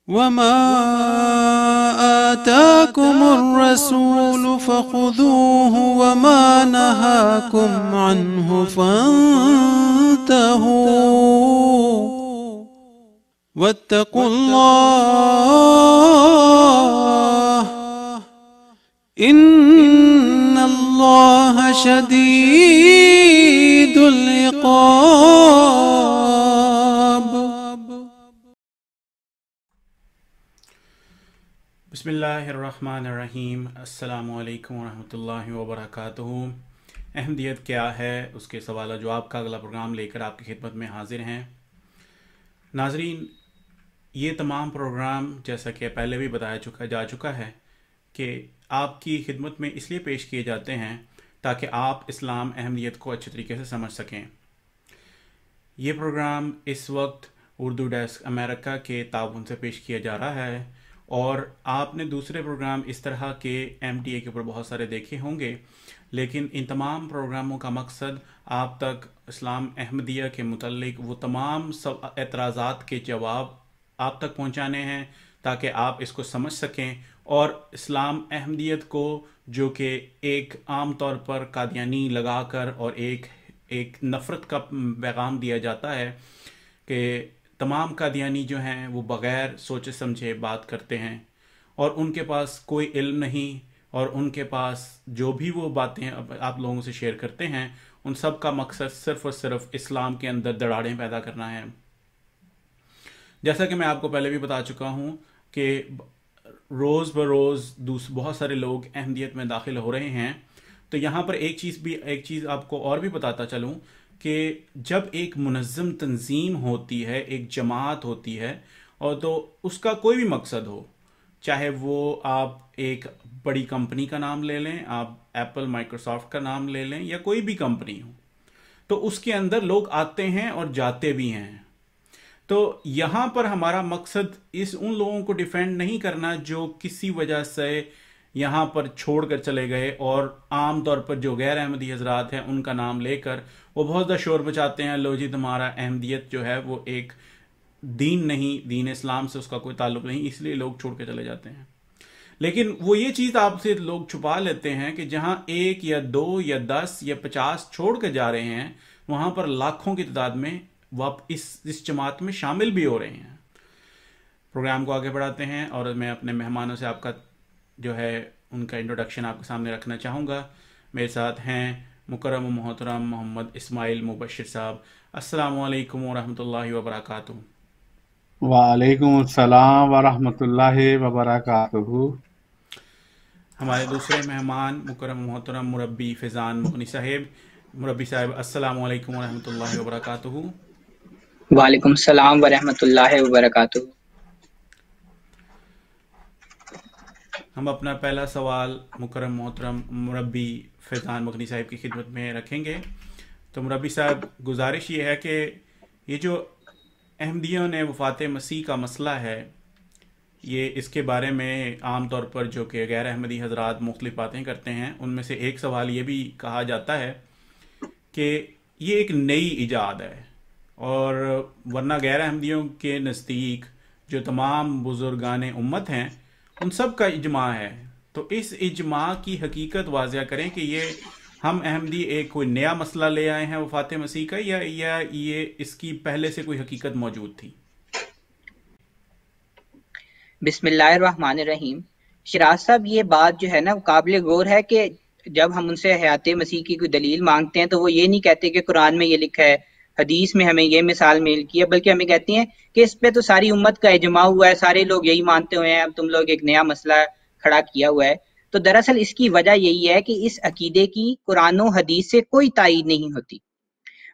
وما آتاكم الرسول فخذوه وما نهاكم عنه فانتهوا واتقوا الله إن الله شديد العقاب۔ بسم اللہ الرحمن الرحیم۔ السلام علیکم ورحمۃ اللہ وبرکاتہ۔ احمدیت کیا ہے، اس کے سوال و جواب کا اگلا پروگرام لے کر آپ کی خدمت میں حاضر ہیں۔ ناظرین، یہ تمام پروگرام جیسا کہ پہلے بھی بتایا جا چکا ہے کہ آپ کی خدمت میں اس لیے پیش کیے جاتے ہیں تاکہ آپ اسلام احمدیت کو اچھے طریقے سے سمجھ سکیں۔ یہ پروگرام اس وقت اردو ڈیسک امریکہ کے تعاون سے پیش کیا جا رہا ہے، اور آپ نے دوسرے پروگرام اس طرح کے MTA کے اوپر بہت سارے دیکھے ہوں گے، لیکن ان تمام پروگراموں کا مقصد آپ تک اسلام احمدیہ کے متعلق وہ تمام اعتراضات کے جواب آپ تک پہنچانے ہیں تاکہ آپ اس کو سمجھ سکیں، اور اسلام احمدیت کو جو کہ ایک عام طور پر قادیانی لگا کر اور ایک نفرت کا پیغام دیا جاتا ہے کہ تمام قادیانی جو ہیں وہ بغیر سوچے سمجھے بات کرتے ہیں، اور ان کے پاس کوئی علم نہیں، اور ان کے پاس جو بھی وہ باتیں آپ لوگوں سے شیئر کرتے ہیں ان سب کا مقصد صرف اور صرف اسلام کے اندر دراڑیں پیدا کرنا ہے۔ جیسا کہ میں آپ کو پہلے بھی بتا چکا ہوں کہ روز بروز بہت سارے لوگ احمدیت میں داخل ہو رہے ہیں، تو یہاں پر ایک چیز آپ کو اور بھی بتاتا چلوں کہ جب ایک منظم تنظیم ہوتی ہے، ایک جماعت ہوتی ہے، اور تو اس کا کوئی بھی مقصد ہو، چاہے وہ آپ ایک بڑی کمپنی کا نام لے لیں، آپ ایپل مائکروسافٹ کا نام لے لیں، یا کوئی بھی کمپنی ہو، تو اس کے اندر لوگ آتے ہیں اور جاتے بھی ہیں۔ تو یہاں پر ہمارا مقصد ان لوگوں کو ڈیفینڈ نہیں کرنا جو کسی وجہ سے یہاں پر چھوڑ کر چلے گئے، اور عام طور پر جو غیر احمدی حضرات ہیں ان کا نام لے کر وہ بہت زیادہ شور مچاتے ہیں، لو جی تمہارا احمدیت جو ہے وہ ایک دین نہیں، دین اسلام سے اس کا کوئی تعلق نہیں، اس لیے لوگ چھوڑ کے چلے جاتے ہیں۔ لیکن وہ یہ چیز آپ سے لوگ چھپا لیتے ہیں کہ جہاں 1 یا 2 یا 10 یا 50 چھوڑ کے جا رہے ہیں، وہاں پر لاکھوں کی تعداد میں وہ اس جماعت میں شامل بھی ہو رہے ہیں۔ پروگرام کو آگے بڑھاتے ہیں، اور میں اپنے مہمانوں سے آپ کا جو ہے ان کا انٹروڈکشن آپ کے سامنے رکھنا چاہوں گا۔ میرے ساتھ ہیں مکرم و محترم محمد اسماعیل مبشر صاحب۔ السلام علیکم ورحمۃ اللہ وبرکاتہ۔ وعلیکم السلام ورحمۃ اللہ وبرکاتہ۔ ہمارے دوسرے مہمان مکرم و محترم مربی فیضان مغنی صاحب۔ مربی صاحب، السلام علیکم ورحمۃ اللہ وبرکاتہ۔ وعلیکم السلام ورحمۃ اللہ وبرکاتہ۔ ہم اپنا پہلا سوال مکرم محترم مربی فیضان مغنی صاحب کی خدمت میں رکھیں گے۔ تو مربی صاحب، گزارش یہ ہے کہ یہ جو احمدیوں نے وفات مسیح کا مسئلہ ہے، یہ اس کے بارے میں عام طور پر جو کہ غیر احمدی حضرات مختلف باتیں کرتے ہیں، ان میں سے ایک سوال یہ بھی کہا جاتا ہے کہ یہ ایک نئی ایجاد ہے، اور ورنہ غیر احمدیوں کے نزدیک جو تمام بزرگان امت ہیں ان سب کا اجماع ہے۔ تو اس اجماع کی حقیقت واضح کریں کہ یہ ہم احمدی ایک کوئی نیا مسئلہ لے آئے ہیں وفات مسیح کا، یا یہ اس کی پہلے سے کوئی حقیقت موجود تھی؟ بسم اللہ الرحمن الرحیم۔ شراز صاحب، یہ بات جو ہے نا قابل غور ہے کہ جب ہم ان سے حیات مسیح کی کوئی دلیل مانگتے ہیں تو وہ یہ نہیں کہتے کہ قرآن میں یہ لکھا ہے، حدیث میں ہمیں یہ مثال مل کی ہے، بلکہ ہمیں کہتی ہیں کہ اس پہ تو ساری امت کا اجماع ہوا ہے، سارے لوگ یہی مانتے ہوئے ہیں، اب تم لوگ ایک نیا مسئلہ کھڑا کیا ہوا ہے۔ تو دراصل اس کی وجہ یہی ہے کہ اس عقیدے کی قرآن و حدیث سے کوئی تائید نہیں ہوتی،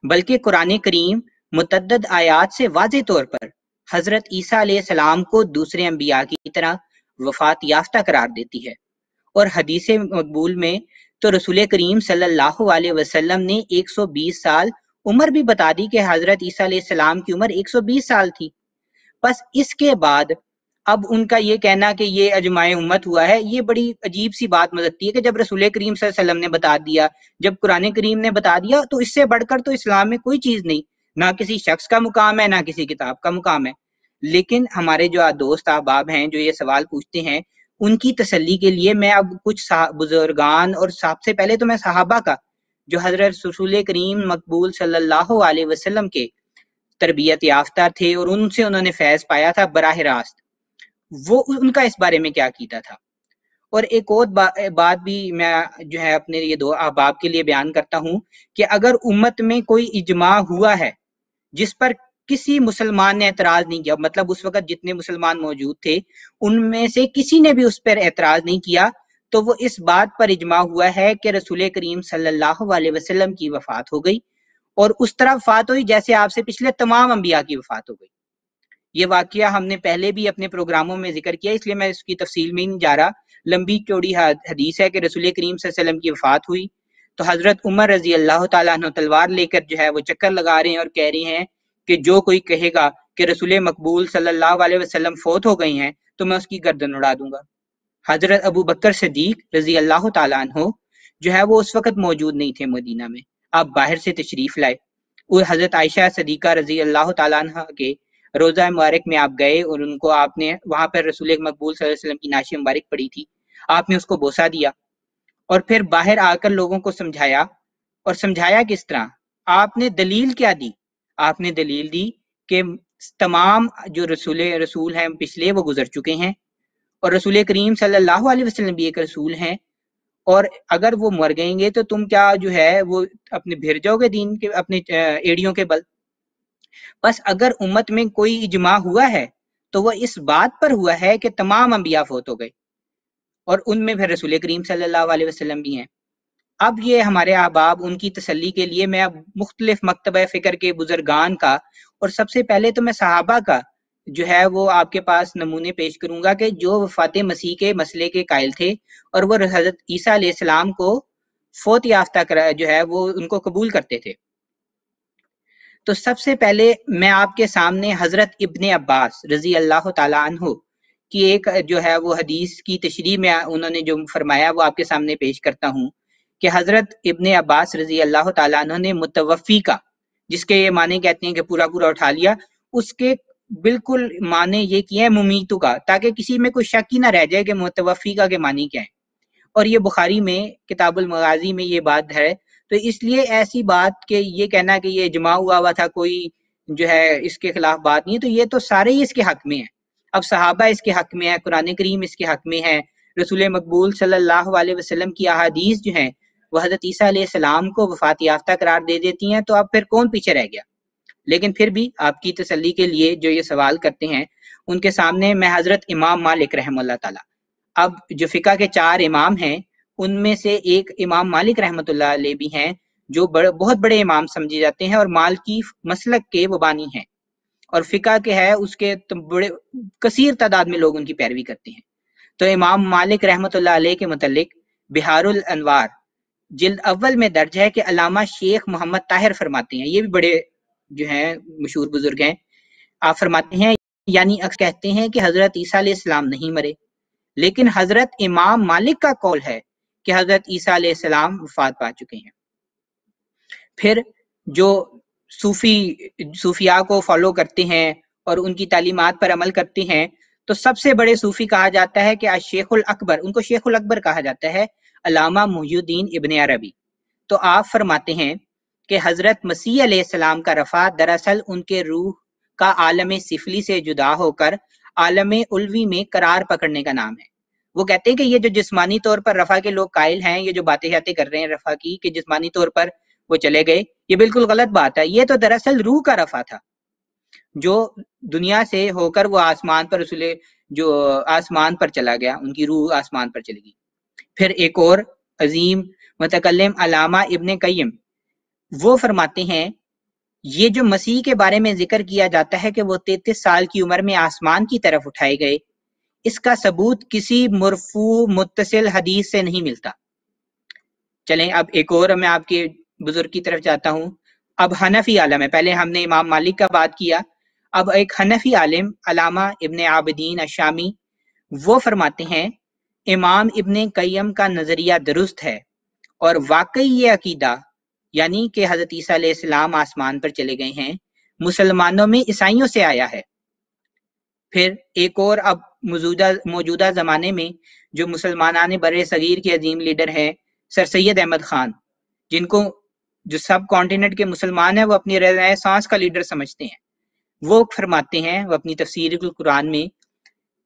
بلکہ قرآن کریم متعدد آیات سے واضح طور پر حضرت عیسیٰ علیہ السلام کو دوسرے انبیاء کی طرح وفات یافتہ قرار دیتی ہے، اور حدیث مقبول میں تو رسول کریم صلی اللہ علیہ وسلم نے 120 سال عمر بھی بتا دی کہ حضرت عیسیٰ علیہ السلام کی عمر 120 سال تھی۔ بس اس کے بعد اب ان کا یہ کہنا کہ یہ اجماع امت ہوا ہے، یہ بڑی عجیب سی بات ملتی ہے کہ جب رسول کریم صلی اللہ علیہ وسلم نے بتا دیا، جب قرآن کریم نے بتا دیا، تو اس سے بڑھ کر تو اسلام میں کوئی چیز نہیں، نہ کسی شخص کا مقام ہے، نہ کسی کتاب کا مقام ہے۔ لیکن ہمارے جو دوست احباب ہیں جو یہ سوال پوچھتے ہیں، ان کی تسلی کے لیے میں اب کچھ بزرگان اور سب سے پہلے تو میں صحابہ کا جو حضرت رسول کریم مقبول صلی اللہ علیہ وسلم کے تربیت یافتہ تھے اور ان سے انہوں نے فیض پایا تھا براہ راست، وہ ان کا اس بارے میں کیا کیتا تھا۔ اور ایک اور بات بھی میں جو ہے اپنے یہ دو احباب کے لیے بیان کرتا ہوں کہ اگر امت میں کوئی اجماع ہوا ہے جس پر کسی مسلمان نے اعتراض نہیں کیا، مطلب اس وقت جتنے مسلمان موجود تھے ان میں سے کسی نے بھی اس پر اعتراض نہیں کیا، تو وہ اس بات پر اجماع ہوا ہے کہ رسول کریم صلی اللہ علیہ وسلم کی وفات ہو گئی، اور اس طرح وفات ہوئی جیسے آپ سے پچھلے تمام انبیاء کی وفات ہو گئی۔ یہ واقعہ ہم نے پہلے بھی اپنے پروگراموں میں ذکر کیا، اس لیے میں اس کی تفصیل میں نہیں جا رہا۔ لمبی چوڑی حدیث ہے کہ رسول کریم صلی اللہ علیہ وسلم کی وفات ہوئی تو حضرت عمر رضی اللہ تعالیٰ عنہ تلوار لے کر جو ہے وہ چکر لگا رہے ہیں اور کہہ رہے ہیں کہ جو کوئی کہے گا کہ رسول مقبول صلی اللہ علیہ وسلم فوت ہو گئی ہیں تو میں اس کی گردن اڑا دوں گا۔ حضرت ابو بکر صدیق رضی اللہ تعالیٰ عنہ جو ہے وہ اس وقت موجود نہیں تھے مدینہ میں، آپ باہر سے تشریف لائے، اور حضرت عائشہ صدیقہ رضی اللہ تعالیٰ عنہ کے روزہ مبارک میں آپ گئے اور ان کو آپ نے وہاں پر رسول مقبول صلی اللہ علیہ وسلم کی نعش مبارک پڑھی تھی، آپ نے اس کو بوسہ دیا اور پھر باہر آ کر لوگوں کو سمجھایا، اور سمجھایا کس طرح؟ آپ نے دلیل کیا دی؟ آپ نے دلیل دی کہ تمام جو رسول ہیں پچھلے وہ گزر چکے ہیں، اور رسول کریم صلی اللہ علیہ وسلم بھی ایک رسول ہیں، اور اگر وہ مر گئیں گے تو تم کیا جو ہے وہ اپنے بھر جاؤ گے دین کے اپنے ایڑیوں کے بل؟ بس اگر امت میں کوئی اجماع ہوا ہے تو وہ اس بات پر ہوا ہے کہ تمام انبیاء فوت ہو گئے، اور ان میں پھر رسول کریم صلی اللہ علیہ وسلم بھی ہیں۔ اب یہ ہمارے احباب ان کی تسلی کے لیے میں اب مختلف مکتبہ فکر کے بزرگان کا اور سب سے پہلے تو میں صحابہ کا جو ہے وہ آپ کے پاس نمونے پیش کروں گا کہ جو وفات مسیح کے مسئلے کے قائل تھے اور وہ حضرت عیسیٰ علیہ السلام کو فوت یافتہ جو ہے وہ ان کو قبول کرتے تھے۔ تو سب سے پہلے میں آپ کے سامنے حضرت ابن عباس رضی اللہ تعالیٰ عنہ کی ایک جو ہے وہ حدیث کی تشریح میں انہوں نے جو فرمایا وہ آپ کے سامنے پیش کرتا ہوں کہ حضرت ابن عباس رضی اللہ تعالیٰ عنہ نے متوفی کا، جس کے یہ معنی کہتے ہیں کہ پورا پورا اٹھا لیا، اس کے بالکل معنی یہ کیا ہے ممیتو کا، تاکہ کسی میں کوئی شک ہی نہ رہ جائے کہ متوفی کا کے معنی کیا ہے، اور یہ بخاری میں کتاب المغازی میں یہ بات ہے۔ تو اس لیے ایسی بات کہ یہ کہنا کہ یہ اجماع ہوا تھا کوئی جو ہے اس کے خلاف بات نہیں ہے، تو یہ تو سارے ہی اس کے حق میں ہیں۔ اب صحابہ اس کے حق میں ہے، قرآن کریم اس کے حق میں ہے، رسول مقبول صلی اللہ علیہ وسلم کی احادیث جو ہیں وہ حضرت عیسیٰ علیہ السلام کو وفات یافتہ قرار دے دیتی ہیں، تو اب پھر کون پیچھے رہ گیا؟ لیکن پھر بھی آپ کی تسلی کے لیے جو یہ سوال کرتے ہیں ان کے سامنے میں حضرت امام مالک رحمہ اللہ تعالیٰ، اب جو فقہ کے 4 امام ہیں ان میں سے ایک امام مالک رحمۃ اللہ علیہ بھی ہیں جو بہت بڑے امام سمجھے جاتے ہیں اور مالکی مسلک کے وہ بانی ہیں، اور فقہ کے ہے اس کے بڑے کثیر تعداد میں لوگ ان کی پیروی کرتے ہیں۔ تو امام مالک رحمۃ اللہ علیہ کے متعلق بہار الانوار جلد اول میں درج ہے کہ علامہ شیخ محمد طاہر فرماتے ہیں، یہ بھی بڑے جو ہیں مشہور بزرگ ہیں، آپ فرماتے ہیں یعنی کہتے ہیں کہ حضرت عیسیٰ علیہ السلام نہیں مرے، لیکن حضرت امام مالک کا قول ہے کہ حضرت عیسیٰ علیہ السلام وفات پا چکے ہیں۔ پھر جو صوفیاء کو فالو کرتے ہیں اور ان کی تعلیمات پر عمل کرتے ہیں تو سب سے بڑے صوفی کہا جاتا ہے کہ شیخ الاکبر، ان کو شیخ الاکبر کہا جاتا ہے، علامہ محی الدین ابن عربی۔ تو آپ فرماتے ہیں کہ حضرت مسیح علیہ السلام کا رفع دراصل ان کے روح کا عالم سفلی سے جدا ہو کر عالم علوی میں قرار پکڑنے کا نام ہے۔ وہ کہتے ہیں کہ یہ جو جسمانی طور پر رفع کے لوگ قائل ہیں، یہ جو باتیں کر رہے ہیں رفع کی کہ جسمانی طور پر وہ چلے گئے، یہ بالکل غلط بات ہے۔ یہ تو دراصل روح کا رفع تھا جو دنیا سے ہو کر وہ آسمان پر جو آسمان پر چلا گیا، ان کی روح آسمان پر چلی گئی۔ پھر ایک اور عظیم متکلم علامہ ابن قیم وہ فرماتے ہیں یہ جو مسیح کے بارے میں ذکر کیا جاتا ہے کہ وہ 33 سال کی عمر میں آسمان کی طرف اٹھائے گئے، اس کا ثبوت کسی مرفوع متصل حدیث سے نہیں ملتا۔ چلیں اب ایک اور میں آپ کے بزرگ کی طرف جاتا ہوں۔ اب حنفی عالم ہے، پہلے ہم نے امام مالک کا بات کیا، اب ایک حنفی عالم علامہ ابن عابدین الشامی وہ فرماتے ہیں امام ابن قیم کا نظریہ درست ہے، اور واقعی یہ عقیدہ یعنی کہ حضرت عیسیٰ علیہ السلام آسمان پر چلے گئے ہیں مسلمانوں میں عیسائیوں سے آیا ہے۔ پھر ایک اور اب موجودہ زمانے میں جو مسلمانان بر صغیر کے عظیم لیڈر ہیں سر سید احمد خان، جن کو جو سب کانٹیننٹ کے مسلمان ہیں وہ اپنی رنیسانس کا لیڈر سمجھتے ہیں، وہ فرماتے ہیں وہ اپنی تفسیر القرآن میں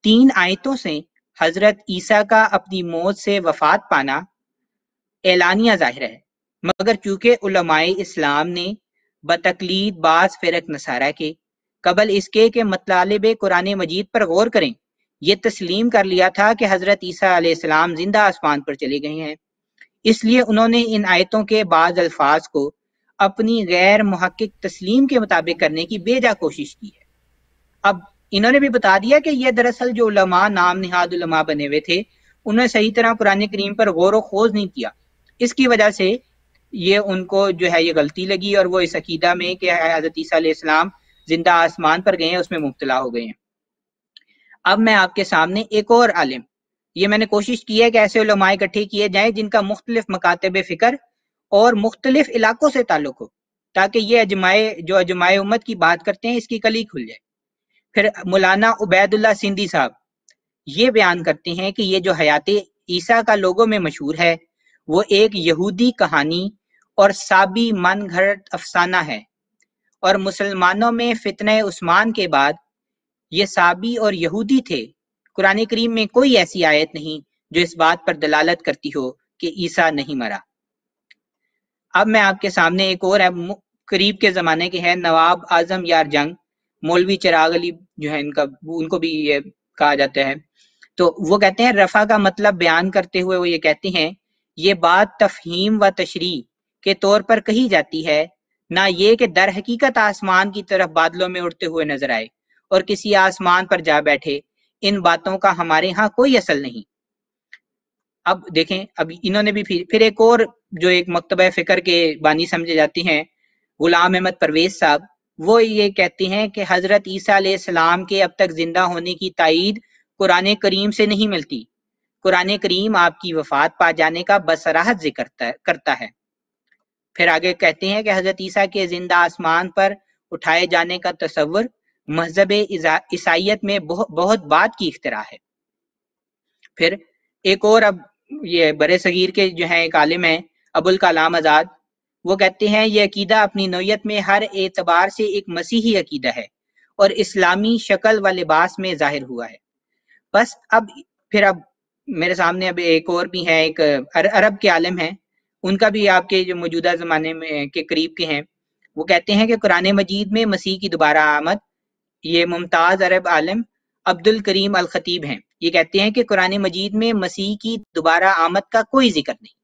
3 آیتوں سے حضرت عیسیٰ کا اپنی موت سے وفات پانا اعلانیہ ظاہر ہے، مگر چونکہ علماء اسلام نے بتقلید بعض فرق نصارہ کے قبل اس کے کہ مطالب قرآن مجید پر غور کریں یہ تسلیم کر لیا تھا کہ حضرت عیسیٰ علیہ السلام زندہ آسمان پر چلے گئے ہیں، اس لیے انہوں نے ان آیتوں کے بعض الفاظ کو اپنی غیر محقق تسلیم کے مطابق کرنے کی بے جا کوشش کی ہے۔ اب انہوں نے بھی بتا دیا کہ یہ دراصل جو علماء نام نہاد علماء بنے ہوئے تھے انہوں نے صحیح طرح قرآن کریم پر غور و خوض نہیں کیا، اس کی وجہ سے یہ ان کو جو ہے یہ غلطی لگی اور وہ اس عقیدہ میں کہ حضرت عیسیٰ علیہ السلام زندہ آسمان پر گئے ہیں اس میں مبتلا ہو گئے ہیں۔ اب میں آپ کے سامنے ایک اور عالم، یہ میں نے کوشش کی ہے کہ ایسے علماء اکٹھے کیے جائیں جن کا مختلف مکاتب فکر اور مختلف علاقوں سے تعلق ہو، تاکہ یہ اجماع امت کی بات کرتے ہیں اس کی کلی کھل جائے۔ پھر مولانا عبید اللہ سندھی صاحب یہ بیان کرتے ہیں کہ یہ جو حیات عیسیٰ کا لوگو میں مشہور ہے وہ ایک یہودی کہانی اور سابی من گھڑت افسانہ ہے، اور مسلمانوں میں فتنہ عثمان کے بعد یہ سابی اور یہودی تھے۔ قرآن کریم میں کوئی ایسی آیت نہیں جو اس بات پر دلالت کرتی ہو کہ عیسیٰ نہیں مرا۔ اب میں آپ کے سامنے ایک اور ہے، قریب کے زمانے کے ہیں، نواب اعظم یار جنگ، مولوی چراغ علی جو ہے ان کو بھی یہ کہا جاتا ہے، تو وہ کہتے ہیں رفع کا مطلب بیان کرتے ہوئے وہ یہ کہتے ہیں یہ بات تفہیم و تشریح کے طور پر کہی جاتی ہے، نہ یہ کہ در حقیقت آسمان کی طرف بادلوں میں اڑتے ہوئے نظر آئے اور کسی آسمان پر جا بیٹھے، ان باتوں کا ہمارے ہاں کوئی اصل نہیں۔ اب دیکھیں، اب انہوں نے بھی پھر ایک اور جو ایک مکتبہ فکر کے بانی سمجھے جاتے ہیں غلام احمد پرویز صاحب، وہ یہ کہتے ہیں کہ حضرت عیسیٰ علیہ السلام کے اب تک زندہ ہونے کی تائید قرآن کریم سے نہیں ملتی، قرآن کریم آپ کی وفات پا جانے کا بصراحت ذکر کرتا ہے۔ پھر آگے کہتے ہیں کہ حضرت عیسیٰ کے زندہ آسمان پر اٹھائے جانے کا تصور مذہب عیسائیت میں بہت بات کی اختراع ہے۔ پھر ایک اور اب یہ برے صغیر کے جو ہیں ایک عالم ہیں ابوالکلام آزاد، وہ کہتے ہیں یہ عقیدہ اپنی نوعیت میں ہر اعتبار سے ایک مسیحی عقیدہ ہے اور اسلامی شکل و لباس میں ظاہر ہوا ہے۔ بس اب میرے سامنے اب ایک اور بھی ہیں، ایک عرب کے عالم ہیں، ان کا بھی آپ کے جو موجودہ زمانے میں کے قریب کے ہیں، وہ کہتے ہیں کہ قرآن مجید میں مسیح کی دوبارہ آمد، یہ ممتاز عرب عالم عبد الکریم الخطیب ہیں، یہ کہتے ہیں کہ قرآن مجید میں مسیح کی دوبارہ آمد کا کوئی ذکر نہیں۔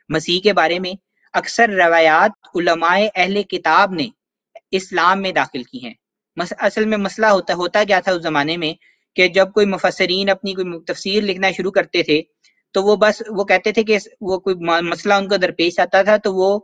مسیح کے بارے میں اکثر روایات علماء اہل کتاب نے اسلام میں داخل کی ہیں۔ اصل میں مسئلہ ہوتا کیا تھا اس زمانے میں کہ جب کوئی مفسرین اپنی کوئی تفسیر لکھنا شروع کرتے تھے تو وہ کہتے تھے کہ وہ کوئی مسئلہ ان کو درپیش آتا تھا تو وہ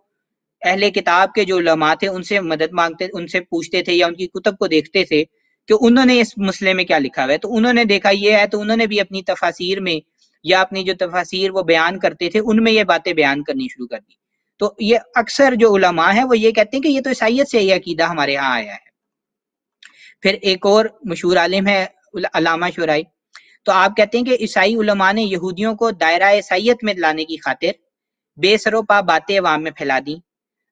اہل کتاب کے جو علماء تھے ان سے مدد مانگتے، ان سے پوچھتے تھے یا ان کی کتب کو دیکھتے تھے کہ انہوں نے اس مسئلے میں کیا لکھا ہوا ہے، تو انہوں نے دیکھا یہ ہے تو انہوں نے بھی اپنی تفاسیر میں یا اپنی جو تفاسیر وہ بیان کرتے تھے ان میں یہ باتیں بیان کرنی شروع کر دی۔ تو یہ اکثر جو علماء ہیں وہ یہ کہتے ہیں کہ یہ تو عیسائیت سے یہ عقیدہ ہمارے ہاں آیا ہے۔ پھر ایک اور مشہور عالم ہے علامہ شورائی، تو آپ کہتے ہیں کہ عیسائی علماء نے یہودیوں کو دائرہ عیسائیت میں لانے کی خاطر بے سر و پا باتیں عوام میں پھیلا دیں۔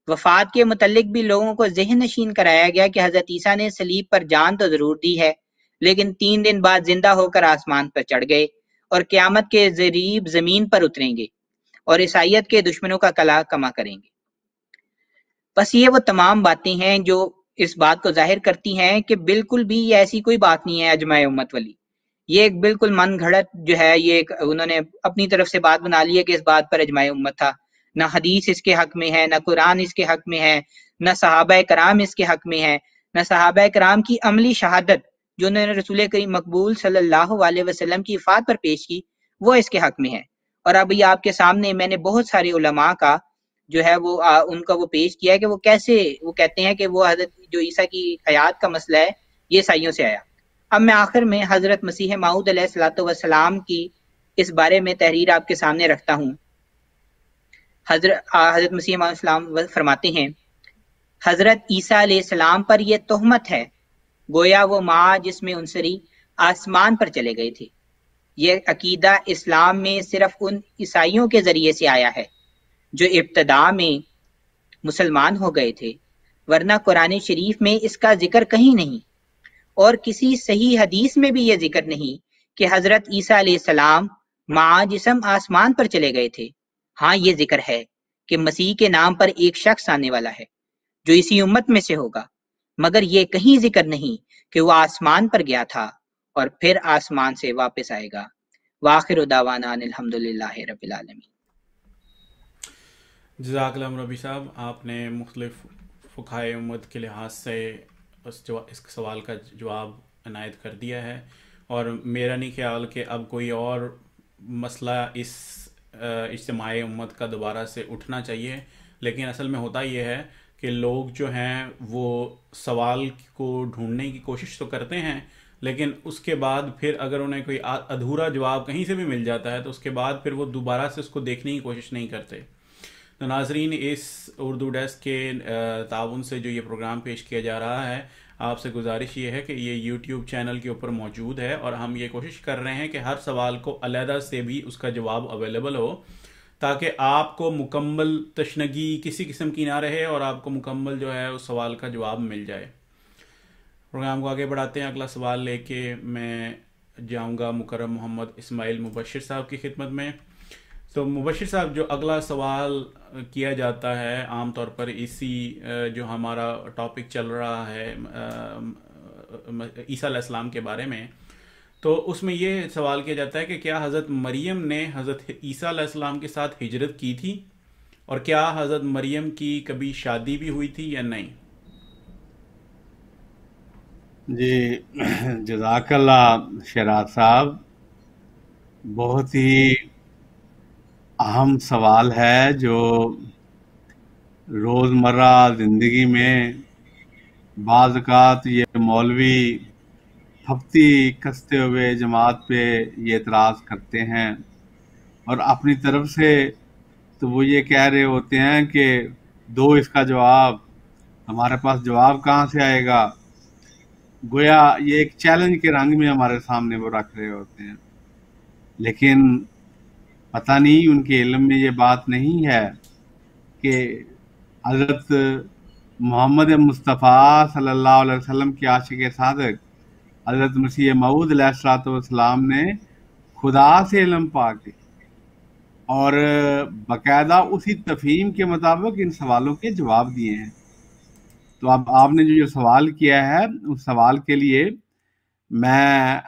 وفات کے متعلق بھی لوگوں کو ذہن نشین کرایا گیا کہ حضرت عیسیٰ نے صلیب پر جان تو ضرور دی ہے لیکن 3 دن بعد زندہ ہو کر آسمان پر چڑھ گئے اور قیامت کے ذریب زمین پر اتریں گے اور عیسائیت کے دشمنوں کا کلا کما کریں گے۔ بس یہ وہ تمام باتیں ہیں جو اس بات کو ظاہر کرتی ہیں کہ بالکل بھی یہ ایسی کوئی بات نہیں ہے اجماع امت والی، یہ ایک بالکل من گھڑت جو ہے، یہ انہوں نے اپنی طرف سے بات بنا لی ہے کہ اس بات پر اجماع امت تھا۔ نہ حدیث اس کے حق میں ہے، نہ قرآن اس کے حق میں ہے، نہ صحابہ کرام اس کے حق میں ہے، نہ صحابہ کرام کی عملی شہادت جو انہوں نے رسول کریم مقبول صلی اللہ علیہ وسلم کی وفات پر پیش کی وہ اس کے حق میں ہے۔ اور ابھی آپ کے سامنے میں نے بہت سارے علماء کا جو ہے وہ ان کا وہ پیش کیا ہے کہ وہ کیسے وہ کہتے ہیں کہ وہ حضرت جو عیسیٰ کی حیات کا مسئلہ ہے یہ عیسائیوں سے آیا۔ اب میں آخر میں حضرت مسیح موعود علیہ الصلوۃ والسلام کی اس بارے میں تحریر آپ کے سامنے رکھتا ہوں۔ حضرت مسیح موعود السلام فرماتے ہیں، حضرت عیسیٰ علیہ السلام پر یہ تہمت ہے گویا وہ ماں جس میں عنصری آسمان پر چلے گئے تھے۔ یہ عقیدہ اسلام میں صرف ان عیسائیوں کے ذریعے سے آیا ہے جو ابتدا میں مسلمان ہو گئے تھے، ورنہ قرآن شریف میں اس کا ذکر کہیں نہیں، اور کسی صحیح حدیث میں بھی یہ ذکر نہیں کہ حضرت عیسیٰ علیہ السلام مع جسم آسمان پر چلے گئے تھے۔ ہاں یہ ذکر ہے کہ مسیح کے نام پر ایک شخص آنے والا ہے جو اسی امت میں سے ہوگا، مگر یہ کہیں ذکر نہیں کہ وہ آسمان پر گیا تھا اور پھر آسمان سے واپس آئے گا۔ وآخر دعوانا ان الحمدللہ رب العالمین۔ جزاک اللہ ربی صاحب، آپ نے مختلف فقہائے امت کے لحاظ سے اس سوال کا جواب عنایت کر دیا ہے، اور میرا نہیں خیال کہ اب کوئی اور مسئلہ اس اجتماع امت کا دوبارہ سے اٹھنا چاہیے، لیکن اصل میں ہوتا یہ ہے کہ لوگ جو ہیں وہ سوال کو ڈھونڈنے کی کوشش تو کرتے ہیں، لیکن اس کے بعد پھر اگر انہیں کوئی ادھورا جواب کہیں سے بھی مل جاتا ہے تو اس کے بعد پھر وہ دوبارہ سے اس کو دیکھنے کی کوشش نہیں کرتے۔ تو ناظرین، اس اردو ڈیسک کے تعاون سے جو یہ پروگرام پیش کیا جا رہا ہے، آپ سے گزارش یہ ہے کہ یہ یوٹیوب چینل کے اوپر موجود ہے، اور ہم یہ کوشش کر رہے ہیں کہ ہر سوال کو علیحدہ سے بھی اس کا جواب اویلیبل ہو، تاکہ آپ کو مکمل تشنگی کسی قسم کی نہ رہے اور آپ کو مکمل جو ہے اس سوال کا جواب مل جائے۔ پروگرام کو آگے بڑھاتے ہیں۔ اگلا سوال لے کے میں جاؤں گا مکرم محمد اسماعیل مبشر صاحب کی خدمت میں۔ تو مبشر صاحب، جو اگلا سوال کیا جاتا ہے عام طور پر اسی جو ہمارا ٹاپک چل رہا ہے عیسیٰ علیہ السلام کے بارے میں، تو اس میں یہ سوال کیا جاتا ہے کہ کیا حضرت مریم نے حضرت عیسیٰ علیہ السلام کے ساتھ ہجرت کی تھی، اور کیا حضرت مریم کی کبھی شادی بھی ہوئی تھی یا نہیں؟ جی، جزاک اللہ شراز صاحب، بہت ہی اہم سوال ہے جو روزمرہ زندگی میں بعض اوقات یہ مولوی پھپتی کستے ہوئے جماعت پہ یہ اعتراض کرتے ہیں، اور اپنی طرف سے تو وہ یہ کہہ رہے ہوتے ہیں کہ دو اس کا جواب، ہمارے پاس جواب کہاں سے آئے گا، گویا یہ ایک چیلنج کے رنگ میں ہمارے سامنے وہ رکھ رہے ہوتے ہیں۔ لیکن پتہ نہیں ان کے علم میں یہ بات نہیں ہے کہ حضرت محمد مصطفیٰ صلی اللہ علیہ وسلم کے عاشق صادق حضرت مسیح موعود علیہ الصلوۃ والسلام نے خدا سے علم پا کے اور باقاعدہ اسی تفہیم کے مطابق ان سوالوں کے جواب دیے ہیں۔ تو اب آپ نے جو سوال کیا ہے اس سوال کے لیے میں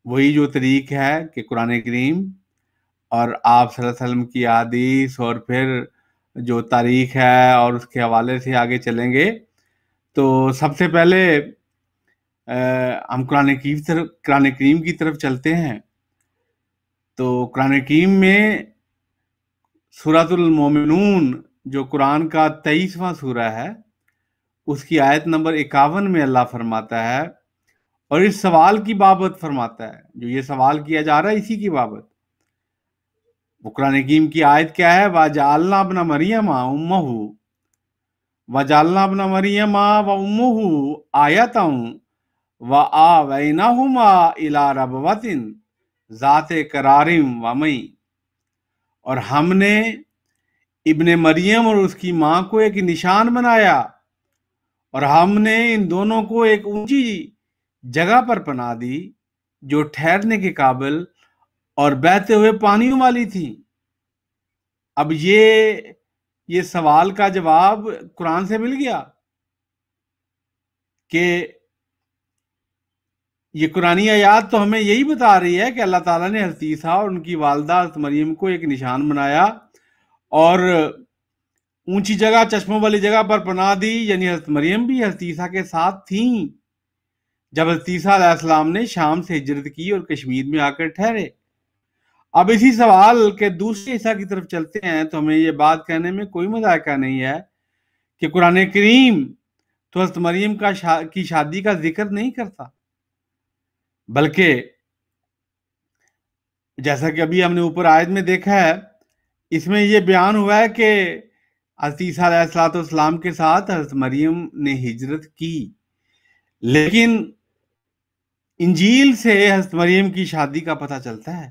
وہی جو طریق ہے کہ قرآن کریم اور آپ صلی اللہ علیہ وسلم کی احادیث اور پھر جو تاریخ ہے اور اس کے حوالے سے آگے چلیں گے۔ تو سب سے پہلے ہم قرآن کریم کی طرف چلتے ہیں۔ تو قرآن کریم میں سورۃ المومنون جو قرآن کا 23واں سورہ ہے، اس کی آیت نمبر 51 میں اللہ فرماتا ہے، اور اس سوال کی بابت فرماتا ہے، جو یہ سوال کیا جا رہا ہے اسی کی بابت۔ وہ قرآن حکیم کی آیت کیا ہے؟ وَجَعَلْنَا ابْنَ مَرْيَمَ أُمَّهُ وَجَعَلْنَا ابْنَ مَرْيَمَ وَأُمُّهُ آیَةً وَآوَيْنَاهُمَا إِلَىٰ رَبْوَةٍ ذَاتِ قَرَارٍ وَمَعِینٍ، اور ہم نے ابن مریم اور اس کی ماں کو ایک نشان بنایا، اور ہم نے ان دونوں کو ایک اونچی جگہ پر پناہ دی جو ٹھہرنے کے قابل اور بہتے ہوئے پانیوں والی تھی۔ اب یہ سوال کا جواب قرآن سے مل گیا کہ یہ قرآنی آیات تو ہمیں یہی بتا رہی ہے کہ اللہ تعالیٰ نے حضرت عیسیٰ اور ان کی والدہ حضرت مریم کو ایک نشان بنایا اور اونچی جگہ، چشموں والی جگہ پر پناہ دی، یعنی حضرت مریم بھی حضرت عیسیٰ کے ساتھ تھیں جب حضرت عیسیٰ علیہ السلام نے شام سے ہجرت کی اور کشمیر میں آ کر ٹھہرے۔ اب اسی سوال کے دوسرے حصہ کی طرف چلتے ہیں تو ہمیں یہ بات کہنے میں کوئی مذائقہ نہیں ہے کہ قرآن کریم تو حضرت مریم کی شادی کا ذکر نہیں کرتا، بلکہ جیسا کہ ابھی ہم نے اوپر آیت میں دیکھا ہے، اس میں یہ بیان ہوا ہے کہ حضرت عیسیٰ علیہ السلام کے ساتھ حضرت مریم نے ہجرت کی، لیکن انجیل سے حضرت مریم کی شادی کا پتہ چلتا ہے،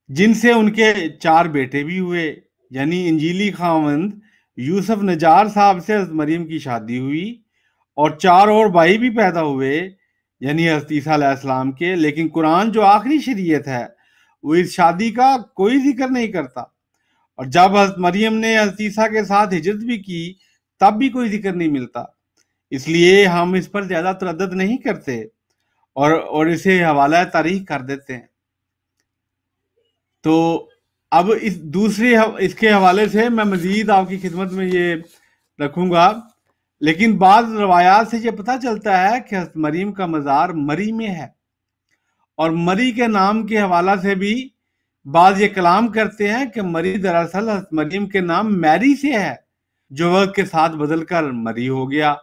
جن سے ان کے 4 بیٹے بھی ہوئے، یعنی انجیلی خاوند یوسف نجار صاحب سے حضرت مریم کی شادی ہوئی، اور 4 اور بھائی بھی پیدا ہوئے، یعنی حضرت عیسیٰ علیہ السلام کے۔ لیکن قرآن جو آخری شریعت ہے وہ اس شادی کا کوئی ذکر نہیں کرتا، اور جب حضرت مریم نے حضرت عیسیٰ کے ساتھ ہجرت بھی کی تب بھی کوئی ذکر نہیں ملتا۔ اس لیے ہم اس پر زیادہ تردد نہیں کرتے اور اسے حوالہ تاریخ کر دیتے ہیں۔ تو اب اس کے حوالے سے میں مزید آپ کی خدمت میں یہ رکھوں گا، لیکن بعض روایات سے یہ پتہ چلتا ہے کہ حضرت مریم کا مزار مری میں ہے، اور مری کے نام کے حوالہ سے بھی بعض یہ کلام کرتے ہیں کہ مری دراصل حضرت مریم کے نام میری سے ہے، جو وقت کے ساتھ بدل کر مری ہو گیا۔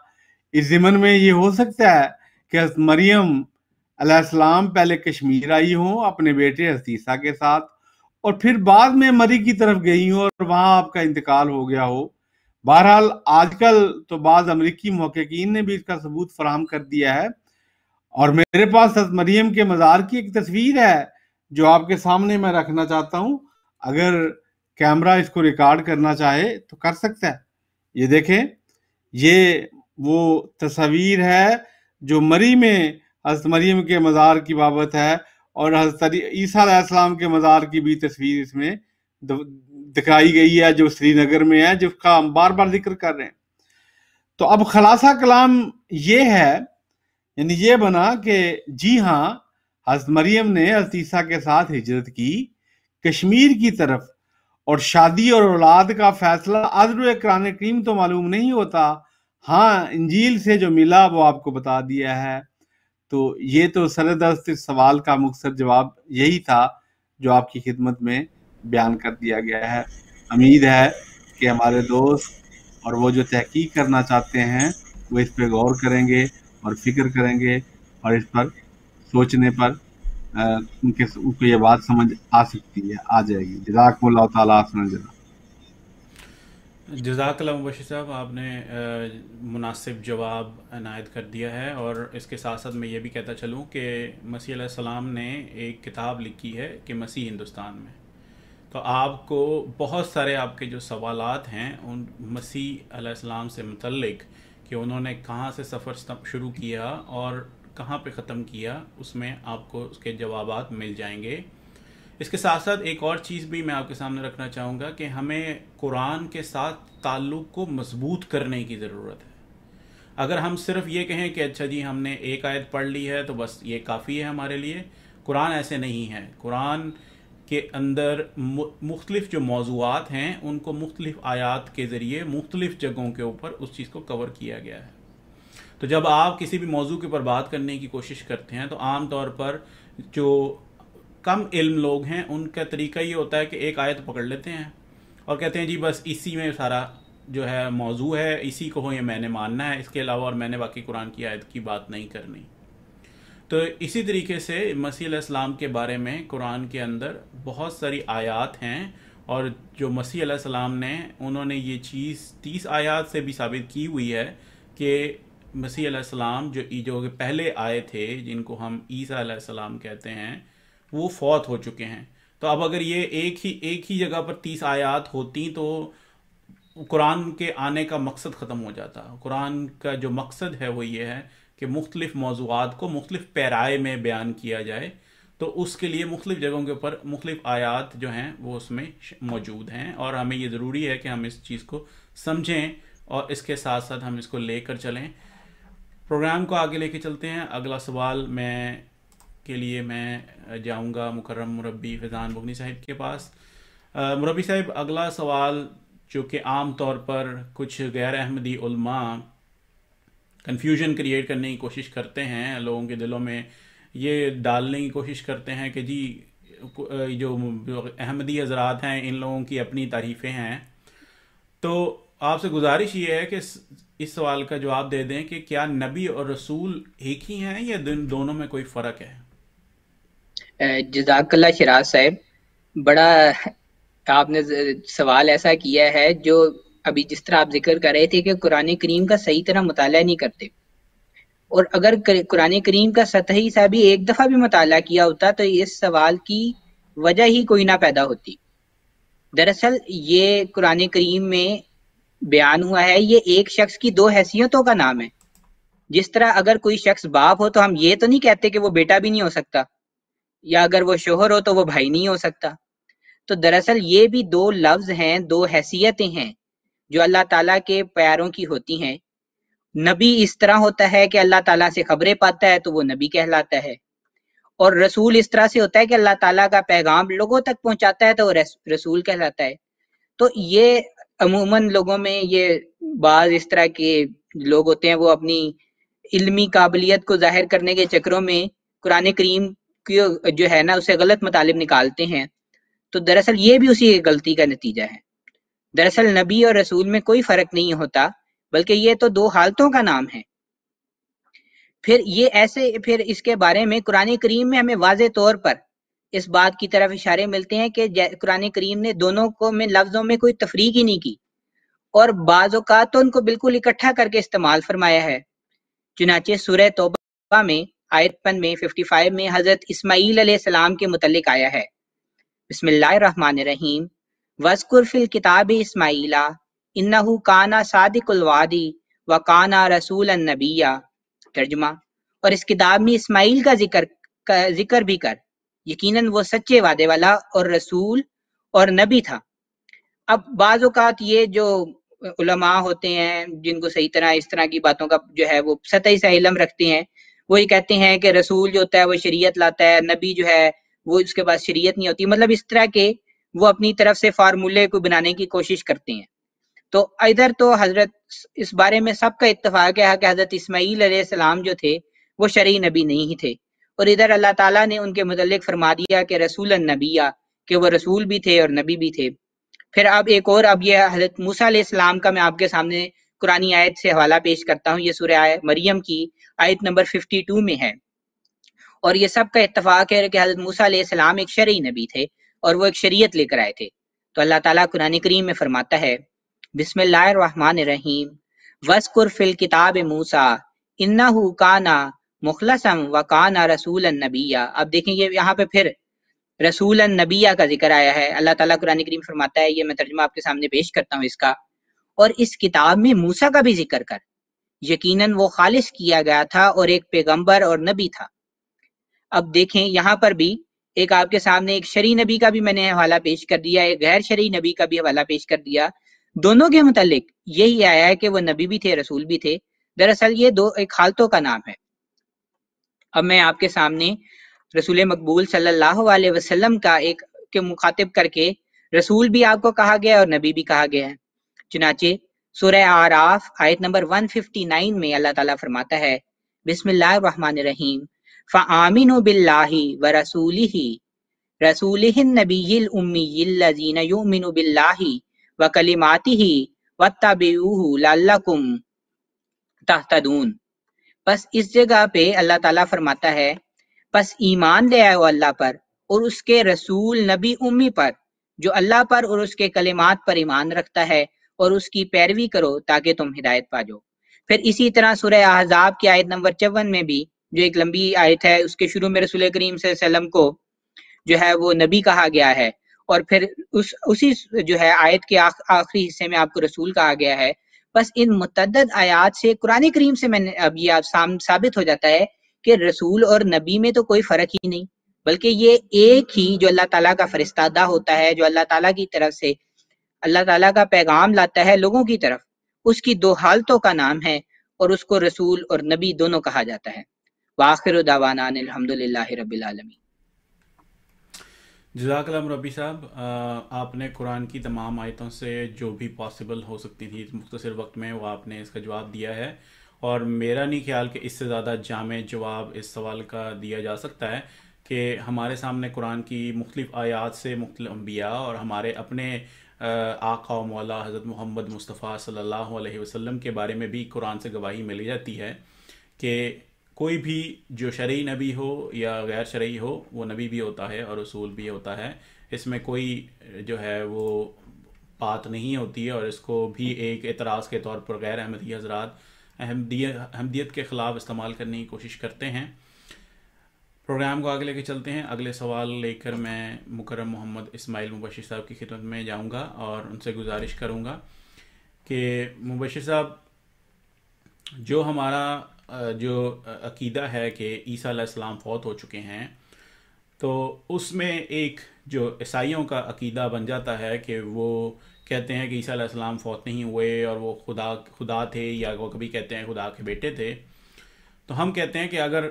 اس ضمن میں یہ ہو سکتا ہے کہ حضرت مریم علیہ السلام پہلے کشمیر آئی ہوں اپنے بیٹے حضرت عیسیٰ کے ساتھ، اور پھر بعد میں مری کی طرف گئی ہوں اور وہاں آپ کا انتقال ہو گیا ہو۔ بہرحال آج کل تو بعض امریکی محققین نے بھی اس کا ثبوت فراہم کر دیا ہے، اور میرے پاس حضرت مریم کے مزار کی ایک تصویر ہے جو آپ کے سامنے میں رکھنا چاہتا ہوں، اگر کیمرہ اس کو ریکارڈ کرنا چاہے تو کر سکتا ہے۔ یہ دیکھیں، یہ وہ تصویر ہے جو مری میں حضرت مریم کے مزار کی بابت ہے، اور حضرت عیسیٰ علیہ السلام کے مزار کی بھی تصویر اس میں دکھائی گئی ہے جو سری نگر میں ہے، جس کا ہم بار بار ذکر کر رہے ہیں۔ تو اب خلاصہ کلام یہ ہے، یعنی یہ بنا کہ جی ہاں، حضرت مریم نے حضرت عیسیٰ کے ساتھ ہجرت کی کشمیر کی طرف، اور شادی اور اولاد کا فیصلہ ازر قرآن کریم تو معلوم نہیں ہوتا، ہاں انجیل سے جو ملا وہ آپ کو بتا دیا ہے۔ تو یہ تو سردست اس سوال کا مختصر جواب یہی تھا جو آپ کی خدمت میں بیان کر دیا گیا ہے۔ امید ہے کہ ہمارے دوست اور وہ جو تحقیق کرنا چاہتے ہیں وہ اس پہ غور کریں گے اور فکر کریں گے، اور اس پر سوچنے پر ان کو یہ بات سمجھ آ سکتی ہے، آ جائے گی۔ جزاکم اللہ تعالیٰ حسن الجزا۔ جزاک اللہ مبشر صاحب، آپ نے مناسب جواب عنایت کر دیا ہے، اور اس کے ساتھ ساتھ میں یہ بھی کہتا چلوں کہ مسیح علیہ السلام نے ایک کتاب لکھی ہے کہ مسیح ہندوستان میں، تو آپ کو بہت سارے آپ کے جو سوالات ہیں ان مسیح علیہ السلام سے متعلق، کہ انہوں نے کہاں سے سفر شروع کیا اور کہاں پہ ختم کیا، اس میں آپ کو اس کے جوابات مل جائیں گے۔ اس کے ساتھ ساتھ ایک اور چیز بھی میں آپ کے سامنے رکھنا چاہوں گا کہ ہمیں قرآن کے ساتھ تعلق کو مضبوط کرنے کی ضرورت ہے۔ اگر ہم صرف یہ کہیں کہ اچھا جی ہم نے ایک آیت پڑھ لی ہے تو بس یہ کافی ہے ہمارے لیے، قرآن ایسے نہیں ہے۔ قرآن کے اندر مختلف جو موضوعات ہیں ان کو مختلف آیات کے ذریعے مختلف جگہوں کے اوپر اس چیز کو کور کیا گیا ہے۔ تو جب آپ کسی بھی موضوع کے اوپر بات کرنے کی کوشش کرتے ہیں تو عام طور پر جو کم علم لوگ ہیں ان کا طریقہ یہ ہوتا ہے کہ ایک آیت پکڑ لیتے ہیں اور کہتے ہیں جی بس اسی میں سارا جو ہے موضوع ہے، اسی کو یہ میں نے ماننا ہے، اس کے علاوہ اور میں نے باقی قرآن کی آیت کی بات نہیں کرنی۔ تو اسی طریقے سے مسیح علیہ السلام کے بارے میں قرآن کے اندر بہت ساری آیات ہیں، اور جو مسیح علیہ السلام نے انہوں نے یہ چیز 30 آیات سے بھی ثابت کی ہوئی ہے کہ مسیح علیہ السلام جو پہلے آئے تھے جن کو ہم عیسیٰ علیہ السلام کہتے ہیں وہ فوت ہو چکے ہیں۔ تو اب اگر یہ ایک ہی جگہ پر 30 آیات ہوتی تو قرآن کے آنے کا مقصد ختم ہو جاتا۔ قرآن کا جو مقصد ہے وہ یہ ہے کہ مختلف موضوعات کو مختلف پیرائے میں بیان کیا جائے، تو اس کے لیے مختلف جگہوں کے اوپر مختلف آیات جو ہیں وہ اس میں موجود ہیں، اور ہمیں یہ ضروری ہے کہ ہم اس چیز کو سمجھیں اور اس کے ساتھ ساتھ ہم اس کو لے کر چلیں۔ پروگرام کو آگے لے کے چلتے ہیں۔ اگلا سوال کے لیے میں جاؤں گا مکرم مربی فیضان بغنی صاحب کے پاس۔ مربی صاحب، اگلا سوال جو کہ عام طور پر کچھ غیر احمدی علماء کنفیوژن کریٹ کرنے کی کوشش کرتے ہیں، لوگوں کے دلوں میں یہ ڈالنے کی کوشش کرتے ہیں کہ جی جو احمدی حضرات ہیں ان لوگوں کی اپنی تعریفیں ہیں، تو آپ سے گزارش یہ ہے کہ اس سوال کا جواب دے دیں کہ کیا نبی اور رسول ایک ہی ہیں یا دونوں میں کوئی فرق ہے؟ جزاک اللہ شراز صاحب، بڑا آپ نے سوال ایسا کیا ہے جو ابھی جس طرح آپ ذکر کر رہے تھے کہ قرآن کریم کا صحیح طرح مطالعہ نہیں کرتے، اور اگر قرآن کریم کا سطحی سا بھی ایک دفعہ بھی مطالعہ کیا ہوتا تو اس سوال کی وجہ ہی کوئی نہ پیدا ہوتی۔ دراصل یہ قرآن کریم میں بیان ہوا ہے، یہ ایک شخص کی دو حیثیتوں کا نام ہے۔ جس طرح اگر کوئی شخص باپ ہو تو ہم یہ تو نہیں کہتے کہ وہ بیٹا بھی نہیں ہو سکتا، یا اگر وہ شوہر ہو تو وہ بھائی نہیں ہو سکتا۔ تو دراصل یہ بھی دو لفظ ہیں، دو حیثیتیں ہیں جو اللہ تعالیٰ کے پیاروں کی ہوتی ہیں۔ نبی اس طرح ہوتا ہے کہ اللہ تعالیٰ سے خبریں پاتا ہے تو وہ نبی کہلاتا ہے، اور رسول اس طرح سے ہوتا ہے کہ اللہ تعالیٰ کا پیغام لوگوں تک پہنچاتا ہے تو وہ رسول کہلاتا ہے۔ تو یہ عموماً لوگوں میں یہ بعض اس طرح کے لوگ ہوتے ہیں، وہ اپنی علمی قابلیت کو ظاہر کرنے کے چکروں میں قرآن کریم کی جو ہے نا اسے غلط مطالب نکالتے ہیں۔ تو دراصل یہ بھی اسی غلطی کا نتیجہ ہے۔ دراصل نبی اور رسول میں کوئی فرق نہیں ہوتا، بلکہ یہ تو دو حالتوں کا نام ہے۔ پھر اس کے بارے میں قرآن کریم میں ہمیں واضح طور پر اس بات کی طرف اشارے ملتے ہیں کہ قرآن کریم نے دونوں کو میں لفظوں میں کوئی تفریق ہی نہیں کی، اور بعض اوقات تو ان کو بالکل اکٹھا کر کے استعمال فرمایا ہے۔ چنانچہ سورہ توبہ میں آیت 55 میں حضرت اسماعیل علیہ السلام کے متعلق آیا ہے، بسم اللہ الرحمن الرحیم، وَاذْكُرْ فِي الْكِتَابِ اسماعیل اِنَّهُ كَانَ صَادِقَ الْوَعْدِ وَكَانَ رَسُولًا نَبِيًّا۔ ترجمہ، اور اس کتاب میں اسماعیل کا ذکر بھی کر، یقیناً وہ سچے وعدے والا اور رسول اور نبی تھا۔ اب بعض اوقات یہ جو علماء ہوتے ہیں جن کو صحیح طرح اس طرح کی باتوں کا جو ہے وہ سطحی سا علم رکھتے ہیں، وہ یہ کہتے ہیں کہ رسول جو ہوتا ہے وہ شریعت لاتا ہے، نبی جو ہے وہ اس کے پاس شریعت نہیں ہوتی، مطلب اس طرح کے وہ اپنی طرف سے فارمولے کو بنانے کی کوشش کرتے ہیں۔ تو ادھر تو حضرت اس بارے میں سب کا اتفاق ہے کہ حضرت اسماعیل علیہ السلام جو تھے وہ شرعی نبی نہیں ہی تھے، اور ادھر اللہ تعالیٰ نے ان کے متعلق فرما دیا کہ رسول النبی، کہ وہ رسول بھی تھے اور نبی بھی تھے۔ پھر اب یہ حضرت موسیٰ علیہ السلام کا میں آپ کے سامنے قرآنی آیت سے حوالہ پیش کرتا ہوں، یہ سورہ مریم کی آیت نمبر 52 میں ہے، اور یہ سب کا اتفاق ہے کہ حضرت موسیٰ علیہ السلام ایک شرعی نبی تھے اور وہ ایک شریعت لے کر آئے تھے۔ تو اللہ تعالیٰ قرآن کریم میں فرماتا ہے، بسم اللہ الرحمن الرحیم، وَاذْكُرْ فِي الْكِتَابِ مُوسَىٰ إِنَّهُ كَانَ مُخْلَصًا وَكَانَ رَسُولًا نَبِيًّا۔ اب دیکھیں یہ یہاں پہ پھر رسول النبیہ کا ذکر آیا ہے۔ اللہ تعالیٰ قرآن کریم فرماتا ہے، یہ میں ترجمہ آپ کے سامنے پیش کرتا ہوں اس کا، اور اس کتاب میں موسیٰ کا بھی ذکر کر، یقیناً وہ خالص کیا گیا تھا اور ایک پیغمبر اور نبی تھا۔ اب دیکھیں یہاں پر بھی ایک آپ کے سامنے ایک شرعی نبی کا بھی میں نے حوالہ پیش کر دیا، ایک غیر شرعی نبی کا بھی حوالہ پیش کر دیا، دونوں کے متعلق یہی آیا ہے کہ وہ نبی بھی تھے، رسول بھی تھے۔ دراصل یہ دو ایک حالتوں کا نام ہے۔ اب میں آپ کے سامنے رسول مقبول صلی اللہ علیہ وسلم کا ایک کے مخاطب کر کے رسول بھی آپ کو کہا گیا اور نبی بھی کہا گیا ہے۔ چنانچہ سورہ اعراف آیت نمبر 159 میں اللہ تعالیٰ فرماتا ہے، بسم اللہ الرحمن الرحیم، فَآمِنُوا بِاللَّهِ وَرَسُولِهِ رَسُولِهِ النَّبِيِّ الْأُمِّيِّ الَّذِينَ يُؤْمِنُوا بِاللَّهِ وَكَلِمَاتِهِ وَاتَّبِعُوهُ لَعَلَّكُمْ تَهْتَدُونَ۔ بس اس جگہ پہ اللہ تعالیٰ فرماتا ہے، بس ایمان لے آؤ اللہ پر اور اس کے رسول نبی امی پر جو اللہ پر اور اس کے کلمات پر ایمان رکھتا ہے، اور اس کی پیروی کرو تاکہ تم ہدایت پا جاؤ۔ پھر اسی طرح سورہ احزاب کی آیت نمبر 54 میں بھی جو ایک لمبی آیت ہے، اس کے شروع میں رسول کریم صلی اللہ علیہ وسلم کو جو ہے وہ نبی کہا گیا ہے، اور پھر اسی جو ہے آیت کے آخری حصے میں آپ کو رسول کہا گیا ہے۔ بس ان متعدد آیات سے قرآن کریم سے میں نے اب یہ ثابت ہو جاتا ہے کہ رسول اور نبی میں تو کوئی فرق ہی نہیں، بلکہ یہ ایک ہی جو اللہ تعالیٰ کا فرستادہ ہوتا ہے، جو اللہ تعالیٰ کی طرف سے اللہ تعالیٰ کا پیغام لاتا ہے لوگوں کی طرف، اس کی دو حالتوں کا نام ہے، اور اس کو رسول اور نبی دونوں کہا جاتا ہے۔ وآخر دعوانا ان الحمدللہ رب العالمین۔ جزاک اللہ مربی صاحب، آپ نے قرآن کی تمام آیتوں سے جو بھی پاسبل ہو سکتی تھی مختصر وقت میں وہ آپ نے اس کا جواب دیا ہے، اور میرا نہیں خیال کہ اس سے زیادہ جامع جواب اس سوال کا دیا جا سکتا ہے کہ ہمارے سامنے قرآن کی مختلف آیات سے مختلف انبیاء اور ہمارے اپنے آقا و مولا حضرت محمد مصطفیٰ صلی اللہ علیہ وسلم کے بارے میں بھی قرآن سے گواہی ملی جاتی ہے کہ کوئی بھی جو شرعی نبی ہو یا غیر شرعی ہو وہ نبی بھی ہوتا ہے اور رسول بھی ہوتا ہے، اس میں کوئی جو ہے وہ بات نہیں ہوتی ہے، اور اس کو بھی ایک اعتراض کے طور پر غیر احمدی حضرات احمدیت کے خلاف استعمال کرنے کی کوشش کرتے ہیں۔ پروگرام کو آگے لے کے چلتے ہیں۔ اگلے سوال لے کر میں مکرم محمد اسماعیل مبشر صاحب کی خدمت میں جاؤں گا اور ان سے گزارش کروں گا کہ مبشر صاحب، جو ہمارا جو عقیدہ ہے کہ عیسیٰ علیہ السلام فوت ہو چکے ہیں، تو اس میں ایک جو عیسائیوں کا عقیدہ بن جاتا ہے کہ وہ کہتے ہیں کہ عیسیٰ علیہ السلام فوت نہیں ہوئے اور وہ خدا تھے، یا وہ کبھی کہتے ہیں خدا کے بیٹے تھے۔ تو ہم کہتے ہیں کہ اگر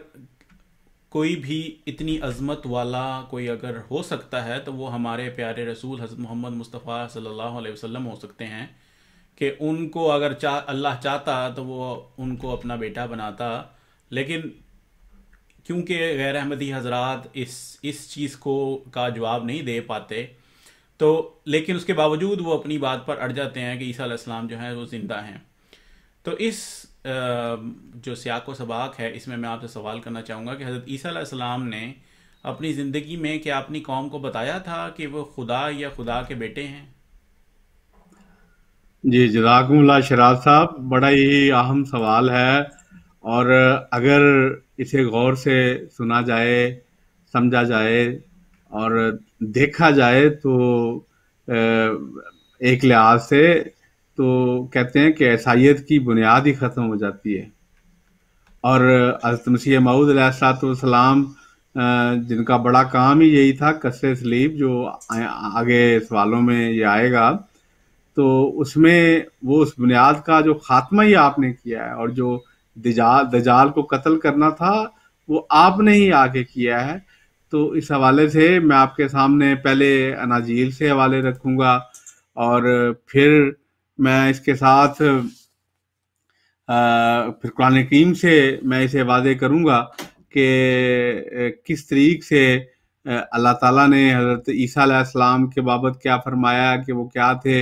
کوئی بھی اتنی عظمت والا کوئی اگر ہو سکتا ہے تو وہ ہمارے پیارے رسول حضرت محمد مصطفیٰ صلی اللہ علیہ وسلم ہو سکتے ہیں، کہ ان کو اگر اللہ چاہتا تو وہ ان کو اپنا بیٹا بناتا، لیکن کیونکہ غیر احمدی حضرات اس چیز کا جواب نہیں دے پاتے، تو لیکن اس کے باوجود وہ اپنی بات پر اڑ جاتے ہیں کہ عیسیٰ علیہ السلام جو ہیں وہ زندہ ہیں۔ تو اس جو سیاق و سباق ہے، اس میں آپ سے سوال کرنا چاہوں گا کہ حضرت عیسیٰ علیہ السلام نے اپنی زندگی میں کیا اپنی قوم کو بتایا تھا کہ وہ خدا یا خدا کے بیٹے ہیں؟ جی، جزاکم اللہ شراز صاحب، بڑا ہی اہم سوال ہے، اور اگر اسے غور سے سنا جائے، سمجھا جائے اور دیکھا جائے تو ایک لحاظ سے تو کہتے ہیں کہ عیسائیت کی بنیاد ہی ختم ہو جاتی ہے، اور حضرت مسیح موعود علیہ الصلوۃ والسلام جن کا بڑا کام ہی یہی تھا، کسر صلیب، جو آگے سوالوں میں یہ آئے گا، تو اس میں وہ اس بنیاد کا جو خاتمہ ہی آپ نے کیا ہے، اور جو دجال کو قتل کرنا تھا وہ آپ نے ہی آگے کیا ہے۔ تو اس حوالے سے میں آپ کے سامنے پہلے اناجیل سے حوالے رکھوں گا، اور پھر میں اس کے ساتھ پھر قرآن حکیم سے میں اسے واضح کروں گا کہ کس طریق سے اللہ تعالیٰ نے حضرت عیسیٰ علیہ السلام کے بابت کیا فرمایا کہ وہ کیا تھے،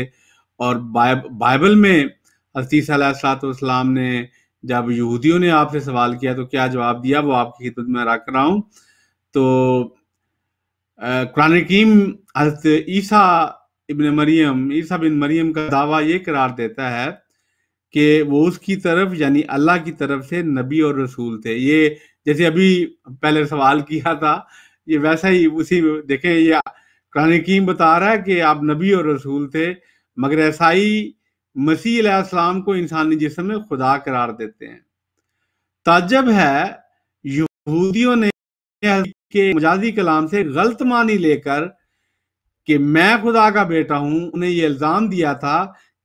اور بائبل میں حضرت عیسیٰ علیہ السلام نے جب یہودیوں نے آپ سے سوال کیا تو کیا جواب دیا، وہ آپ کی خدمت میں رکھ رہا ہوں۔ تو قرآن حکیم حضرت عیسیٰ بن مریم کا دعویٰ یہ قرار دیتا ہے کہ وہ اس کی طرف، یعنی اللہ کی طرف سے نبی اور رسول تھے۔ یہ جیسے ابھی پہلے سوال کیا تھا، یہ ویسا ہی اسی دیکھیں، یہ قرآن حکیم بتا رہا ہے کہ آپ نبی اور رسول تھے، مگر عیسائی مسیح علیہ السلام کو انسانی جسم میں خدا قرار دیتے ہیں۔ تعجب ہے، یہودیوں نے کے مجازی کلام سے غلط معنی لے کر کہ میں خدا کا بیٹا ہوں، انہیں یہ الزام دیا تھا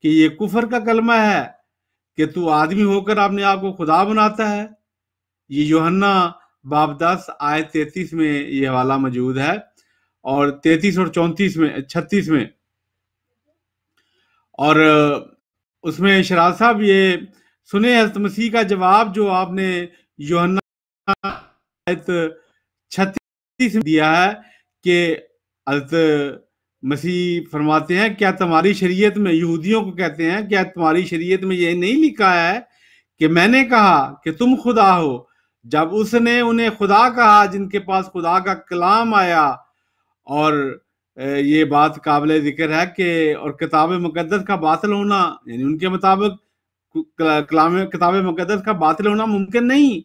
کہ یہ کفر کا کلمہ ہے کہ تو آدمی ہو کر اپنے آپ کو خدا بناتا ہے۔ یہ یوحنا باب 10 آیت 33 میں یہ حوالہ موجود ہے، اور 33 اور 36 میں، اور اس میں شراز صاحب یہ سنیں حضرت مسیح کا جواب جو آپ نے یوحنا آیت 36 میں دیا ہے، کہ حضرت مسیح فرماتے ہیں کیا تمہاری شریعت میں، یہودیوں کو کہتے ہیں کیا تمہاری شریعت میں یہ نہیں لکھا ہے کہ میں نے کہا کہ تم خدا ہو؟ جب اس نے انہیں خدا کہا جن کے پاس خدا کا کلام آیا، اور یہ بات قابل ذکر ہے کہ اور کتاب مقدس کا باطل ہونا، یعنی ان کے مطابق کتاب مقدس کا باطل ہونا ممکن نہیں۔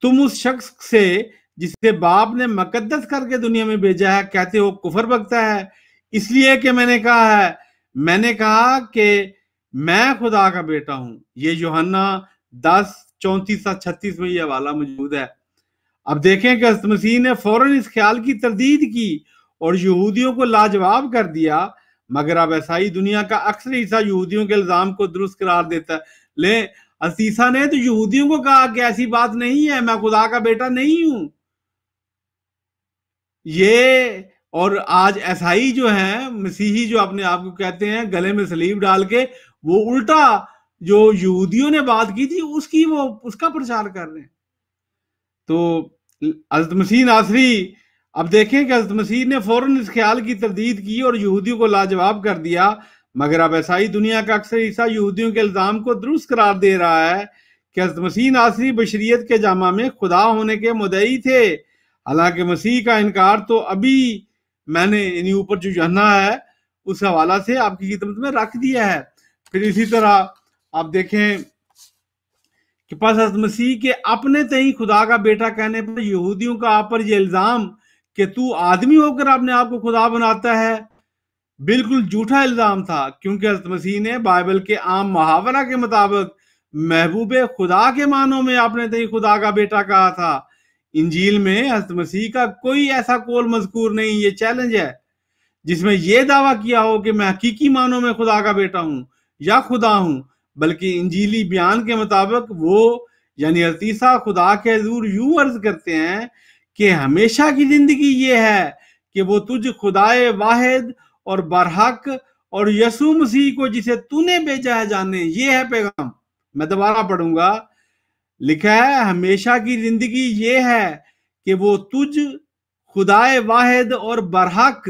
تم اس شخص سے جسے باپ نے مقدس کر کے دنیا میں بھیجا ہے کہتے ہو کفر بکتا ہے، اس لیے کہ میں نے کہا کہ میں خدا کا بیٹا ہوں۔ یہ یوحنا 10:34-36 میں یہ حوالہ موجود ہے۔ اب دیکھیں کہ حضرت مسیح نے فوراً اس خیال کی تردید کی اور یہودیوں کو لاجواب کر دیا، مگر اب عیسائی دنیا کا اکثر حصہ یہودیوں کے الزام کو درست قرار دیتا ہے۔ حضرت عیسیٰ نے تو یہودیوں کو کہا کہ ایسی بات نہیں ہے، میں خدا کا بیٹا نہیں ہوں۔ یہ اور آج عیسائی جو ہیں، مسیحی جو اپنے آپ کو کہتے ہیں، گلے میں صلیب ڈال کے وہ الٹا جو یہودیوں نے بات کی تھی اس کا پرچار کر رہے ہیں۔ تو حضرت مسیح ناصری، اب دیکھیں کہ حضرت مسیح نے فوراً اس خیال کی تردید کی اور یہودیوں کو لاجواب کر دیا، مگر اب عیسائی دنیا کا اکثر حصہ یہودیوں کے الزام کو درست قرار دے رہا ہے کہ حضرت مسیح ناصری بشریت کے جامع میں خدا ہونے کے مدعی تھے، حالانکہ مسیح کا انکار تو ابھی میں نے اوپر جو یوحنا ہے اس حوالہ سے آپ کی خدمت میں رکھ دیا ہے۔ پھر اسی طرح آپ دیکھیں کہ پس حضرت مسیح کے اپنے تئیں خدا کا بیٹا کہنے پر یہودیوں کا آپ پر یہ الزام کہ تو آدمی ہو کر اپنے آپ کو خدا بناتا ہے، بالکل جھوٹا الزام تھا، کیونکہ حضرت مسیح نے بائبل کے عام محاورہ کے مطابق محبوب خدا کے معنوں میں اپنے تئیں خدا کا بیٹا کہا تھا۔ انجیل میں حضرت مسیح کا کوئی ایسا قول مذکور نہیں، یہ چیلنج ہے، جس میں یہ دعویٰ کیا ہو کہ میں حقیقی معنوں میں خدا کا بیٹا ہوں یا خدا ہوں، بلکہ انجیلی بیان کے مطابق وہ یعنی حضرت عیسیٰ خدا کے حضور یوں عرض کرتے ہیں کہ ہمیشہ کی زندگی یہ ہے کہ وہ تجھ خدائے واحد اور برحق اور یسوع مسیح کو جسے تو نے بھیجا ہے جانے۔ یہ ہے پیغام۔ میں دوبارہ پڑھوں گا، لکھا ہے ہمیشہ کی زندگی یہ ہے کہ وہ تجھ خدائے واحد اور برحق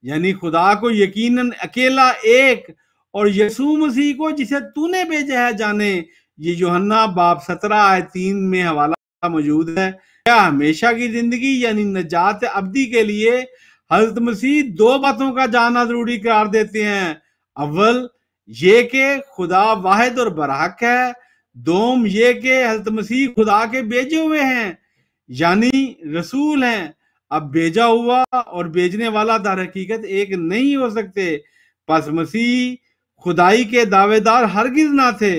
یعنی خدا کو یقیناً اکیلا ایک اور یسوع مسیح کو جسے تو نے بھیجا ہے جانے۔ یہ یوحنا باب 17 آیت 3 میں حوالہ موجود ہے۔ کیا ہمیشہ کی زندگی یعنی نجات ابدی کے لیے حضرت مسیح دو باتوں کا جاننا ضروری قرار دیتے ہیں۔ اول یہ کہ خدا واحد اور برحق ہے، دوم یہ کہ حضرت مسیح خدا کے بھیجے ہوئے ہیں یعنی رسول ہیں۔ اب بھیجا ہوا اور بھیجنے والا در حقیقت ایک نہیں ہو سکتے، پس مسیح خدائی کے دعوے دار ہرگز نہ تھے،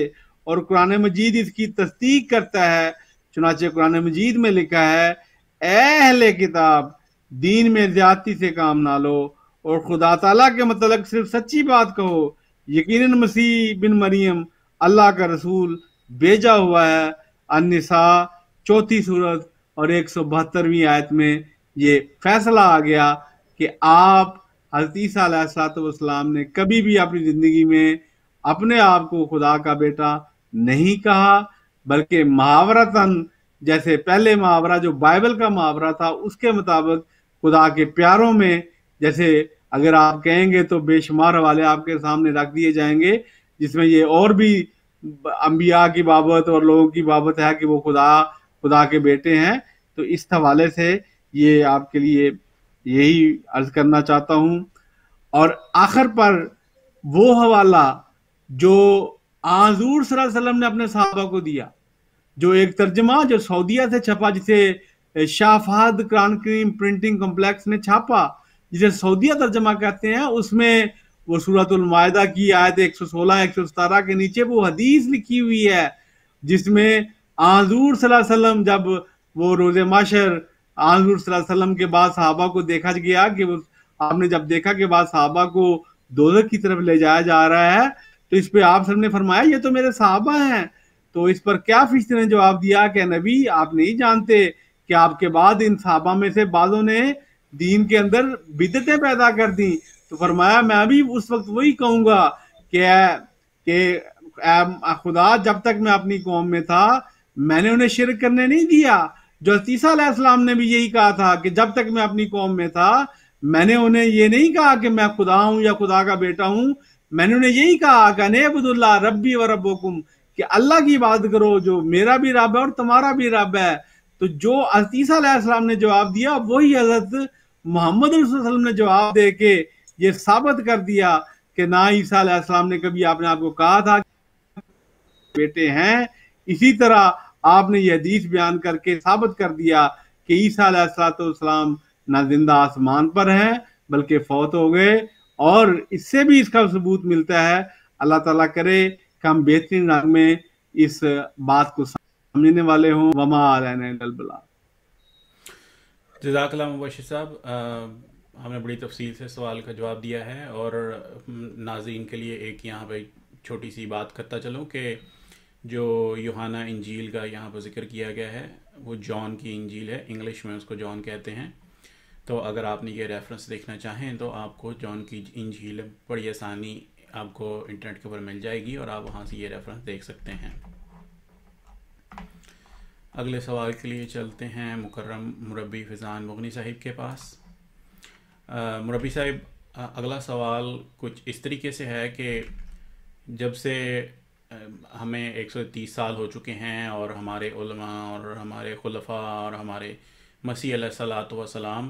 اور قرآن مجید اس کی تصدیق کرتا ہے۔ چنانچہ قرآن مجید میں لکھا ہے، اے اہل کتاب، دین میں زیادتی سے کام نہ لو اور خدا تعالیٰ کے متعلق صرف سچی بات کہو۔ یقیناً مسیح بن مریم اللہ کا رسول بھیجا ہوا ہے۔ النساء 4 سورت اور 172ویں آیت میں یہ فیصلہ آ گیا کہ آپ حضرت عیسیٰ علیہ السلام نے کبھی بھی اپنی زندگی میں اپنے آپ کو خدا کا بیٹا نہیں کہا، بلکہ محاورتاً جیسے پہلے محاورہ جو بائبل کا محاورہ تھا اس کے مطابق خدا کے پیاروں میں، جیسے اگر آپ کہیں گے تو بے شمار حوالے آپ کے سامنے رکھ دیے جائیں گے جس میں یہ اور بھی انبیاء کی بابت اور لوگوں کی بابت ہے کہ وہ خدا کے بیٹے ہیں۔ تو اس حوالے سے یہ آپ کے لیے یہی عرض کرنا چاہتا ہوں۔ اور آخر پر وہ حوالہ جو حضور صلی اللہ علیہ وسلم نے اپنے صحابہ کو دیا، جو ایک ترجمہ جو سعودیہ سے چھپا، جسے شاہ فہد قرآن کریم پرنٹنگ کمپلیکس نے چھاپا، جسے سعودیہ ترجمہ کہتے ہیں، اس میں وہ سورۃ المائدہ کی آیت 116 117 کے نیچے وہ حدیث لکھی ہوئی ہے جس میں حضور صلی اللہ علیہ وسلم جب وہ روز محشر حضور صلی اللہ علیہ وسلم کے بعد صحابہ کو دیکھا گیا کہ وہ آپ نے جب دیکھا کہ بعد صحابہ کو دوزخ کی طرف لے جایا جا رہا ہے تو اس پہ آپ سب نے فرمایا یہ تو میرے صحابہ ہیں۔ تو اس پر کیا فرشتے نے جواب دیا کہ نبی آپ نہیں جانتے کہ آپ کے بعد ان صحابہ میں سے بعضوں نے دین کے اندر بدعتیں پیدا کر دیں۔ تو فرمایا میں بھی اس وقت وہی کہوں گا کہ اے خدا، جب تک میں اپنی قوم میں تھا میں نے انہیں شرک کرنے نہیں دیا۔ جو عیسیٰ علیہ السلام نے بھی یہی کہا تھا کہ جب تک میں اپنی قوم میں تھا میں نے انہیں یہ نہیں کہا کہ میں خدا ہوں یا خدا کا بیٹا ہوں، میں نے انہیں یہی کہا کہ اعبدوا اللہ ربی و ربکم، کہ اللہ کی عبادت کرو جو میرا بھی رب ہے اور تمہارا بھی رب ہے۔ تو جو عیسیٰ علیہ السلام نے جواب دیا وہی حضرت محمد رسول اللہ علیہ وسلم نے جواب دے کے یہ ثابت کر دیا کہ نہ عیسیٰ علیہ السلام نے کبھی اپنے آپ کو کہا تھا بیٹے ہیں۔ اسی طرح آپ نے یہ حدیث بیان کر کے ثابت کر دیا کہ عیسیٰ علیہ السلام نہ زندہ آسمان پر ہیں بلکہ فوت ہو گئے، اور اس سے بھی اس کا ثبوت ملتا ہے۔ اللہ تعالیٰ کرے کہ ہم بہترین رنگ میں اس بات کو سمجھنے والے ہوں۔ وما علینا الا البلاغ۔ جزاک اللہ مبشر صاحب، ہم نے بڑی تفصیل سے سوال کا جواب دیا ہے، اور ناظرین کے لیے ایک یہاں پہ چھوٹی سی بات کرتا چلوں کہ جو یوحنا انجیل کا یہاں پر ذکر کیا گیا ہے وہ جان کی انجیل ہے، انگلش میں اس کو جان کہتے ہیں۔ تو اگر آپ نے یہ ریفرنس دیکھنا چاہیں تو آپ کو جان کی انجیل بڑی آسانی آپ کو انٹرنیٹ کے اوپر مل جائے گی اور آپ وہاں سے یہ ریفرنس دیکھ سکتے ہیں۔ اگلے سوال کے لیے چلتے ہیں مکرم مربی فیضان مغنی صاحب کے پاس۔ مربی صاحب، اگلا سوال کچھ اس طریقے سے ہے کہ جب سے ہمیں 130 سال ہو چکے ہیں اور ہمارے علماء اور ہمارے خلفاء اور ہمارے مسیح علیہ الصلوۃ والسلام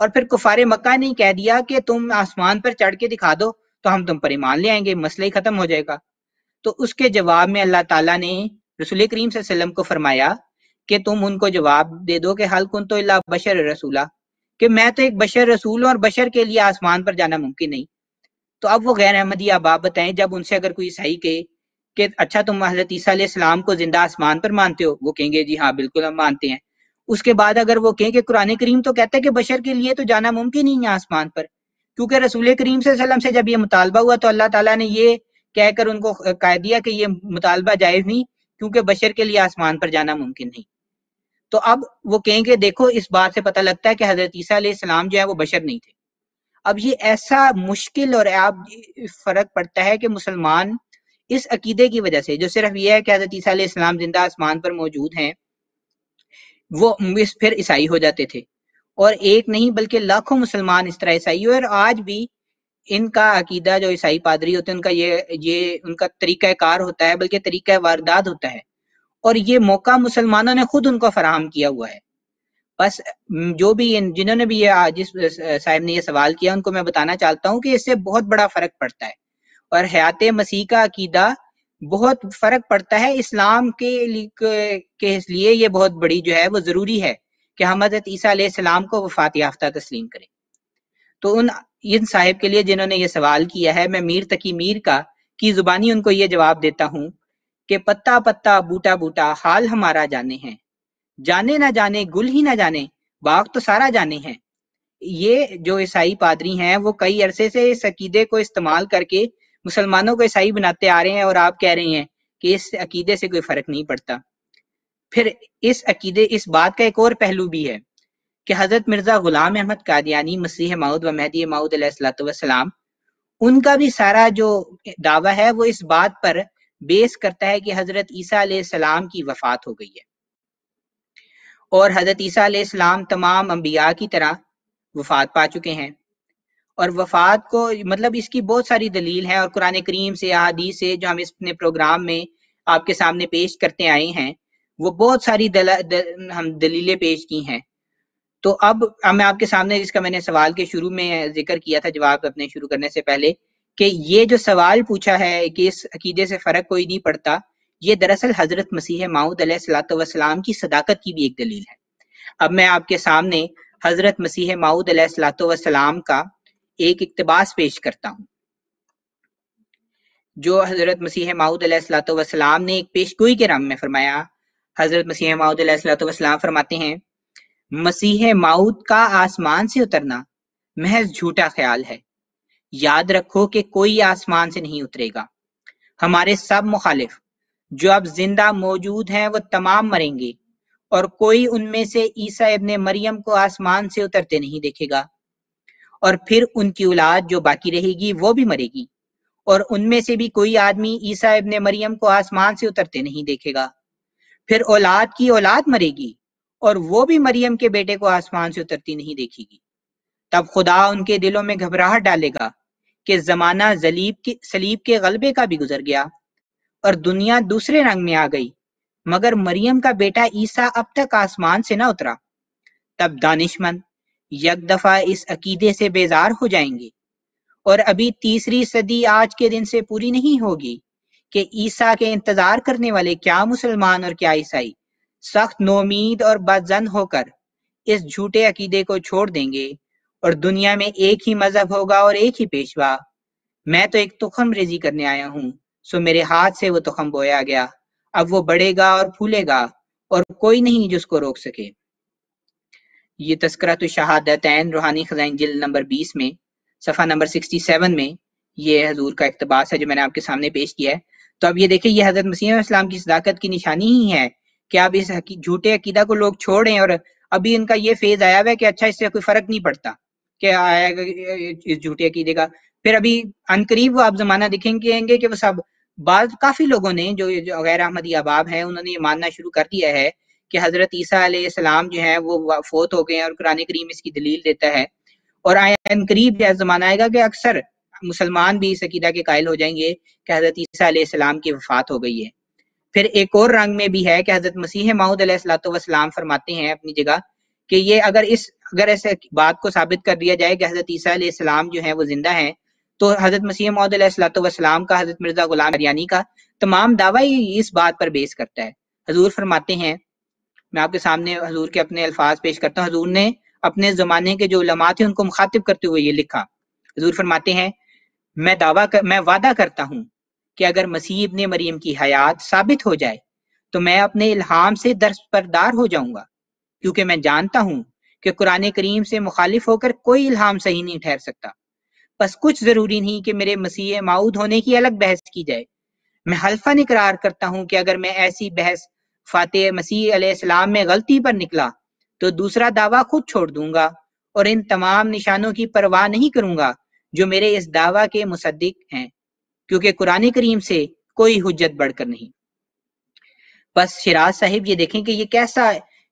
اور پھر کفار مکہ نے کہہ دیا کہ تم آسمان پر چڑھ کے دکھا دو تو ہم تم پر ایمان لے آئیں گے، مسئلہ ہی ختم ہو جائے گا۔ تو اس کے جواب میں اللہ تعالیٰ نے رسول کریم صلی اللہ علیہ وسلم کو فرمایا کہ تم ان کو جواب دے دو کہ حل کنت الا بشر رسولہ، کہ میں تو ایک بشر رسول ہوں اور بشر کے لیے آسمان پر جانا ممکن نہیں۔ تو اب وہ غیر احمدی احباب بتائیں، جب ان سے اگر کوئی عیسائی کہے کہ اچھا تم حضرت عیسیٰ علیہ السلام کو زندہ آسمان پر مانتے ہو، وہ کہیں گے جی ہاں بالکل ہم مانتے ہیں۔ اس کے بعد اگر وہ کہیں کہ قرآن کریم تو کہتا ہے کہ بشر کے لیے تو جانا ممکن ہی ہے آسمان پر، کیونکہ رسول کریم صلی اللہ علیہ وسلم سے جب یہ مطالبہ ہوا تو اللہ تعالیٰ نے یہ کہہ کر ان کو کہہ دیا کہ یہ مطالبہ جائز نہیں، کیونکہ بشر کے لیے آسمان پر جانا ممکن نہیں۔ تو اب وہ کہیں گے دیکھو اس بات سے پتہ لگتا ہے کہ حضرت عیسیٰ علیہ السلام جو ہے وہ بشر نہیں تھے۔ اب یہ ایسا مشکل اور فرق پڑتا ہے کہ مسلمان اس عقیدے کی وجہ سے جو صرف یہ ہے کہ حضرت عیسیٰ علیہ السلام زندہ آسمان پر موجود ہیں، وہ پھر عیسائی ہو جاتے تھے، اور ایک نہیں بلکہ لاکھوں مسلمان اس طرح عیسائی ہوئے، اور آج بھی ان کا عقیدہ جو عیسائی پادری ہوتے ہیں ان کا یہ ان کا طریقہ کار ہوتا ہے، بلکہ طریقہ واردات ہوتا ہے، اور یہ موقع مسلمانوں نے خود ان کو فراہم کیا ہوا ہے۔ بس جو بھی جنہوں نے بھی جس صاحب نے یہ سوال کیا ان کو میں بتانا چاہتا ہوں کہ اس سے بہت بڑا فرق پڑتا ہے، اور حیات مسیح کا عقیدہ بہت فرق پڑتا ہے اسلام کے لیے۔ یہ بہت بڑی جو ہے وہ ضروری ہے کہ ہم حضرت عیسیٰ علیہ السلام کو وفات یافتہ تسلیم کریں۔ تو ان صاحب کے لیے جنہوں نے یہ سوال کیا ہے، میں میر تقی میر کی زبانی ان کو یہ جواب دیتا ہوں کہ پتا پتا بوٹا بوٹا حال ہمارا جانے ہیں، جانے نہ جانے گل ہی نہ جانے باغ تو سارا جانے ہیں۔ یہ جو عیسائی پادری ہیں وہ کئی عرصے سے اس عقیدے کو استعمال کر کے مسلمانوں کو عیسائی بناتے آ رہے ہیں، اور آپ کہہ رہے ہیں کہ اس عقیدے سے کوئی فرق نہیں پڑتا۔ پھر اس بات کا ایک اور پہلو بھی ہے کہ حضرت مرزا غلام احمد قادیانی مسیح موعود و مہدی موعود علیہ الصلوۃ والسلام، ان کا بھی سارا جو دعویٰ ہے وہ اس بات پر بیس کرتا ہے کہ حضرت عیسیٰ علیہ السلام کی وفات ہو گئی ہے، اور حضرت عیسیٰ علیہ السلام تمام انبیاء کی طرح وفات پا چکے ہیں، اور وفات کو مطلب اس کی بہت ساری دلیل ہے، اور قرآن کریم سے احادیث سے جو ہم اس اپنے پروگرام میں آپ کے سامنے پیش کرتے آئے ہیں وہ بہت ساری ہم دلیلیں پیش کی ہیں۔ تو اب میں آپ کے سامنے جس کا میں نے سوال کے شروع میں ذکر کیا تھا جواب اپنے شروع کرنے سے پہلے، کہ یہ جو سوال پوچھا ہے کہ اس عقیدے سے فرق کوئی نہیں پڑتا، یہ دراصل حضرت مسیح موعود علیہ الصلوۃ والسلام کی صداقت کی بھی ایک دلیل ہے۔ اب میں آپ کے سامنے حضرت مسیح موعود علیہ الصلوۃ والسلام کا ایک اقتباس پیش کرتا ہوں، جو حضرت مسیح موعود علیہ الصلوۃ والسلام نے ایک پیشگوئی کے رام میں فرمایا۔ حضرت مسیح موعود علیہ الصلوۃ والسلام فرماتے ہیں، مسیح موعود کا آسمان سے اترنا محض جھوٹا خیال ہے، یاد رکھو کہ کوئی آسمان سے نہیں اترے گا، ہمارے سب مخالف جو اب زندہ موجود ہیں وہ تمام مریں گے، اور کوئی ان میں سے عیسیٰ ابن مریم کو آسمان سے اترتے نہیں دیکھے گا، اور پھر ان کی اولاد جو باقی رہے گی وہ بھی مرے گی، اور ان میں سے بھی کوئی آدمی عیسیٰ ابن مریم کو آسمان سے اترتے نہیں دیکھے گا، پھر اولاد کی اولاد مرے گی اور وہ بھی مریم کے بیٹے کو آسمان سے اترتی نہیں دیکھے گی۔ تب خدا ان کے دلوں میں گھبراہٹ ڈالے گا کہ زمانہ صلیب کے غلبے کا بھی گزر گیا اور دنیا دوسرے رنگ میں آ گئی، مگر مریم کا بیٹا عیسیٰ اب تک آسمان سے نہ اترا۔ تب دانشمند یک دفعہ اس عقیدے سے بیزار ہو جائیں گے، اور ابھی تیسری صدی آج کے دن سے پوری نہیں ہوگی کہ عیسیٰ کے انتظار کرنے والے کیا مسلمان اور کیا عیسائی سخت نومید اور بدظن ہو کر اس جھوٹے عقیدے کو چھوڑ دیں گے، اور دنیا میں ایک ہی مذہب ہوگا اور ایک ہی پیشوا۔ میں تو ایک تخم ریزی کرنے آیا ہوں، سو میرے ہاتھ سے وہ تخم بویا گیا، اب وہ بڑھے گا اور پھولے گا، اور کوئی نہیں جس کو روک سکے۔ یہ تذکرۃ الشہادتین روحانی خزائن جلد نمبر 20 میں صفحہ نمبر 67 میں یہ حضور کا اقتباس ہے جو میں نے آپ کے سامنے پیش کیا ہے۔ تو اب یہ دیکھیں، یہ حضرت مسیح علیہ السلام کی صداقت کی نشانی ہی ہے کہ اب اس جھوٹے عقیدہ کو لوگ چھوڑیں، اور ابھی ان کا یہ فیز آیا ہوا ہے کہ اچھا اس سے کوئی فرق نہیں پڑتا کہ آیا اس جھوٹے عقیدے کا۔ پھر ابھی عنقریب وہ آپ زمانہ دکھیں گے کہ وہ سب کافی لوگوں نے جو غیر احمدی احباب ہیں انہوں نے یہ ماننا شروع کر دیا ہے کہ حضرت عیسیٰ علیہ السلام جو ہیں وہ فوت ہو گئے ہیں، اور قرآن کریم اس کی دلیل دیتا ہے۔ اور عنقریب جو زمانہ آئے گا کہ اکثر مسلمان بھی اس عقیدہ کے قائل ہو جائیں گے کہ حضرت عیسیٰ علیہ السلام کی وفات ہو گئی ہے۔ پھر ایک اور رنگ میں بھی ہے کہ حضرت مسیح موعود علیہ الصلوۃ والسلام فرماتے ہیں اپنی جگہ کہ یہ اگر ایسے بات کو ثابت کر دیا جائے کہ حضرت عیسیٰ علیہ السلام جو ہیں وہ زندہ ہیں، تو حضرت مسیح موعود علیہ الصلوۃ والسلام کا، حضرت مرزا غلام قادیانی کا تمام دعویٰ ہی اس بات پر بیس کرتا ہے۔ حضور فرماتے ہیں، میں آپ کے سامنے حضور کے اپنے الفاظ پیش کرتا ہوں، حضور نے اپنے زمانے کے جو علماء تھے ان کو مخاطب کرتے ہوئے یہ لکھا۔ حضور فرماتے ہیں، میں وعدہ کرتا ہوں کہ اگر مسیح ابن مریم کی حیات ثابت ہو جائے تو میں اپنے الہام سے دربردار ہو جاؤں گا، کیونکہ میں جانتا ہوں کہ قرآن کریم سے مخالف ہو کر کوئی الہام صحیح نہیں ٹھہر سکتا۔ بس کچھ ضروری نہیں کہ میرے مسیح موعود ہونے کی الگ بحث کی جائے۔ میں حلفاً اقرار کرتا ہوں کہ اگر میں ایسی بحث فاتح مسیح علیہ السلام میں غلطی پر نکلا تو دوسرا دعویٰ خود چھوڑ دوں گا اور ان تمام نشانوں کی پرواہ نہیں کروں گا جو میرے اس دعویٰ کے مصدق ہیں، کیونکہ قرآن کریم سے کوئی حجت بڑھ کر نہیں۔ بس شیراز صاحب یہ دیکھیں کہ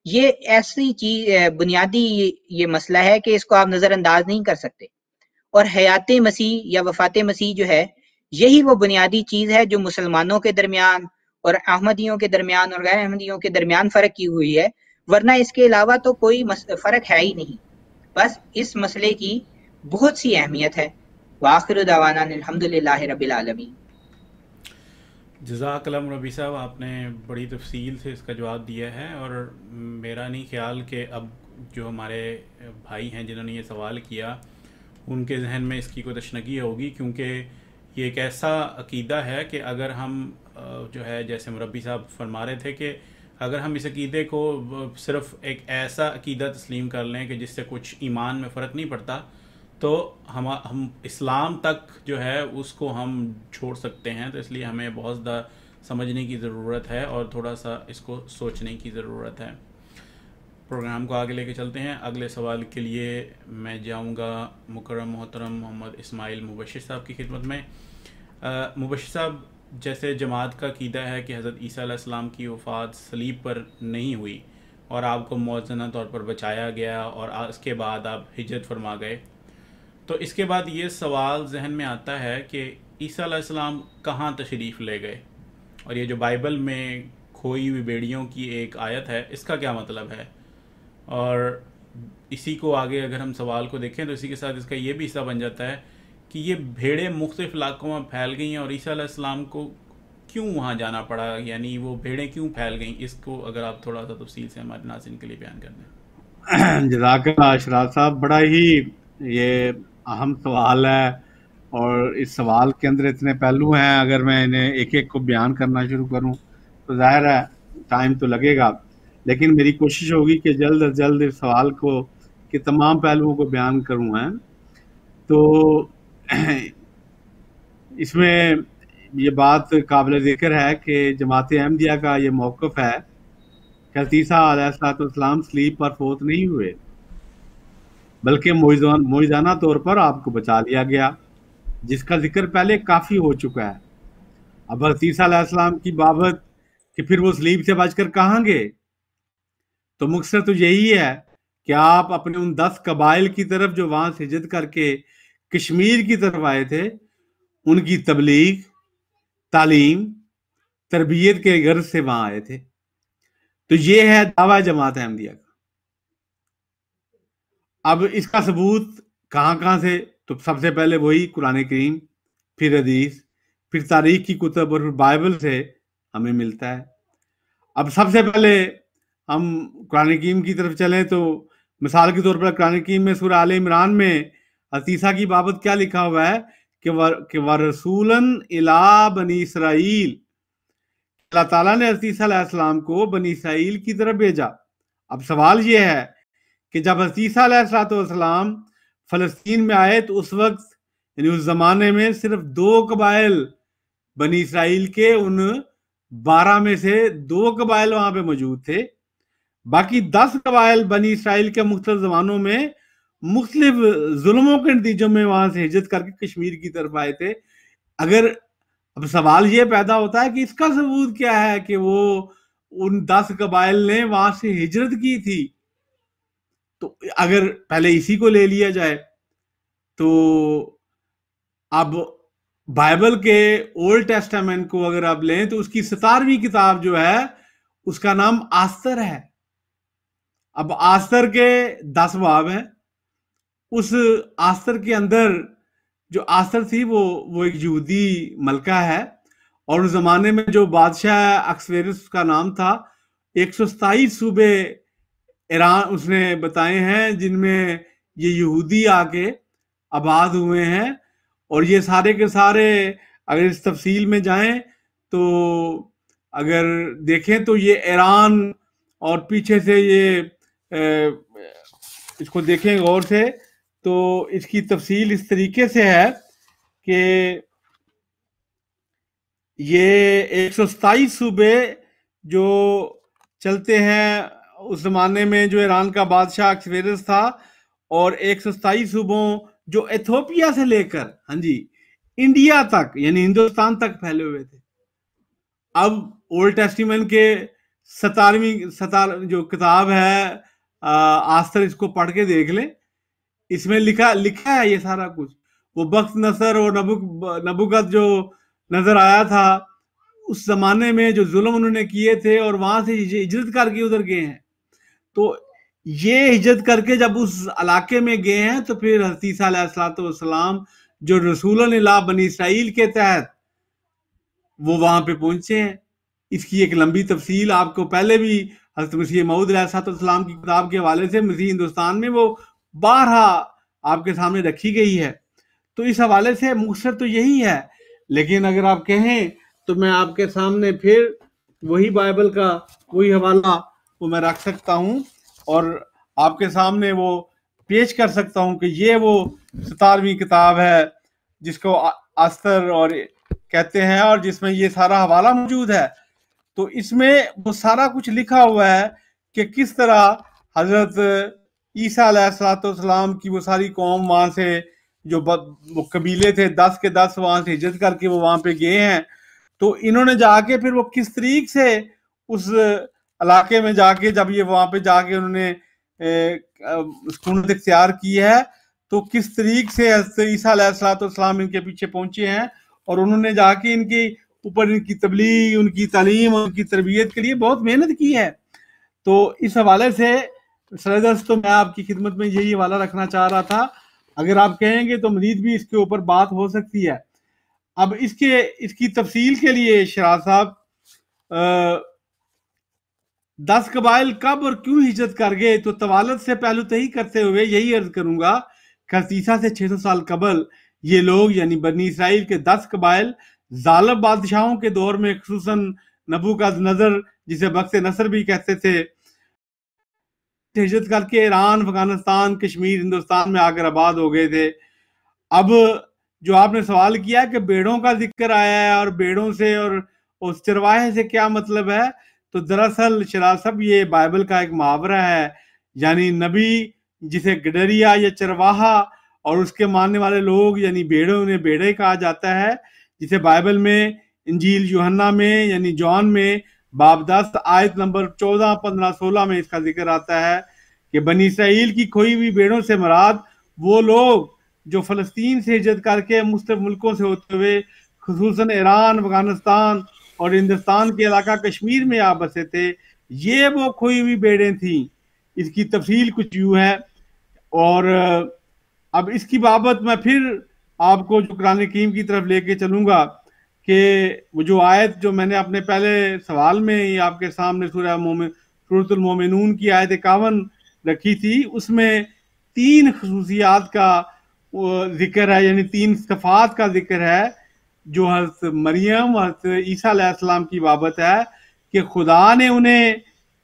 یہ ایسی چیز بنیادی یہ مسئلہ ہے کہ اس کو آپ نظر انداز نہیں کر سکتے، اور حیات مسیح یا وفات مسیح جو ہے یہی وہ بنیادی چیز ہے جو مسلمانوں کے درمیان اور احمدیوں کے درمیان اور غیر احمدیوں کے درمیان فرق کی ہوئی ہے، ورنہ اس کے علاوہ تو کوئی فرق ہے ہی نہیں۔ بس اس مسئلے کی بہت سی اہمیت ہے۔ وآخر دعوانا الحمدللہ رب العالمین۔ جزاک اللہ ربی صاحب، آپ نے بڑی تفصیل سے اس کا جواب دیا ہے، اور میرا نہیں خیال کہ اب جو ہمارے بھائی ہیں جنہوں نے یہ سوال کیا ان کے ذہن میں اس کی کوئی تشنگی ہوگی، کیونکہ یہ ایک ایسا عقیدہ ہے کہ اگر ہم جو ہے جیسے مربی صاحب فرما رہے تھے کہ اگر ہم اس عقیدے کو صرف ایک ایسا عقیدہ تسلیم کر لیں کہ جس سے کچھ ایمان میں فرق نہیں پڑتا، تو ہم اسلام تک جو ہے اس کو ہم چھوڑ سکتے ہیں۔ تو اس لیے ہمیں بہت زیادہ سمجھنے کی ضرورت ہے اور تھوڑا سا اس کو سوچنے کی ضرورت ہے۔ پروگرام کو آگے لے کے چلتے ہیں۔ اگلے سوال کے لیے میں جاؤں گا مکرم محترم محمد اسماعیل مبشر صاحب کی خدمت میں۔ مبشر صاحب، جیسے جماعت کا عقیدہ ہے کہ حضرت عیسیٰ علیہ السلام کی وفات صلیب پر نہیں ہوئی اور آپ کو موزنہ طور پر بچایا گیا اور اس کے بعد آپ ہجرت فرما گئے، تو اس کے بعد یہ سوال ذہن میں آتا ہے کہ عیسیٰ علیہ السلام کہاں تشریف لے گئے، اور یہ جو بائبل میں کھوئی ہوئی بیڑیوں کی ایک آیت ہے اس کا کیا مطلب ہے؟ اور اسی کو آگے اگر ہم سوال کو دیکھیں تو اسی کے ساتھ اس کا یہ بھی حصہ بن جاتا ہے کہ یہ بھیڑیں مختلف علاقوں میں پھیل گئی ہیں اور عیسیٰ علیہ السلام کو کیوں وہاں جانا پڑا، یعنی وہ بھیڑیں کیوں پھیل گئیں، اس کو اگر آپ تھوڑا سا تفصیل سے ہمارے ناظرین کے لیے بیان کر دیں۔ جزاک اللہ شیراز صاحب، بڑا ہی یہ اہم سوال ہے اور اس سوال کے اندر اتنے پہلو ہیں، اگر میں انہیں ایک ایک کو بیان کرنا شروع کروں تو ظاہر ہے ٹائم تو لگے گا، لیکن میری کوشش ہوگی کہ جلد از جلد اس سوال کو کہ تمام پہلوؤں کو بیان کروں ہیں۔ تو اس میں یہ بات قابل ذکر ہے کہ جماعت احمدیہ کا یہ موقف ہے کہ حضرت عیسیٰ علیہ السلام صلیب پر فوت نہیں ہوئے، بلکہ معجزانہ طور پر آپ کو بچا لیا گیا، جس کا ذکر پہلے کافی ہو چکا ہے۔ اب حضرت عیسیٰ علیہ السلام کی بابت کہ پھر وہ صلیب سے بچ کر کہاں گئے، تو مقصد تو یہی ہے کہ آپ اپنے ان 10 قبائل کی طرف جو وہاں سے ہجرت کر کے کشمیر کی طرف آئے تھے، ان کی تبلیغ، تعلیم، تربیت کے غرض سے وہاں آئے تھے۔ تو یہ ہے دعویٰ جماعت احمدیہ کا۔ اب اس کا ثبوت کہاں سے، تو سب سے پہلے وہی قرآن کریم، پھر حدیث، پھر تاریخ کی کتب اور پھر بائبل سے ہمیں ملتا ہے۔ اب سب سے پہلے ہم قرآن کریم کی طرف چلیں تو مثال کے طور پر قرآن کریم میں سورہ آل عمران میں حضرت عیسیٰ کی بابت کیا لکھا ہوا ہے کہ وَرَسُولًا إِلَىٰ بَنِي اسرائیل، اللہ تعالیٰ نے حضرت عیسیٰ علیہ السلام کو بنی اسرائیل کی طرف بھیجا۔ اب سوال یہ ہے کہ جب حضرت عیسیٰ علیہ السلام فلسطین میں آئے تو اس وقت یعنی اس زمانے میں صرف 2 قبائل بنی اسرائیل کے ان 12 میں سے 2 قبائل وہاں پہ موجود تھے، باقی 10 قبائل بنی اسرائیل کے مختلف زمانوں میں مختلف ظلموں کے نتیجوں میں وہاں سے ہجرت کر کے کشمیر کی طرف آئے تھے۔ اگر اب سوال یہ پیدا ہوتا ہے کہ اس کا ثبوت کیا ہے کہ وہ ان 10 قبائل نے وہاں سے ہجرت کی تھی، تو اگر پہلے اسی کو لے لیا جائے تو اب بائبل کے اولڈ ٹیسٹامنٹ کو اگر آپ لیں تو اس کی 17ویں کتاب جو ہے اس کا نام آستر ہے، اب آستر کے 10 باب ہیں. اس آستر کے اندر جو آستر تھی وہ ایک یہودی ملکہ ہے، اور اس زمانے میں جو بادشاہ اکسویروس کا نام تھا، 127 صوبے ایران اس نے بتائے ہیں جن میں یہ یہودی آ کے آباد ہوئے ہیں. اور یہ سارے کے سارے اگر اس تفصیل میں جائیں تو اگر دیکھیں تو یہ ایران اور پیچھے سے یہ اس کو دیکھیں غور سے تو اس کی تفصیل اس طریقے سے ہے کہ یہ 127 صوبے جو چلتے ہیں اس زمانے میں جو ایران کا بادشاہ اکسویروس تھا، اور 127 صوبوں جو ایتھوپیا سے لے کر انڈیا تک یعنی ہندوستان تک پھیلے ہوئے تھے. اب اولڈ ٹیسٹیمنٹ کے 17ویں جو کتاب ہے آستر، اس کو پڑھ کے دیکھ لیں. اس میں لکھا ہے یہ سارا کچھ. وہ بخت نصر اور نبوکت جو نظر آیا تھا اس زمانے میں جو ظلم انہوں نے کیے تھے، اور وہاں سے ہجرت کر کے ادھر گئے ہیں. تو یہ ہجرت کر کے جب اس علاقے میں گئے ہیں تو پھر حضرت عیسیٰ علیہ السلام جو رسول اللہ بنی اسرائیل کے تحت وہ وہاں پہ پہنچے ہیں. اس کی ایک لمبی تفصیل آپ کو پہلے بھی حضرت مسیح موعود علیہ السلام کی کتاب کے حوالے سے مسیح ہندوستان میں وہ بارہا آپ کے سامنے رکھی گئی ہے. تو اس حوالے سے مختصر تو یہی ہے، لیکن اگر آپ کہیں تو میں آپ کے سامنے پھر وہی بائبل کا وہی حوالہ وہ میں رکھ سکتا ہوں اور آپ کے سامنے وہ پیش کر سکتا ہوں کہ یہ وہ 17ویں کتاب ہے جس کو آستر اور کہتے ہیں، اور جس میں یہ سارا حوالہ موجود ہے. تو اس میں وہ سارا کچھ لکھا ہوا ہے کہ کس طرح حضرت عیسیٰ علیہ السلام کی وہ ساری قوم وہاں سے جو قبیلے تھے 10 کے 10 وہاں سے ہجرت کر کے وہ وہاں پہ گئے ہیں. تو انہوں نے جا کے پھر وہ کس طریق سے اس علاقے میں جا کے جب یہ وہاں پہ جا کے انہوں نے سکونت اختیار کی ہے تو کس طریق سے حضرت عیسیٰ علیہ السلام ان کے پیچھے پہنچے ہیں، اور انہوں نے جا کے ان کے اوپر ان کی تبلیغ، ان کی تعلیم، ان کی تربیت کے لیے بہت محنت کی ہے. تو اس حوالے سے سردست تو میں آپ کی خدمت میں یہی حوالہ رکھنا چاہ رہا تھا. اگر آپ کہیں گے تو مزید بھی اس کے اوپر بات ہو سکتی ہے. اب اس کی تفصیل کے لیے شراز صاحب 10 قبائل کب اور کیوں ہجرت کر گئے، تو توالد سے پہلو تہی کرتے ہوئے یہی عرض کروں گا کہ عیسیٰ سے 600 سال قبل یہ لوگ یعنی بنی اسرائیل کے 10 قبائل ظالم بادشاہوں کے دور میں، خصوصاً نبوکد نظر جسے بخت نصر بھی کہتے تھے، ہجرت کر کے ایران، افغانستان، کشمیر، ہندوستان میں آ کر آباد ہو گئے تھے. اب جو آپ نے سوال کیا کہ بیڑوں کا ذکر آیا ہے اور بیڑوں سے اور اس چرواہے سے کیا مطلب ہے، تو دراصل شراز صاحب یہ بائبل کا ایک محاورہ ہے. یعنی نبی جسے گڈریا یا چرواہا اور اس کے ماننے والے لوگ یعنی بیڑوں انہیں بیڑے کہا جاتا ہے، جسے بائبل میں انجیل یوحنا میں یعنی جون میں باب 10 آیت نمبر 14، 15، 16 میں اس کا ذکر آتا ہے کہ بنی اسرائیل کی کھوئی ہوئی بیڑوں سے مراد وہ لوگ جو فلسطین سے ہجرت کر کے مختلف ملکوں سے ہوتے ہوئے خصوصاً ایران، افغانستان اور ہندوستان کے علاقہ کشمیر میں آ بسے تھے، یہ وہ کھوئی ہوئی بیڑیں تھیں. اس کی تفصیل کچھ یوں ہے. اور اب اس کی بابت میں پھر آپ کو جو قرآن کریم کی طرف لے کے چلوں گا کہ وہ جو آیت جو میں نے اپنے پہلے سوال میں ہی آپ کے سامنے سورۃ المومنون کی آیت 51 رکھی تھی، اس میں 3 خصوصیات کا ذکر ہے، یعنی 3 صفات کا ذکر ہے جو حضرت مریم، حضرت عیسیٰ علیہ السلام کی بابت ہے کہ خدا نے انہیں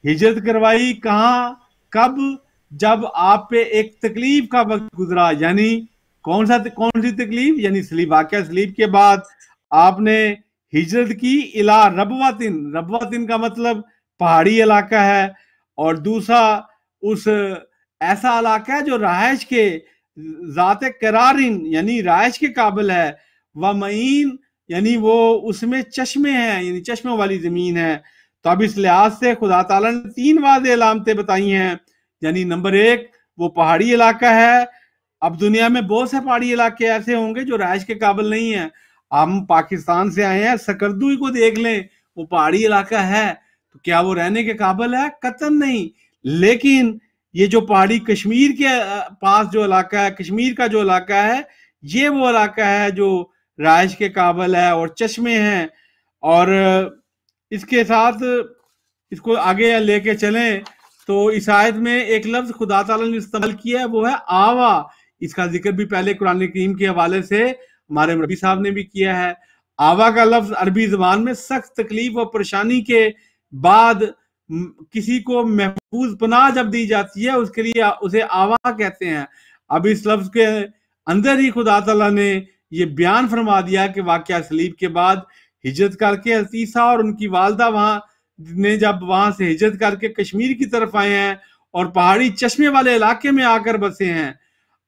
ہجرت کروائی کہاں، کب، جب آپ پہ ایک تکلیف کا وقت گزرا. یعنی کون سی تکلیف؟ یعنی واقعہ صلیب کے بعد آپ نے ہجرت کی الا ربواتن. ربواتن کا مطلب پہاڑی علاقہ ہے، اور دوسرا اس ایسا علاقہ ہے جو رہائش کے ذات قرارن یعنی رہائش کے قابل ہے، ومعین یعنی وہ اس میں چشمے ہیں یعنی چشموں والی زمین ہے. تو اب اس لحاظ سے خدا تعالیٰ نے 3 واضح علامتیں بتائی ہیں. یعنی نمبر 1 وہ پہاڑی علاقہ ہے. اب دنیا میں بہت سے پہاڑی علاقے ایسے ہوں گے جو رہائش کے قابل نہیں ہیں. ہم پاکستان سے آئے ہیں، سکردو کو دیکھ لیں، وہ پہاڑی علاقہ ہے، تو کیا وہ رہنے کے قابل ہے؟ قطعاً نہیں. لیکن یہ جو پہاڑی کشمیر کے پاس جو علاقہ ہے، کشمیر کا جو علاقہ ہے، یہ وہ علاقہ ہے جو رہائش کے قابل ہے اور چشمے ہیں. اور اس کے ساتھ اس کو آگے لے کے چلیں تو اس آیت میں ایک لفظ خدا تعالیٰ نے استعمال کیا ہے، وہ ہے آوا. اس کا ذکر بھی پہلے قرآن کریم کے حوالے سے ہمارے ربی صاحب نے بھی کیا ہے. آوا کا لفظ عربی زبان میں سخت تکلیف اور پریشانی کے بعد کسی کو محفوظ پناہ جب دی جاتی ہے، اس کے لیے اسے آوا کہتے ہیں. اب اس لفظ کے اندر ہی خدا تعالیٰ نے یہ بیان فرما دیا کہ واقعہ صلیب کے بعد ہجرت کر کے حضرت عیسیٰ اور ان کی والدہ وہاں نے جب وہاں سے ہجرت کر کے کشمیر کی طرف آئے ہیں اور پہاڑی چشمے والے علاقے میں آ کر بسے ہیں.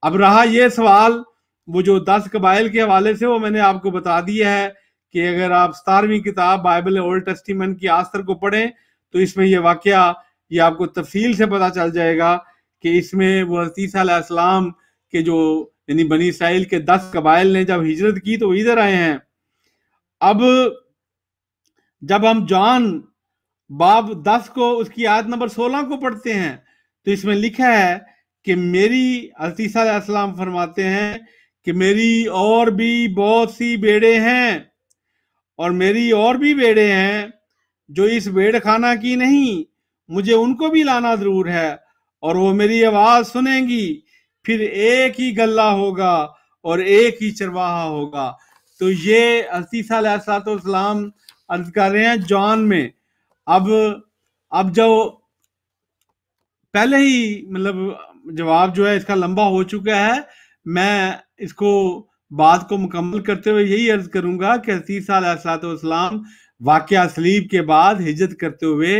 اب رہا یہ سوال، وہ جو 10 قبائل کے حوالے سے وہ میں نے آپ کو بتا دیا ہے کہ اگر آپ 17ویں کتاب بائبل اولڈ ٹیسٹیمنٹ کی آستر کو پڑھیں تو اس میں یہ واقعہ یہ آپ کو تفصیل سے پتا چل جائے گا کہ اس میں وہ حضرت عیسیٰ علیہ السلام کے جو یعنی بنی اسرائیل کے 10 قبائل نے جب ہجرت کی تو وہ ادھر آئے ہیں. اب جب ہم جان باب 10 کو اس کی آیت نمبر 16 کو پڑھتے ہیں تو اس میں لکھا ہے کہ میری حضرت عیسیٰ علیہ السلام فرماتے ہیں کہ میری اور بھی بہت سی بیڑے ہیں اور میری اور بھی بیڑے ہیں جو اس بیڑ خانہ کی نہیں، مجھے ان کو بھی لانا ضرور ہے اور وہ میری آواز سنیں گی، پھر ایک ہی گلہ ہوگا اور ایک ہی چرواہا ہوگا. تو یہ حضرت عیسیٰ علیہ السلام عرض کر رہے ہیں جان میں. اب جو پہلے ہی مطلب جواب جو ہے اس کا لمبا ہو چکا ہے، میں اس کو بات کو مکمل کرتے ہوئے یہی عرض کروں گا کہ حضرت عیسیٰ علیہ السلام واقعہ صلیب کے بعد ہجرت کرتے ہوئے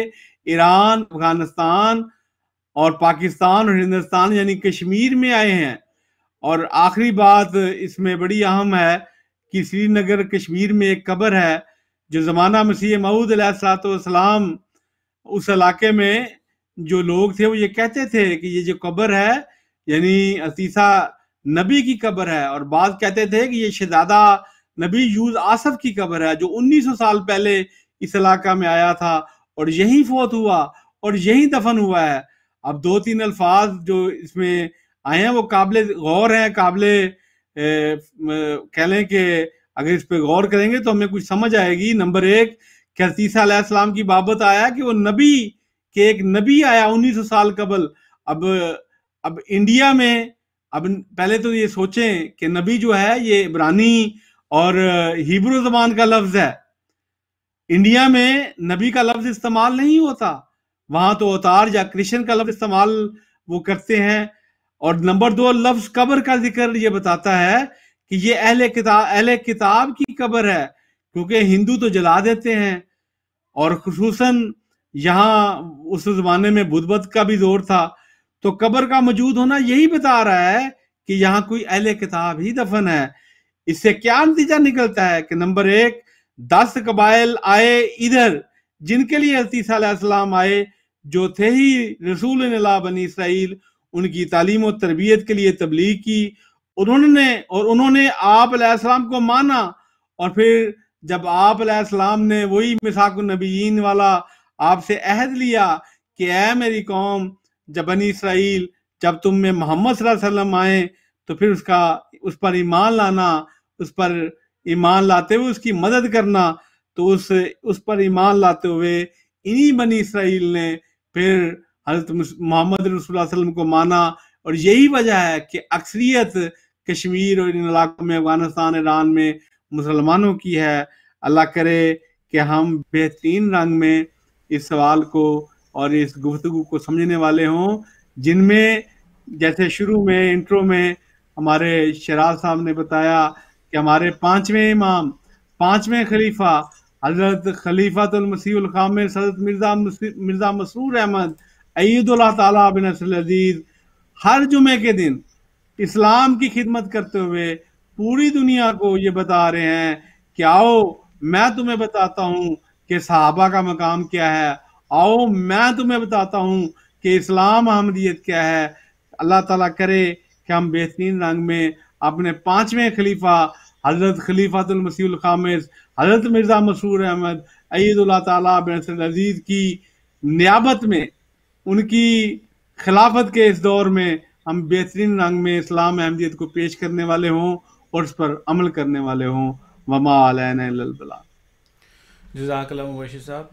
ایران، افغانستان اور پاکستان اور ہندوستان یعنی کشمیر میں آئے ہیں. اور آخری بات اس میں بڑی اہم ہے کہ سری نگر کشمیر میں ایک قبر ہے جو زمانہ مسیح موعود علیہ السلام اس علاقے میں جو لوگ تھے وہ یہ کہتے تھے کہ یہ جو قبر ہے یعنی حضرت عیسیٰ نبی کی قبر ہے، اور بعض کہتے تھے کہ یہ شہزادہ نبی یوز آصف کی قبر ہے جو 1900 سال پہلے اس علاقہ میں آیا تھا اور یہی فوت ہوا اور یہی دفن ہوا ہے. اب 2-3 الفاظ جو اس میں آئے ہیں وہ قابل غور ہیں، قابل کہہ لیں کہ اگر اس پہ غور کریں گے تو ہمیں کچھ سمجھ آئے گی. نمبر 1 کہ حضرت عیسیٰ علیہ السلام کی بابت آیا کہ وہ نبی کہ ایک نبی آیا 1900 سال قبل. اب انڈیا میں اب پہلے تو یہ سوچیں کہ نبی جو ہے یہ عبرانی اور ہیبرو زبان کا لفظ ہے. انڈیا میں نبی کا لفظ استعمال نہیں ہوتا، وہاں تو اوتار یا کرشن کا لفظ استعمال وہ کرتے ہیں. اور نمبر 2 لفظ قبر کا ذکر یہ بتاتا ہے کہ یہ اہل کتاب کی قبر ہے، کیونکہ ہندو تو جلا دیتے ہیں اور خصوصاً یہاں اس زمانے میں بدھ مت کا بھی دور تھا، تو قبر کا موجود ہونا یہی بتا رہا ہے کہ یہاں کوئی اہل کتاب ہی دفن ہے. اس سے کیا نتیجہ نکلتا ہے کہ نمبر 1 10 قبائل آئے ادھر جن کے لیے حضرت عیسیٰ علیہ السلام آئے، جو تھے ہی رسول اللہ بنی اسرائیل، ان کی تعلیم و تربیت کے لیے تبلیغ کی، انہوں نے آپ علیہ السلام کو مانا. اور پھر جب آپ علیہ السلام نے وہی میثاق النبیین والا آپ سے عہد لیا کہ اے میری قوم جب بنی اسرائیل جب تم میں محمد صلی اللہ علیہ وسلم آئے تو پھر اس پر ایمان لانا، اس پر ایمان لاتے ہوئے اس کی مدد کرنا، تو اس پر ایمان لاتے ہوئے انہی بنی اسرائیل نے پھر حضرت محمد رسول اللہ صلی اللہ علیہ وسلم کو مانا. اور یہی وجہ ہے کہ اکثریت کشمیر اور ان علاقوں میں افغانستان، ایران میں مسلمانوں کی ہے. اللہ کرے کہ ہم بہترین رنگ میں اس سوال کو اور اس گفتگو کو سمجھنے والے ہوں، جن میں جیسے شروع میں انٹرو میں ہمارے شراز صاحب نے بتایا کہ ہمارے 5ویں امام، 5ویں خلیفہ حضرت خلیفۃ المسیح الخامس حضرت مرزا مسرور احمد اید اللہ تعالیٰ بن نصر العزیز ہر جمعے کے دن اسلام کی خدمت کرتے ہوئے پوری دنیا کو یہ بتا رہے ہیں کہ آؤ میں تمہیں بتاتا ہوں کہ صحابہ کا مقام کیا ہے، آؤ میں تمہیں بتاتا ہوں کہ اسلام احمدیت کیا ہے. اللہ تعالیٰ کرے کہ ہم بہترین رنگ میں اپنے 5ویں خلیفہ حضرت خلیفۃ المسیح الخامس حضرت مرزا مسرور احمد اید اللہ تعالیٰ بن نصر العزیز کی نیابت میں ان کی خلافت کے اس دور میں ہم بہترین رنگ میں اسلام احمدیت کو پیش کرنے والے ہوں اور اس پر عمل کرنے والے ہوں. وما علینا الا البلاغ. جزاک اللہ مبشر صاحب.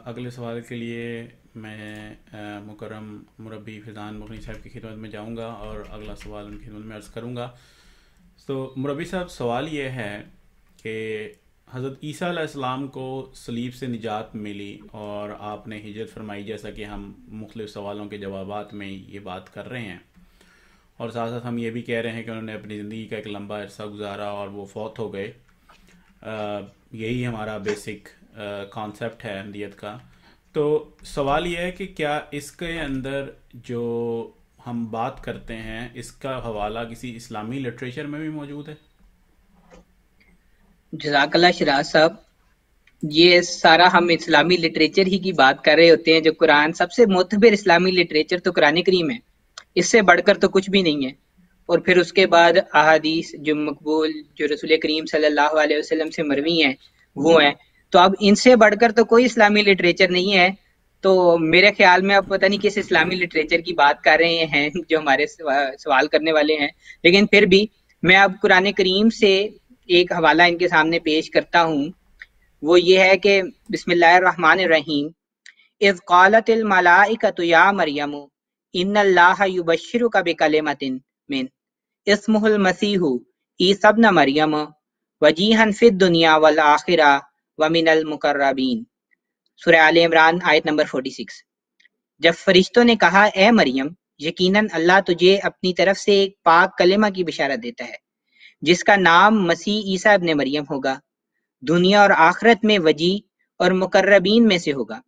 اگلے سوال کے لیے میں مکرم مربی فیضان مغنی صاحب کی خدمت میں جاؤں گا اور اگلا سوال ان کی خدمت میں عرض کروں گا. تو مربی صاحب سوال یہ ہے کہ حضرت عیسیٰ علیہ السلام کو صلیب سے نجات ملی اور آپ نے ہجرت فرمائی، جیسا کہ ہم مختلف سوالوں کے جوابات میں یہ بات کر رہے ہیں، اور ساتھ ساتھ ہم یہ بھی کہہ رہے ہیں کہ انہوں نے اپنی زندگی کا ایک لمبا عرصہ گزارا اور وہ فوت ہو گئے. یہی ہمارا بیسک کانسیپٹ ہے احمدیت کا. تو سوال یہ ہے کہ کیا اس کے اندر جو ہم بات کرتے ہیں اس کا حوالہ کسی اسلامی لٹریچر میں بھی موجود ہے؟ جزاک اللہ شراز صاحب. یہ سارا ہم اسلامی لٹریچر ہی کی بات کر رہے ہوتے ہیں. جو قرآن سب سے معتبر اسلامی لٹریچر تو قرآن کریم ہے، اس سے بڑھ کر تو کچھ بھی نہیں ہے. اور پھر اس کے بعد احادیث جو مقبول جو رسول کریم صلی اللہ علیہ وسلم سے مروی ہیں وہ ہیں. تو اب ان سے بڑھ کر تو کوئی اسلامی لٹریچر نہیں ہے. تو میرے خیال میں اب پتہ نہیں کس اسلامی لٹریچر کی بات کر رہے ہیں جو ہمارے سوال کرنے والے ہیں. لیکن پھر بھی میں اب قرآن کریم سے ایک حوالہ ان کے سامنے پیش کرتا ہوں. وہ یہ ہے کہ بسم اللہ الرحمن الرحیم. اذ قالت الملائکۃ یا مریم ان اللہ یبشرک بکلمۃ من اسمہ المسیح عیسی ابن مریم وجیہا فی الدنیا والآخرہ ومن المقربین. سورہ آل عمران آیت نمبر 46. جب فرشتوں نے کہا اے مریم یقیناً اللہ تجھے اپنی طرف سے ایک پاک کلمہ کی بشارت دیتا ہے جس کا نام مسیح عیسیٰ ابن مریم ہوگا، دنیا اور آخرت میں وجی اور مقربین میں سے ہوگا.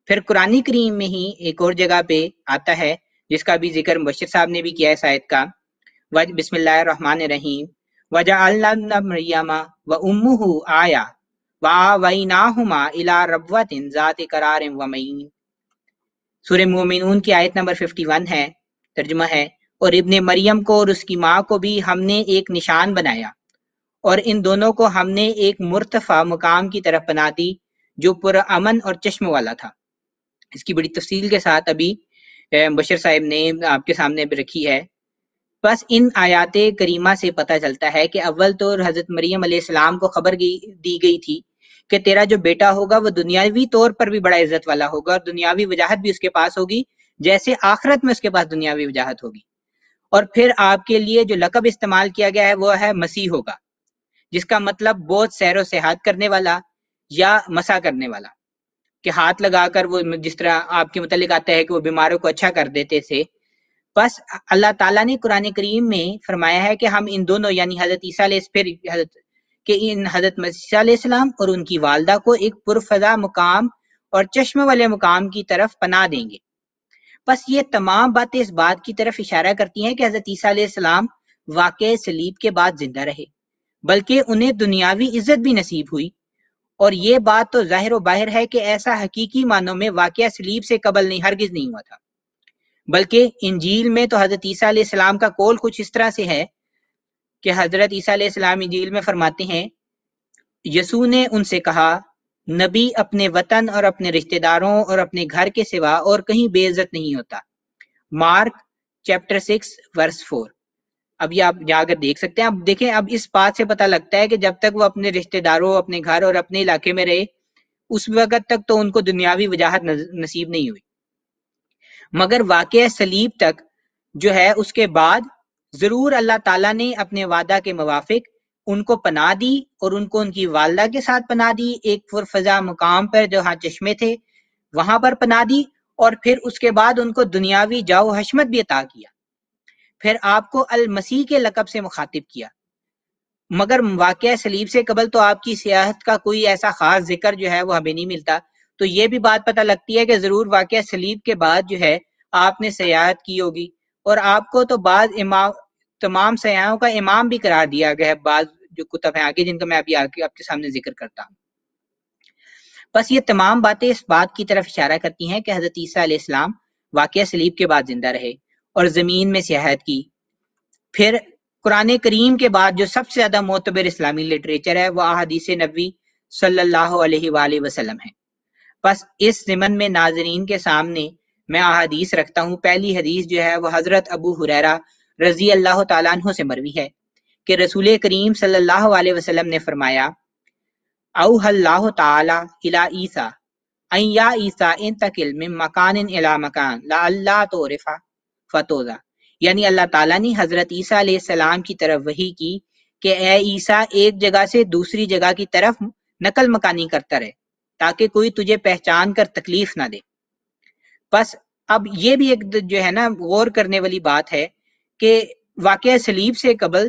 پھر قرآن کریم میں ہی ایک اور جگہ پہ آتا ہے جس کا بھی ذکر مبشر صاحب نے بھی کیا ہے اس آیت کا. بسم اللہ الرحمن الرحیم. وَجَعَلْنَا ابْنَ مَرْيَمَ وَأُمُّهُ آیَةً وَآوَيْنَاهُمَا إِلَىٰ رَبْوَةٍ ذَاتِ قَرَارٍ وَمَعِینٍ. سورہ مومنون کی آیت نمبر 51 ہے. ترجمہ ہے اور ابن مریم کو اور اس کی ماں کو بھی ہم نے ایک نشان بنایا اور ان دونوں کو ہم نے ایک مرتفع مقام کی طرف بنا دی جو پر امن اور چشم والا تھا. اس کی بڑی تفصیل کے ساتھ ابھی بشر صاحب نے آپ کے سامنے بھی رکھی ہے. بس ان آیات کریمہ سے پتہ چلتا ہے کہ اول تو حضرت مریم علیہ السلام کو خبر دی گئی تھی کہ تیرا جو بیٹا ہوگا وہ دنیاوی طور پر بھی بڑا عزت والا ہوگا اور دنیاوی وجاہت بھی اس کے پاس ہوگی جیسے آخرت میں اس کے پاس دنیاوی وجاہت ہوگی. اور پھر آپ کے لیے جو لقب استعمال کیا گیا ہے وہ ہے مسیح ہوگا، جس کا مطلب بہت سیر و سیاحت کرنے والا یا مسا کرنے والا، کہ ہاتھ لگا کر وہ جس طرح آپ کے متعلق آتا ہے کہ وہ بیماروں کو اچھا کر دیتے تھے. بس اللہ تعالیٰ نے قرآن کریم میں فرمایا ہے کہ ہم ان دونوں یعنی حضرت عیسیٰ حضرت مسیح علیہ السلام اور ان کی والدہ کو ایک پرفضا مقام اور چشم والے مقام کی طرف پناہ دیں گے. بس یہ تمام باتیں اس بات کی طرف اشارہ کرتی ہیں کہ حضرت عیسیٰ علیہ السلام واقع صلیب کے بعد زندہ رہے، بلکہ انہیں دنیاوی عزت بھی نصیب ہوئی. اور یہ بات تو ظاہر و باہر ہے کہ ایسا حقیقی معنوں میں واقعہ صلیب سے قبل نہیں، ہرگز نہیں ہوا تھا. بلکہ انجیل میں تو حضرت عیسیٰ علیہ السلام کا قول کچھ اس طرح سے ہے کہ حضرت عیسیٰ علیہ السلام انجیل میں فرماتے ہیں یسوع نے ان سے کہا نبی اپنے وطن اور اپنے رشتہ داروں اور اپنے گھر کے سوا اور کہیں بے عزت نہیں ہوتا. مارک چیپٹر 6 ورس 4. اب یہ آپ جا کر دیکھ سکتے ہیں. اب دیکھیں، اب اس بات سے پتہ لگتا ہے کہ جب تک وہ اپنے رشتہ داروں، اپنے گھر اور اپنے علاقے میں رہے اس وقت تک تو ان کو دنیاوی وجاہت نصیب نہیں ہوئی، مگر واقعہ صلیب تک جو ہے اس کے بعد ضرور اللہ تعالیٰ نے اپنے وعدہ کے موافق ان کو پناہ دی اور ان کو ان کی والدہ کے ساتھ پناہ دی، ایک پرفضا مقام پر جہاں چشمے تھے وہاں پر پناہ دی، اور پھر اس کے بعد ان کو دنیاوی جاؤ حشمت بھی عطا کیا. پھر آپ کو المسیح کے لقب سے مخاطب کیا. مگر واقعہ صلیب سے قبل تو آپ کی سیاحت کا کوئی ایسا خاص ذکر جو ہے وہ ہمیں نہیں ملتا. تو یہ بھی بات پتہ لگتی ہے کہ ضرور واقعہ صلیب کے بعد جو ہے آپ نے سیاحت کی ہوگی، اور آپ کو تو بعض تمام سیاحوں کا امام بھی قرار دیا گیا ہے. بعض جو کتب ہیں آگے جن کا میں ابھی آگے آپ کے سامنے ذکر کرتا ہوں. بس یہ تمام باتیں اس بات کی طرف اشارہ کرتی ہیں کہ حضرت عیسیٰ علیہ السلام واقعہ صلیب کے بعد زندہ رہے اور زمین میں سیاحت کی. پھر قرآن کریم کے بعد جو سب سے زیادہ معتبر اسلامی لٹریچر ہے وہ احادیث نبوی صلی اللہ علیہ وآلہ وسلم ہے. بس اس ضمن میں ناظرین کے سامنے میں احادیث رکھتا ہوں۔ پہلی حدیث جو ہے وہ حضرت ابو ہریرہ رضی اللہ تعالیٰ عنہ سے مروی ہے کہ رسول کریم صلی اللہ علیہ وسلم نے فرمایا اوحى اللہ تعالی الی عیسیٰ ان یا عیسیٰ انتقل من مکان الی مکان لعلہ تعرف فتوضا، یعنی اللہ تعالیٰ نے حضرت عیسیٰ علیہ السلام کی طرف وحی کی کہ اے عیسیٰ ایک جگہ سے دوسری جگہ کی طرف نقل مکانی کرتا رہے تاکہ کوئی تجھے پہچان کر تکلیف نہ دے۔ بس اب یہ بھی ایک جو ہے نا غور کرنے والی بات ہے کہ واقعہ صلیب سے قبل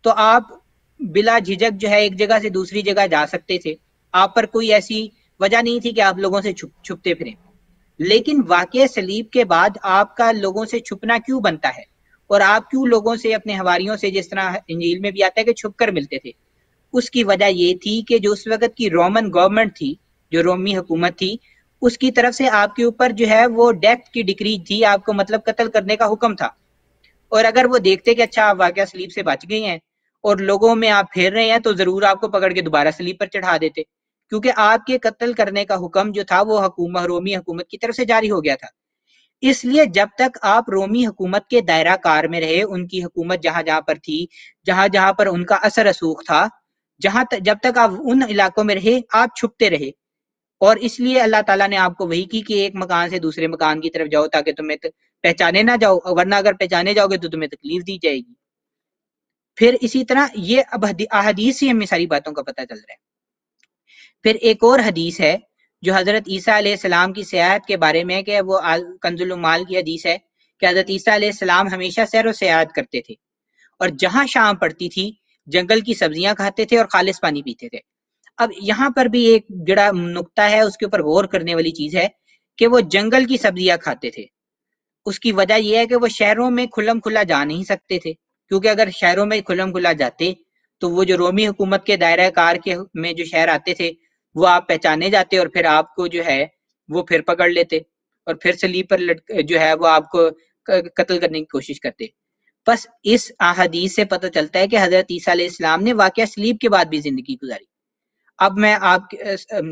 تو آپ بلا جھجک جو ہے ایک جگہ سے دوسری جگہ جا سکتے تھے، آپ پر کوئی ایسی وجہ نہیں تھی کہ آپ لوگوں سے چھپتے پھریں، لیکن واقعہ صلیب کے بعد آپ کا لوگوں سے چھپنا کیوں بنتا ہے، اور آپ کیوں لوگوں سے اپنے حواریوں سے جس طرح انجیل میں بھی آتا ہے کہ چھپ کر ملتے تھے؟ اس کی وجہ یہ تھی کہ جو اس وقت کی رومن گورنمنٹ تھی، جو رومی حکومت تھی، اس کی طرف سے آپ کے اوپر جو ہے وہ ڈیتھ کی ڈگری تھی، آپ کو مطلب قتل کرنے کا حکم تھا، اور اگر وہ دیکھتے کہ اچھا آپ واقعہ صلیب سے بچ گئے ہیں اور لوگوں میں آپ پھیر رہے ہیں تو ضرور آپ کو پکڑ کے دوبارہ صلیب پر چڑھا دیتے، کیونکہ آپ کے قتل کرنے کا حکم جو تھا وہ رومی حکومت کی طرف سے جاری ہو گیا تھا۔ اس لیے جب تک آپ رومی حکومت کے دائرہ کار میں رہے، ان کی حکومت جہاں جہاں پر تھی، جہاں جہاں پر ان کا اثر رسوخ تھا، جب تک آپ ان علاقوں میں رہے آپ چھپتے رہے، اور اس لیے اللہ تعالیٰ نے آپ کو وحی کی کہ ایک مکان سے دوسرے مکان کی طرف جاؤ تاکہ تمہیں پہچانے نہ جاؤ، ورنہ اگر پہچانے جاؤ گے تو تمہیں تکلیف دی جائے گی۔ پھر اسی طرح یہ اب احادیث سے ہمیں ساری باتوں کا پتہ چل رہا ہے۔ پھر ایک اور حدیث ہے جو حضرت عیسیٰ علیہ السلام کی سیاحت کے بارے میں، کہ وہ کنز العمال کی حدیث ہے کہ حضرت عیسیٰ علیہ السلام ہمیشہ سیر و سیاحت کرتے تھے، اور جہاں شام پڑتی تھی جنگل کی سبزیاں کھاتے تھے اور خالص پانی پیتے تھے۔ اب یہاں پر بھی ایک جڑا نقطہ ہے، اس کے اوپر غور کرنے والی چیز ہے کہ وہ جنگل کی سبزیاں کھاتے تھے۔ اس کی وجہ یہ ہے کہ وہ شہروں میں کھلم کھلا جا نہیں سکتے تھے، کیونکہ اگر شہروں میں کھلم کھلا جاتے تو وہ جو رومی حکومت کے دائرہ کار کے میں جو شہر آتے تھے وہ آپ پہچانے جاتے، اور پھر آپ کو جو ہے وہ پھر پکڑ لیتے اور پھر صلیب پر جو ہے وہ آپ کو قتل کرنے کی کوشش کرتے۔ بس اس احادیث سے پتہ چلتا ہے کہ حضرت عیسیٰ علیہ السلام نے واقعہ صلیب کے بعد بھی زندگی گزاری۔ اب میں آپ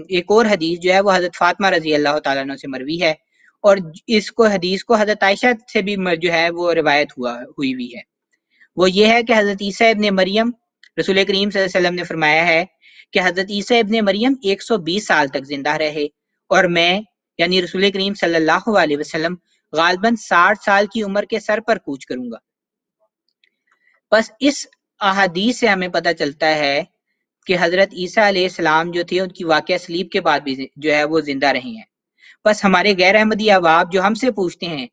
ایک اور حدیث جو ہے وہ حضرت فاطمہ رضی اللہ تعالیٰ عنہ سے مروی ہے، اور اس کو حدیث کو حضرت عائشہ سے بھی جو ہے وہ روایت ہوئی ہے۔ وہ یہ ہے کہ حضرت عیسیٰ ابن مریم، رسول کریم صلی اللہ علیہ وسلم نے فرمایا ہے کہ حضرت عیسیٰ ابن مریم 120 سال تک زندہ رہے، اور میں یعنی رسول کریم صلی اللہ علیہ وسلم غالباً 60 سال کی عمر کے سر پر کوچ کروں گا۔ بس اس احادیث سے ہمیں پتہ چلتا ہے کہ حضرت عیسیٰ علیہ السلام جو تھے ان کی واقعہ صلیب کے بعد بھی جو ہے وہ زندہ رہے ہیں۔ بس ہمارے غیر احمدی احباب جو ہم سے پوچھتے ہیں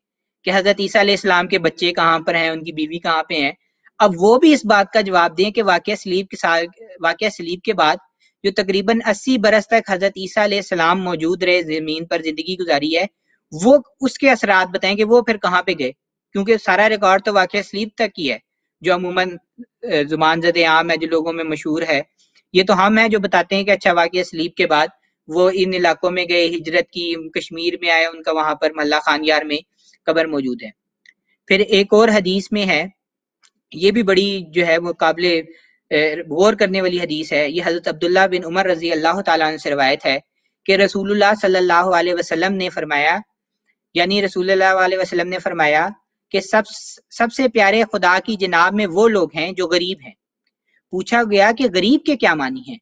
کہ حضرت عیسیٰ علیہ السلام کے بچے کہاں پر ہیں، ان کی بیوی کہاں پہ ہیں، اب وہ بھی اس بات کا جواب دیں کہ واقعہ صلیب کے بعد جو تقریباً 80 برس تک حضرت عیسیٰ علیہ السلام موجود رہے، زمین پر زندگی گزاری ہے، وہ اس کے اثرات بتائیں کہ وہ پھر کہاں پہ گئے، کیونکہ سارا ریکارڈ تو واقعہ صلیب تک ہی ہے جو عموماً زبان زد عام ہے، جو لوگوں میں مشہور ہے۔ یہ تو ہم ہیں جو بتاتے ہیں کہ اچھا واقعہ صلیب کے بعد وہ ان علاقوں میں گئے، ہجرت کی، کشمیر میں آئے، ان کا وہاں پر ملا خان یار میں قبر موجود ہے۔ پھر ایک اور حدیث میں ہے، یہ بھی بڑی جو ہے وہ قابل غور کرنے والی حدیث ہے، یہ حضرت عبداللہ بن عمر رضی اللہ تعالیٰ عنہ سے روایت ہے کہ رسول اللہ صلی اللہ علیہ وسلم نے فرمایا، یعنی رسول اللہ علیہ وسلم نے فرمایا کہ سب سے پیارے خدا کی جناب میں وہ لوگ ہیں جو غریب ہیں۔ پوچھا گیا کہ غریب کے کیا معنی ہیں،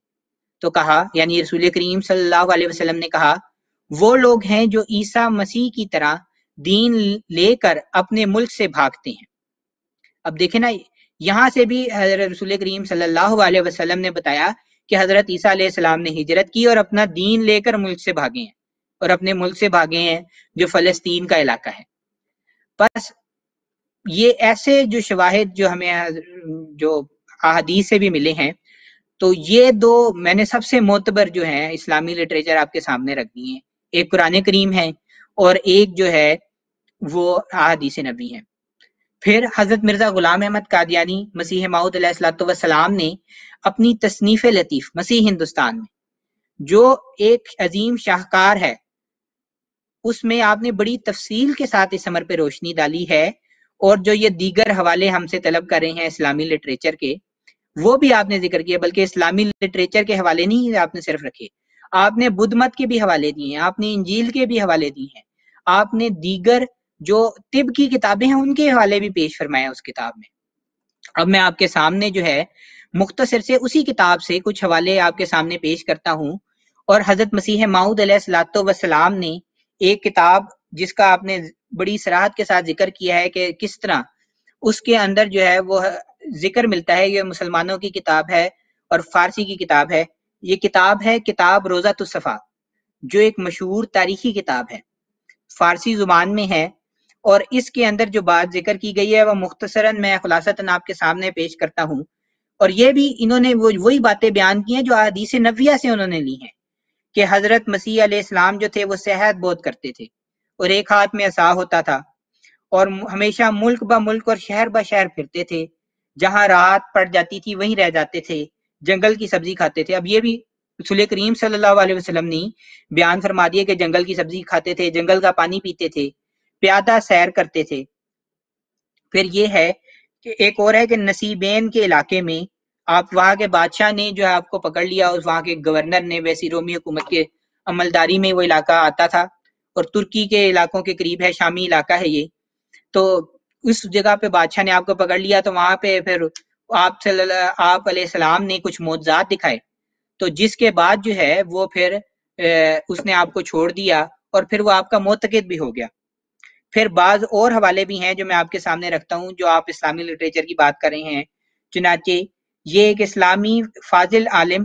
تو کہا، یعنی رسول کریم صلی اللہ علیہ وسلم نے کہا، وہ لوگ ہیں جو عیسیٰ مسیح کی طرح دین لے کر اپنے ملک سے بھاگتے ہیں۔ اب دیکھیں نا، یہاں سے بھی حضرت رسول کریم صلی اللہ علیہ وسلم نے بتایا کہ حضرت عیسیٰ علیہ السلام نے ہجرت کی اور اپنا دین لے کر ملک سے بھاگے ہیں، اور اپنے ملک سے بھاگے ہیں جو فلسطین کا علاقہ ہے۔ بس یہ ایسے جو شواہد جو ہمیں جو احادیث سے بھی ملے ہیں، تو یہ دو میں نے سب سے معتبر جو ہیں اسلامی لٹریچر آپ کے سامنے رکھ دی ہیں، ایک قرآن کریم ہے اور ایک جو ہے وہ احادیث نبی ہیں۔ پھر حضرت مرزا غلام احمد قادیانی مسیح موعود علیہ الصلوۃ والسلام نے اپنی تصنیف لطیف مسیح ہندوستان میں، جو ایک عظیم شاہکار ہے، اس میں آپ نے بڑی تفصیل کے ساتھ اس امر پہ روشنی ڈالی ہے، اور جو یہ دیگر حوالے ہم سے طلب کر رہے ہیں اسلامی لٹریچر کے، وہ بھی آپ نے ذکر کیا، بلکہ اسلامی لٹریچر کے حوالے نہیں آپ نے صرف رکھے، آپ نے بدھ مت کے بھی حوالے دیے ہیں، آپ نے انجیل کے بھی حوالے دیے ہیں، آپ نے دیگر جو طب کی کتابیں ہیں ان کے حوالے بھی پیش فرمایا اس کتاب میں۔ اب میں آپ کے سامنے جو ہے مختصر سے اسی کتاب سے کچھ حوالے آپ کے سامنے پیش کرتا ہوں۔ اور حضرت مسیح موعود علیہ الصلوۃ والسلام نے ایک کتاب جس کا آپ نے بڑی صراحت کے ساتھ ذکر کیا ہے کہ کس طرح اس کے اندر جو ہے وہ ذکر ملتا ہے، یہ مسلمانوں کی کتاب ہے اور فارسی کی کتاب ہے۔ یہ کتاب ہے کتاب روضۃ الصفا، جو ایک مشہور تاریخی کتاب ہے، فارسی زبان میں ہے، اور اس کے اندر جو بات ذکر کی گئی ہے وہ مختصراً میں خلاصتاً آپ کے سامنے پیش کرتا ہوں۔ اور یہ بھی انہوں نے وہی باتیں بیان کی ہیں جو احادیث نبویہ سے انہوں نے لی ہیں، کہ حضرت مسیح علیہ السلام جو تھے وہ سیاحت بہت کرتے تھے اور ایک ہاتھ میں عصا ہوتا تھا، اور ہمیشہ ملک با ملک اور شہر با شہر پھرتے تھے، جہاں رات پڑ جاتی تھی وہیں رہ جاتے تھے، جنگل کی سبزی کھاتے تھے۔ اب یہ بھی رسول کریم صلی اللہ علیہ وسلم نے بیان فرما دیا کہ جنگل کی سبزی کھاتے تھے، جنگل کا پانی پیتے تھے، پیادہ سیر کرتے تھے۔ پھر یہ ہے کہ ایک اور ہے کہ نصیبین کے علاقے میں آپ وہاں کے بادشاہ نے جو ہے آپ کو پکڑ لیا، اس وہاں کے گورنر نے، ویسی رومی حکومت کے عملداری میں وہ علاقہ آتا تھا، اور ترکی کے علاقوں کے قریب ہے، شامی علاقہ ہے یہ۔ تو اس جگہ پہ بادشاہ نے آپ کو پکڑ لیا، تو وہاں پہ پھر آپ علیہ السلام نے کچھ معجزات دکھائے، تو جس کے بعد جو ہے وہ پھر اس نے آپ کو چھوڑ دیا، اور پھر وہ آپ کا معتقد بھی ہو گیا۔ پھر بعض اور حوالے بھی ہیں جو میں آپ کے سامنے رکھتا ہوں، جو آپ اسلامی لٹریچر کی بات کر رہے ہیں۔ چنانچہ یہ ایک اسلامی فاضل عالم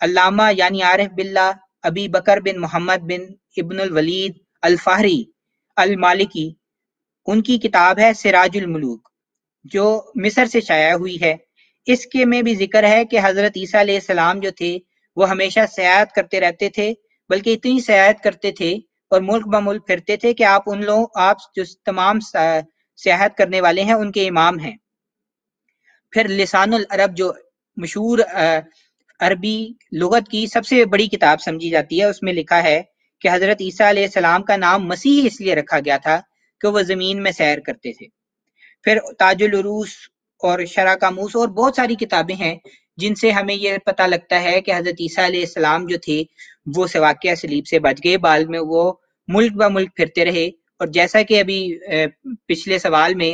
علامہ یعنی عارف باللہ ابی بکر بن محمد بن ابن الولید الفہری المالکی، ان کی کتاب ہے سراج الملوک، جو مصر سے شائع ہوئی ہے۔ اس کے میں بھی ذکر ہے کہ حضرت عیسیٰ علیہ السلام جو تھے وہ ہمیشہ سیاحت کرتے رہتے تھے، بلکہ اتنی سیاحت کرتے تھے اور ملک بہ ملک پھرتے تھے کہ آپ جو تمام سیاحت کرنے والے ہیں ان کے امام ہیں۔ پھر لسان العرب جو مشہور عربی لغت کی سب سے بڑی کتاب سمجھی جاتی ہے، اس میں لکھا ہے کہ حضرت عیسیٰ علیہ السلام کا نام مسیح اس لیے رکھا گیا تھا کہ وہ زمین میں سیر کرتے تھے۔ پھر تاج العروس اور شرح قاموس اور بہت ساری کتابیں ہیں جن سے ہمیں یہ پتہ لگتا ہے کہ حضرت عیسیٰ علیہ السلام جو تھے وہ سواقیہ صلیب سے بچ گئے، بعد میں وہ ملک بہ ملک پھرتے رہے۔ اور جیسا کہ ابھی پچھلے سوال میں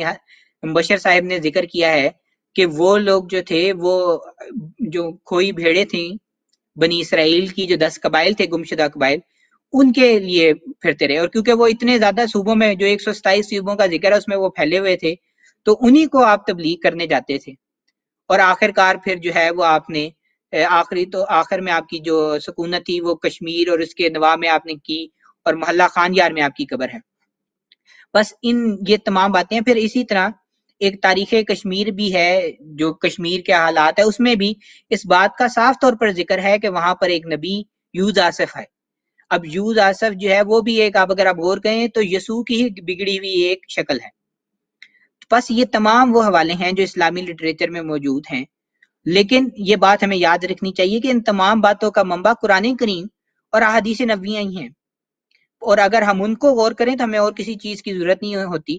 مبشر صاحب نے ذکر کیا ہے کہ وہ لوگ جو تھے، وہ جو کھوئی بھیڑیں تھیں بنی اسرائیل کی، جو 10 قبائل تھے گمشدہ قبائل، ان کے لیے پھرتے رہے، اور کیونکہ وہ اتنے زیادہ صوبوں میں، جو 127 صوبوں کا ذکر ہے اس میں وہ پھیلے ہوئے تھے، تو انہی کو آپ تبلیغ کرنے جاتے تھے۔ اور آخر کار پھر جو ہے وہ آپ نے آخر میں آپ کی جو سکونت تھی وہ کشمیر اور اس کے نواح میں آپ نے کی، اور محلہ خان یار میں آپ کی قبر ہے۔ بس یہ تمام باتیں ہیں۔ پھر اسی طرح ایک تاریخ کشمیر بھی ہے، جو کشمیر کے حالات ہے، اس میں بھی اس بات کا صاف طور پر ذکر ہے کہ وہاں پر ایک نبی یوز آصف ہے۔ اب یوز آصف جو ہے وہ بھی ایک، اگر آپ غور کریں تو یسوع کی ہی بگڑی ہوئی ایک شکل ہے۔ بس یہ تمام وہ حوالے ہیں جو اسلامی لٹریچر میں موجود ہیں، لیکن یہ بات ہمیں یاد رکھنی چاہیے کہ ان تمام باتوں کا منبع قرآن کریم اور احادیث نبویہ ہی ہیں، اور اگر ہم ان کو غور کریں تو ہمیں اور کسی چیز کی ضرورت نہیں ہوتی۔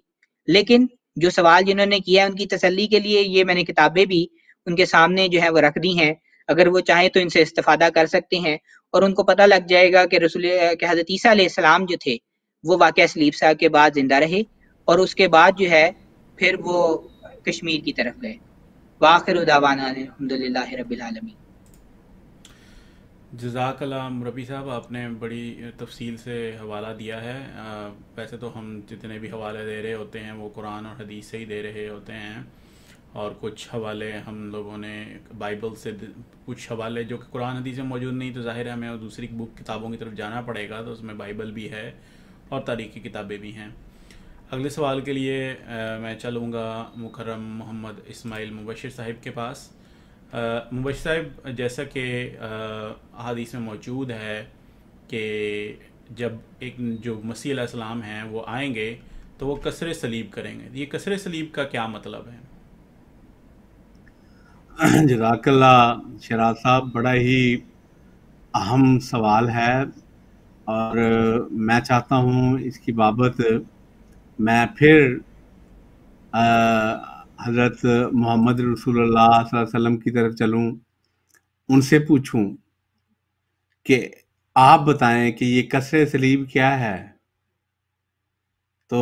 لیکن جو سوال جنہوں نے کیا ہے ان کی تسلی کے لیے یہ میں نے کتابیں بھی ان کے سامنے جو ہے وہ رکھ دی ہیں، اگر وہ چاہیں تو ان سے استفادہ کر سکتے ہیں، اور ان کو پتہ لگ جائے گا کہ کہ حضرت عیسیٰ علیہ السلام جو تھے وہ واقعہ صلیب صاحب کے بعد زندہ رہے، اور اس کے بعد جو ہے پھر وہ کشمیر کی طرف گئے۔ وآخر دعوانا الحمدللہ رب العالمین۔ جزاک اللہ مربی صاحب، آپ نے بڑی تفصیل سے حوالہ دیا ہے۔ ویسے تو ہم جتنے بھی حوالے دے رہے ہوتے ہیں وہ قرآن اور حدیث سے ہی دے رہے ہوتے ہیں، اور کچھ حوالے ہم لوگوں نے بائبل سے، کچھ حوالے جو کہ قرآن حدیث میں موجود نہیں، تو ظاہر ہے ہمیں دوسری کتابوں کی طرف جانا پڑے گا، تو اس میں بائبل بھی ہے اور تاریخی کتابیں بھی ہیں۔ اگلے سوال کے لیے میں چلوں گا مکرم محمد اسماعیل مبشر صاحب کے پاس۔ مبشر صاحب، جیسا کہ احادیث میں موجود ہے کہ جب ایک جو مسیح علیہ السلام ہیں وہ آئیں گے تو وہ کسر صلیب کریں گے، یہ کسر صلیب کا کیا مطلب ہے؟ جزاک اللہ شراز صاحب، بڑا ہی اہم سوال ہے، اور میں چاہتا ہوں اس کی بابت میں پھر حضرت محمد رسول اللہ صلی اللہ علیہ وسلم کی طرف چلوں، ان سے پوچھوں کہ آپ بتائیں کہ یہ کسر صلیب کیا ہے۔ تو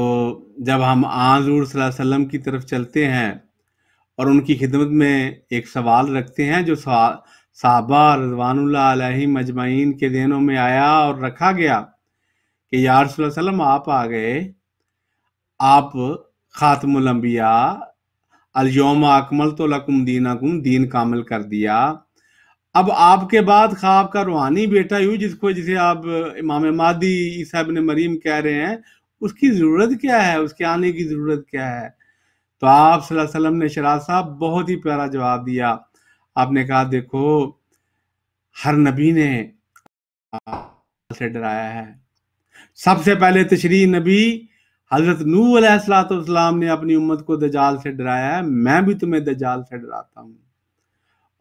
جب ہم حضور صلی اللہ علیہ وسلم کی طرف چلتے ہیں اور ان کی خدمت میں ایک سوال رکھتے ہیں جو صحابہ رضوان اللہ علیہم اجمعین کے ذہنوں میں آیا اور رکھا گیا کہ یا رسول اللہ علیہ وسلم آپ آ گئے، آپ خاتم الانبیاء، الیوم اکملت لکم دینکم، دین کامل کر دیا، اب آپ کے بعد خواب کا روحانی بیٹا یوں جسے آپ امام مہدی عیسیٰ ابن مریم کہہ رہے ہیں، اس کی ضرورت کیا ہے، اس کے آنے کی ضرورت کیا ہے؟ تو آپ صلی اللہ علیہ وسلم نے شیراز صاحب بہت ہی پیارا جواب دیا. آپ نے کہا دیکھو ہر نبی نے سے ڈرایا ہے. سب سے پہلے تشریح نبی حضرت نوح علیہ السلام نے اپنی امت کو دجال سے ڈرایا ہے، میں بھی تمہیں دجال سے ڈراتا ہوں.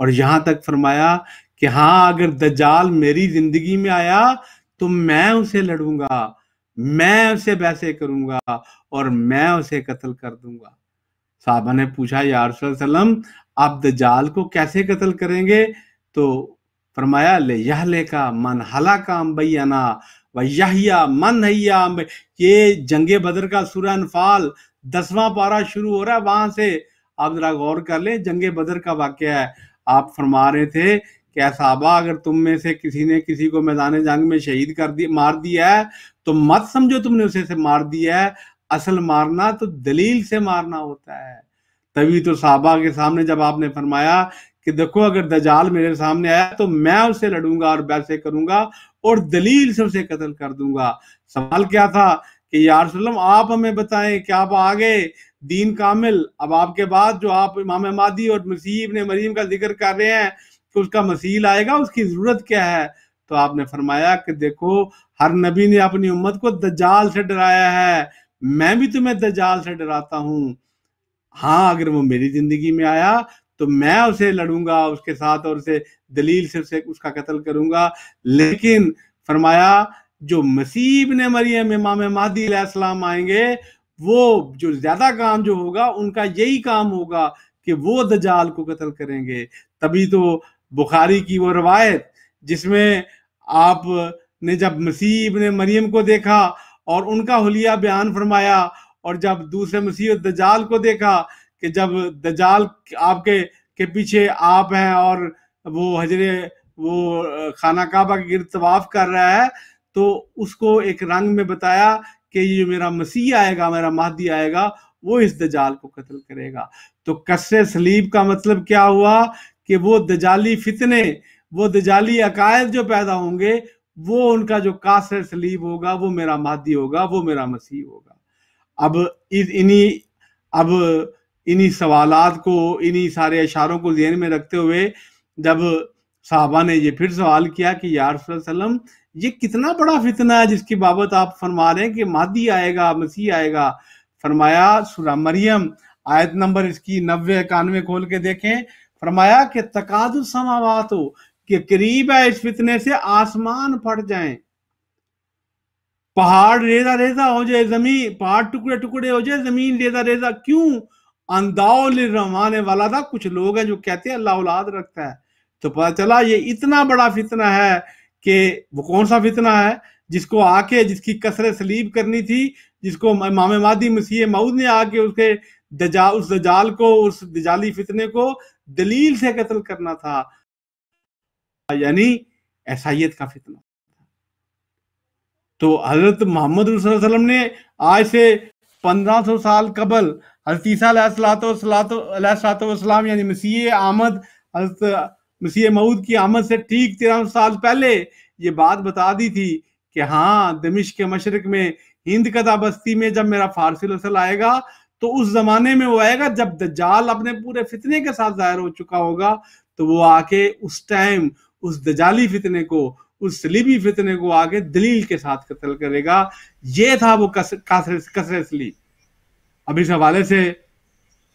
اور یہاں تک فرمایا کہ ہاں اگر دجال میری زندگی میں آیا تو میں اسے لڑوں گا، میں اسے بیعت کروں گا اور میں اسے قتل کر دوں گا. صحابہ نے پوچھا یا رسول اللہ صلی اللہ علیہ وسلم آپ دجال کو کیسے قتل کریں گے؟ تو فرمایا لِيَهْلِكَ مَنْ هَلَكَ عَنْ بَيِّنَةٍ وَيَحْيَىٰ مَنْ حَيَّىٰ عَنْ بَيِّنَةٍ. یہ جنگ بدر کا سورہ انفال 10واں پارہ شروع ہو رہا ہے، وہاں سے آپ ذرا غور کر لیں، جنگ بدر کا واقعہ ہے. آپ فرما رہے تھے کہ اے صحابہ اگر تم میں سے کسی نے کسی کو میدان جنگ میں شہید مار دیا ہے تو مت سمجھو تم نے اسے مار دیا ہے، اصل مارنا تو دلیل سے مارنا ہوتا ہے. تبھی تو صحابہ کے سامنے جب آپ نے فرمایا کہ دیکھو اگر دجال میرے سامنے آیا تو میں اسے لڑوں گا اور بیعت کروں گا اور دلیل سے اسے قتل کر دوں گا. سوال کیا تھا کہ یا رسول اللہ آپ ہمیں بتائیں کہ آپ آگے دین کامل، اب آپ کے بعد جو آپ امام مہدی اور مسیح ابن مریم کا ذکر کر رہے ہیں کہ اس کا مسیح آئے گا، اس کی ضرورت کیا ہے؟ تو آپ نے فرمایا کہ دیکھو ہر نبی نے اپنی امت کو دجال سے ڈرایا ہے، میں بھی تمہیں دجال سے ڈراتا ہوں. ہاں اگر وہ میری زندگی میں آیا تو میں اسے لڑوں گا اس کے ساتھ اور اسے دلیل سے اس کا قتل کروں گا. لیکن فرمایا جو مسیح ابن مریم امام مہدی علیہ السلام آئیں گے، وہ جو زیادہ کام جو ہوگا ان کا یہی کام ہوگا کہ وہ دجال کو قتل کریں گے. تبھی تو بخاری کی وہ روایت جس میں آپ نے جب مسیح ابن مریم کو دیکھا اور ان کا حلیہ بیان فرمایا، اور جب دوسرے مسیح دجال کو دیکھا کہ جب دجال آپ کے پیچھے آپ ہیں اور وہ خانہ کعبہ کے گرد طواف کر رہا ہے، تو اس کو ایک رنگ میں بتایا کہ یہ میرا مسیح آئے گا، میرا مہدی آئے گا، وہ اس دجال کو قتل کرے گا. تو کسر صلیب کا مطلب کیا ہوا کہ وہ دجالی فتنے، وہ دجالی عقائد جو پیدا ہوں گے، وہ ان کا جو کاسر صلیب ہوگا وہ میرا مہدی ہوگا، وہ میرا مسیح ہوگا. اب انہی سوالات کو، انہی سارے اشاروں کو ذہن میں رکھتے ہوئے جب صحابہ نے یہ پھر سوال کیا کہ یا رسول اللہ صلی اللہ علیہ وسلم یہ کتنا بڑا فتنہ ہے جس کی بابت آپ فرما رہے ہیں کہ مہدی آئے گا، مسیح آئے گا؟ فرمایا سورہ مریم آیت نمبر اس کی 90-91 کھول کے دیکھیں. فرمایا کہ تکاد السماوات، کہ قریب ہے اس فتنے سے آسمان پھٹ جائیں، پہاڑ ریزہ ریزہ ہو جائے، زمین پہاڑ ٹکڑے ٹکڑے ہو جائے، زمین ریزہ ریزہ. کیوں؟ انداؤ للرحمن ولدا، کچھ لوگ ہیں جو کہتے ہیں اللہ اولاد رکھتا ہے. تو پتہ چلا یہ اتنا بڑا فتنہ ہے کہ وہ کون سا فتنہ ہے جس کو آ کے، جس کی کسر صلیب کرنی تھی، جس کو امام مہدی مسیح موعود نے آ کے اس دجال کو، اس دجالی فتنے کو دلیل سے قتل کرنا تھا، یعنی عیسائیت کا فتنہ. تو حضرت محمد صلی اللہ علیہ وسلم نے آج سے 1500 سال قبل حضرت عیسیٰ علیہ السلام یعنی مسیح آمد، حضرت مسیح موعود کی آمد سے ٹھیک 1300 سال پہلے یہ بات بتا دی تھی کہ ہاں دمشق کے مشرق میں ہند قطع بستی میں جب میرا فارسی رسول آئے گا تو اس زمانے میں وہ آئے گا جب دجال اپنے پورے فتنے کے ساتھ ظاہر ہو چکا ہوگا. تو وہ آ کے اس ٹائم اس دجالی فتنے کو، اس صلیبی فتنے کو آگے دلیل کے ساتھ قتل کرے گا. یہ تھا وہ کسر صلیب. اب اس حوالے سے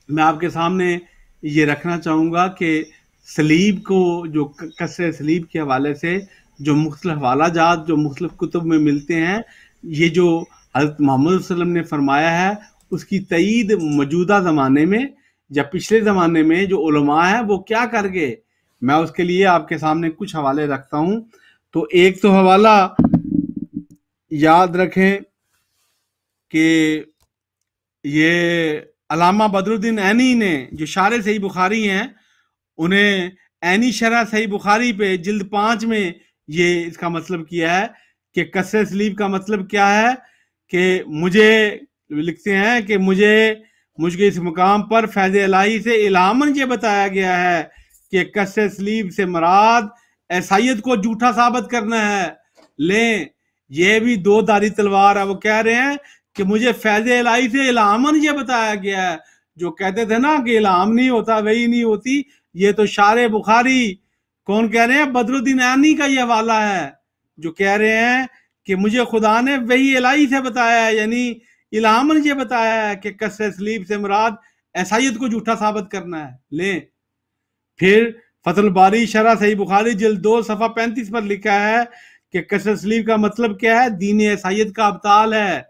میں آپ کے سامنے یہ رکھنا چاہوں گا کہ صلیب کو، جو کسر صلیب کے حوالے سے جو مختلف حوالہ جات جو مختلف کتب میں ملتے ہیں، یہ جو حضرت محمد صلی اللہ علیہ وسلم نے فرمایا ہے اس کی تائید موجودہ زمانے میں یا پچھلے زمانے میں جو علماء ہیں وہ کیا کر گئے، میں اس کے لیے آپ کے سامنے کچھ حوالے رکھتا ہوں. تو ایک تو حوالہ یاد رکھیں کہ یہ علامہ بدرالدین عینی نے جو شارح صحیح بخاری ہیں، انہیں عینی شرح صحیح بخاری پہ جلد 5 میں یہ اس کا مطلب کیا ہے کہ کسر سلیب کا مطلب کیا ہے، کہ مجھے لکھتے ہیں کہ مجھ کے اس مقام پر فیض الہی سے الہاماً یہ بتایا گیا ہے کہ کسر سلیب سے مراد عیسائیت کو جھوٹا ثابت کرنا ہے۔ لیں، یہ بھی 2 دھاری تلوار ہے۔ وہ کہہ رہے ہیں کہ مجھے فیض الہی سے الہاماً یہ بتایا گیا ہے۔ جو کہتے تھے نا کہ الہام نہیں ہوتا، وہی نہیں ہوتی، یہ تو شارح بخاری کون کہہ رہے ہیں؟ بدرالدین عینی کا یہ حوالہ ہے، جو کہہ رہے ہیں کہ مجھے خدا نے وحی الہی سے بتایا ہے، یعنی الہاماً یہ بتایا ہے کہ کسر سلیب سے مراد عیسائیت کو جھوٹا ثابت کرنا ہے۔ لیں، پھر فتح الباری شرح صحیح بخاری جلد 2 صفحہ 35 پر لکھا ہے کہ کسر سلیب کا مطلب کیا ہے؟ دین عیسائیت کا ابطال ہے۔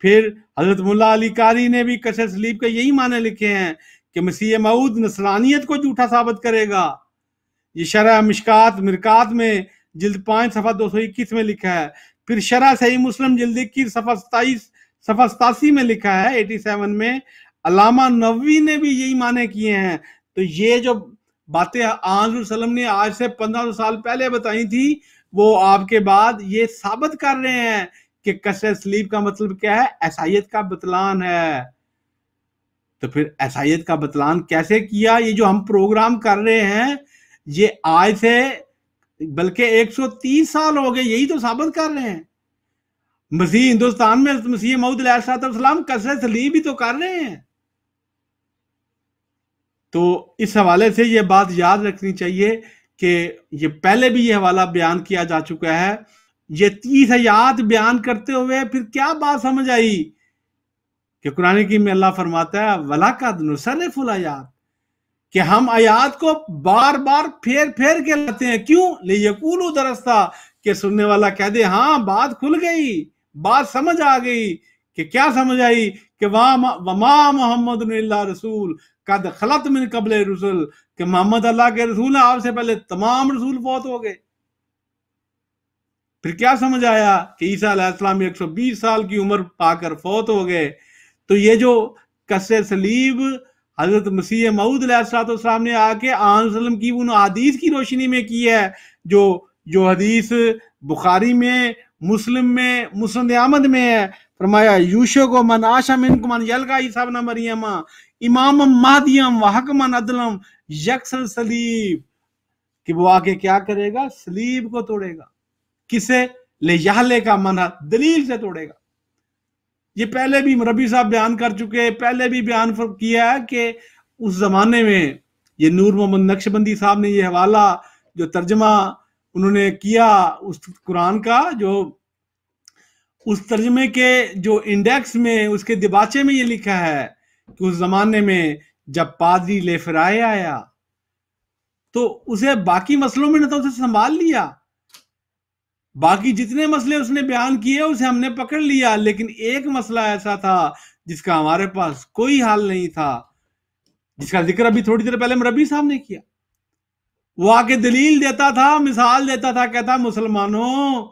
پھر حضرت ملا علی قاری نے بھی کسر سلیب کے یہی معنی لکھے ہیں کہ مسیح موعود نصرانیت کو جھوٹا ثابت کرے گا۔ یہ شرح مرکات میں جلد 5 صفحہ 221 میں لکھا ہے۔ پھر شرح صحیح مسلم جلد 21 صفحہ 87 میں لکھا ہے، 87 میں علامہ نووی نے بھی یہی معنی کیے ہیں۔ تو یہ جو باتیں آن صلی اللہ علیہ وسلم نے آج سے 1500 سال پہلے بتائی تھی، وہ آپ کے بعد یہ ثابت کر رہے ہیں کہ کسر سلیب کا مطلب کیا ہے؟ عیسائیت کا بطلان ہے۔ تو پھر عیسائیت کا بطلان کیسے کیا؟ یہ جو ہم پروگرام کر رہے ہیں، یہ آج سے بلکہ 130 سال ہو گئے یہی تو ثابت کر رہے ہیں۔ مسیح ہندوستان میں مسیح موعود علیہ السلام کسر سلیب بھی تو کر رہے ہیں۔ تو اس حوالے سے یہ بات یاد رکھنی چاہیے کہ یہ پہلے بھی یہ حوالہ بیان کیا جا چکا ہے۔ یہ 30 آیات بیان کرتے ہوئے پھر کیا بات سمجھ آئی کہ قرآن کی میں اللہ فرماتا ہے وَلَقَدْ نُصَرِّفُ الْآيَاتِ، کہ ہم آیات کو بار بار پھیر کے لاتے ہیں۔ کیوں؟ لِيَقُولُوا دَرَسْتَا، کہ سننے والا کہہ دے ہاں بات کھل گئی، بات سمجھ آ گئی۔ کہ کیا سمجھ آئی؟ کہ وَمَا مُحَمَّدٌ إِلَّا رَسُولٌ قَدْ خَلَتْ مِن قَبْلِهِ الرُّسُلُ، کہ محمد اللہ کے رسول ہیں، آپ سے پہلے تمام رسول فوت ہو گئے۔ پھر کیا سمجھ آیا؟ کہ عیسیٰ علیہ السلام 120 سال کی عمر پا کر فوت ہو گئے۔ تو یہ جو کسر سلیب حضرت مسیح موعود علیہ السلام نے آ کے آن صلی اللہ علیہ وسلم کی ان حدیث کی روشنی میں کی ہے، جو حدیث بخاری میں، مسلم میں، مسند احمد میں ہے۔ فرمایا یوشک من عاش منکم ان یلقا عیسیٰ ابن مریم امام مہدیم وحکما عدلم یکسر سلیب، کہ وہ آ کے کیا کرے گا؟ سلیب کو توڑے گا۔ کسے؟ لیہلے کا منع، دلیل سے توڑے گا۔ یہ پہلے بھی مربی صاحب بیان کر چکے، پہلے بھی بیان کیا ہے کہ اس زمانے میں یہ نور محمد نقشبندی صاحب نے یہ حوالہ جو ترجمہ انہوں نے کیا اس قرآن کا، جو اس ترجمے کے جو انڈیکس میں، اس کے دباچے میں یہ لکھا ہے کہ اس زمانے میں جب پادری لے فرائے آیا تو اسے باقی مسئلوں میں نہ تو اسے سنبھال لیا، باقی جتنے مسئلے اس نے بیان کیے اسے ہم نے پکڑ لیا، لیکن ایک مسئلہ ایسا تھا جس کا ہمارے پاس کوئی حل نہیں تھا، جس کا ذکر ابھی تھوڑی دیر پہلے مربی صاحب نے کیا۔ وہ آگے دلیل دیتا تھا، مثال دیتا تھا، کہتا مسلمانوں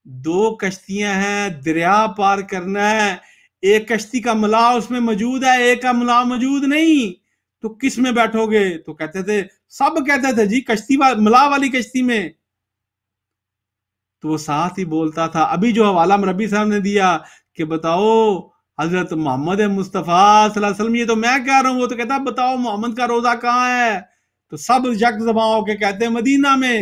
2 کشتیاں ہیں، دریا پار کرنا ہے، ایک کشتی کا ملا اس میں موجود ہے، ایک کا ملا موجود نہیں، تو کس میں بیٹھو گے؟ تو کہتے تھے، سب کہتے تھے جی کشتی ملا والی کشتی میں۔ تو وہ ساتھ ہی بولتا تھا۔ ابھی جو حوالہ مربی صاحب نے دیا کہ بتاؤ حضرت محمد مصطفیٰ صلی اللہ علیہ وسلم، یہ تو میں کہہ رہا ہوں، وہ تو کہتا بتاؤ محمد کا روزہ کہاں ہے؟ تو سب یک زباں ہو کے کہتے ہیں مدینہ میں۔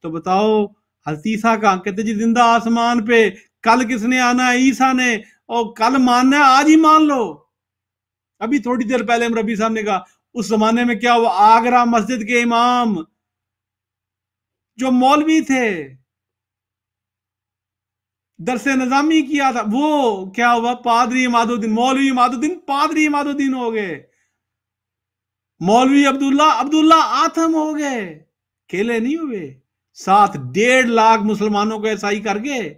تو بتاؤ حضرت عیسیٰ کا؟ کہتے جی زندہ آسمان پہ، کل کس نے آنا ہے؟ عیسیٰ نے، اور کل ماننا ہے آج ہی مان لو۔ ابھی تھوڑی دیر پہلے مربی صاحب نے کہا اس زمانے میں کیا ہوا؟ آگرہ مسجد کے امام جو مولوی تھے، درس نظامی کیا تھا، وہ کیا ہوا؟ پادری عماد الدین، مولوی عماد الدین پادری عماد الدین ہو گئے، مولوی عبداللہ آتم ہو گئے، کیلے نہیں ہوئے، ساتھ 1.5 لاکھ مسلمانوں کو عیسائی کر گئے۔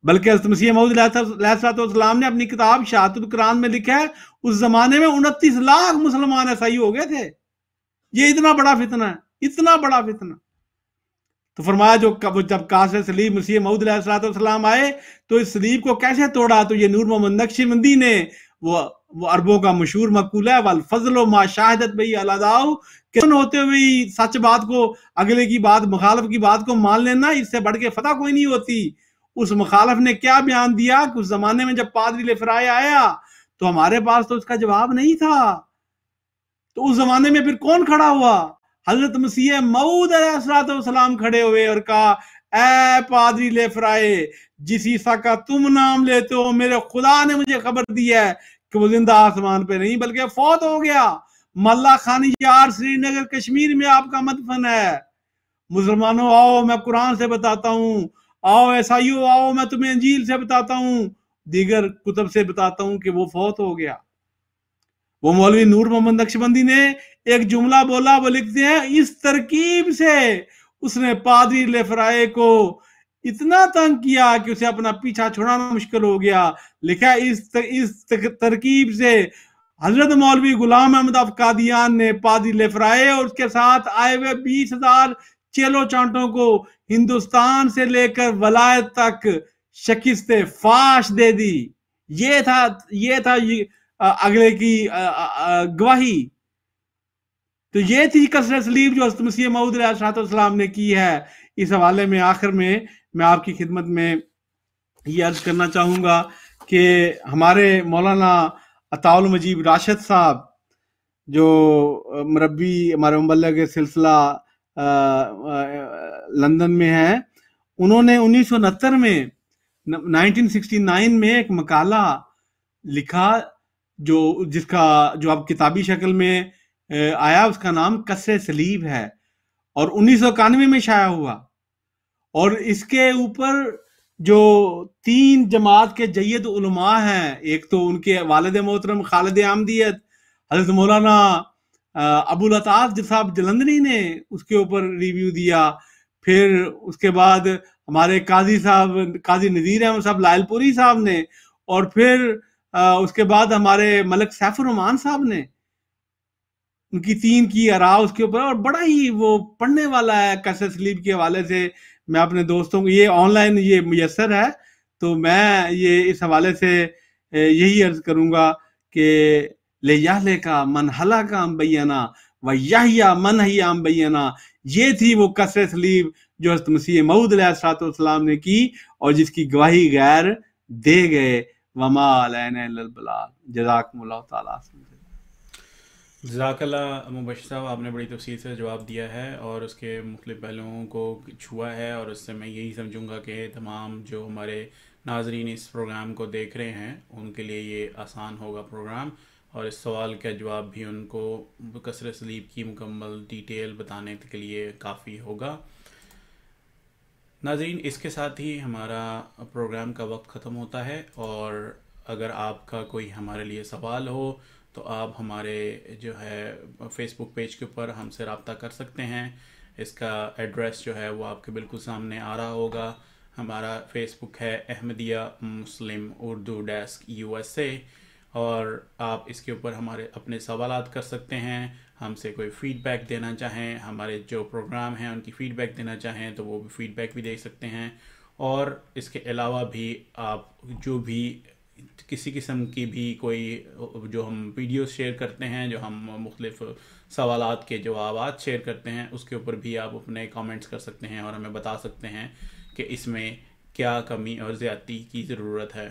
بلکہ حضرت مسیح موعود علیہ السلام نے اپنی کتاب شہادت القرآن میں لکھا ہے اس زمانے میں 29 لاکھ مسلمان عیسائی ہو گئے تھے۔ یہ اتنا بڑا فتنہ ہے، اتنا بڑا فتنہ۔ تو فرمایا جب قاصر سلیب مسیح موعود علیہ السلام آئے تو اس سلیب کو کیسے توڑا؟ تو یہ نور محمد نقشبندی نے وہ عربوں کا مشہور مقولہ ہے والفضل ما شاہدت بہی الاداؤ، کہ ہوتے ہوئے سچ بات کو، اگلے کی بات، مخالف کی بات کو مان لینا، اس سے بڑھ کے فتح کوئی نہیں ہوتی۔ اس مخالف نے کیا بیان دیا کہ اس زمانے میں جب پادری لفرائے آیا تو ہمارے پاس تو اس کا جواب نہیں تھا، تو اس زمانے میں پھر کون کھڑا ہوا؟ حضرت مسیح موعود علیہ السلام کھڑے ہوئے اور کہا اے پادری لفرائے، جس عیسیٰ کا تم نام لیتے ہو میرے خدا نے مجھے خبر دی ہے کہ وہ زندہ آسمان پہ نہیں بلکہ فوت ہو گیا، ملا خانی یار سری نگر کشمیر میں آپ کا مدفن ہے۔ مسلمانوں آؤ میں قرآن سے بتاتا ہوں، آؤ عیسائیوں آؤ میں تمہیں انجیل سے بتاتا ہوں، دیگر کتب سے بتاتا ہوں کہ وہ فوت ہو گیا۔ وہ مولوی نور محمد نقشبندی نے ایک جملہ بولا، وہ لکھتے ہیں اس ترکیب سے اس نے پادری لفرائے کو اتنا تنگ کیا کہ اسے اپنا پیچھا چھڑانا مشکل ہو گیا۔ لکھا اس ترکیب سے حضرت مولوی غلام احمد قادیان نے پادری لفرائے اور اس کے ساتھ آئے ہوئے 20,000 چیلو چانٹوں کو ہندوستان سے لے کر ولایت تک شکست فاش دے دی۔ یہ تھا اگلے کی گواہی۔ تو یہ تھی کسر سلیب جو حضرت مسیح موعود علیہ السلام نے کی ہے۔ اس حوالے میں آخر میں آپ کی خدمت میں یہ عرض کرنا چاہوں گا کہ ہمارے مولانا عطاء المجید راشد صاحب جو مربی ہمارے مبلغ سلسلہ لندن میں ہیں، انہوں نے 1969 میں ایک مقالہ لکھا جو اب کتابی شکل میں آیا، اس کا نام کسر سلیب ہے، اور 1991 میں شائع ہوا۔ اور اس کے اوپر جو 3 جماعت کے جید علماء ہیں، ایک تو ان کے والد محترم خالد احمدیت حضرت مولانا ابو العطاف صاحب جلندری نے اس کے اوپر ریویو دیا، پھر اس کے بعد ہمارے قاضی نذیر احمد صاحب لائل پوری صاحب نے، اور پھر اس کے بعد ہمارے ملک سیف الرحمان صاحب نے، ان کی 3 کی آراء اس کے اوپر، اور بڑا ہی وہ پڑھنے والا ہے کسر سلیب کے حوالے سے۔ میں اپنے دوستوں کو یہ آن لائن یہ میسر ہے، تو میں یہ اس حوالے سے یہی عرض کروں گا کہ لِيَهْلِكَ مَنْ هَلَكَ عَنْ بَيِّنَةٍ وَيَحْيَىٰ مَنْ حَيَّىٰ عَنْ بَيِّنَةٍ۔ یہ تھی وہ کسر سلیب جو حضرت مسیح موعود علیہ السلام نے کی اور جس کی گواہی غیر دے گئے۔ وَمَا عَلَيْنَا إِلَّا الْبَلَاغُ۔ جزاکم اللہ تعالیٰ۔ جزاک اللہ مبشر صاحب، آپ نے بڑی تفصیل سے جواب دیا ہے اور اس کے مختلف پہلوؤں کو چھوا ہے، اور اس سے میں یہی سمجھوں گا کہ تمام جو ہمارے ناظرین اس پروگرام کو دیکھ رہے ہیں ان کے لیے یہ آسان ہوگا پروگرام، اور اس سوال کا جواب بھی ان کو کسر سلیب کی مکمل ڈیٹیل بتانے کے لیے کافی ہوگا۔ ناظرین، اس کے ساتھ ہی ہمارا پروگرام کا وقت ختم ہوتا ہے، اور اگر آپ کا کوئی ہمارے لیے سوال ہو تو آپ ہمارے جو ہے فیس بک پیج کے اوپر ہم سے رابطہ کر سکتے ہیں۔ اس کا ایڈریس جو ہے وہ آپ کے بالکل سامنے آ رہا ہوگا۔ ہمارا فیس بک ہے احمدیہ مسلم اردو ڈیسک USA، اور آپ اس کے اوپر ہمارے اپنے سوالات کر سکتے ہیں، ہم سے کوئی فیڈ بیک دینا چاہیں، ہمارے جو پروگرام ہیں ان کی فیڈ بیک دینا چاہیں تو وہ بھی فیڈ بیک بھی دے سکتے ہیں، اور اس کے علاوہ بھی آپ جو بھی کسی قسم کی بھی کوئی جو ہم ویڈیوز شیئر کرتے ہیں، جو ہم مختلف سوالات کے جوابات شیئر کرتے ہیں، اس کے اوپر بھی آپ اپنے کامنٹس کر سکتے ہیں اور ہمیں بتا سکتے ہیں کہ اس میں کیا کمی اور زیادتی کی ضرورت ہے۔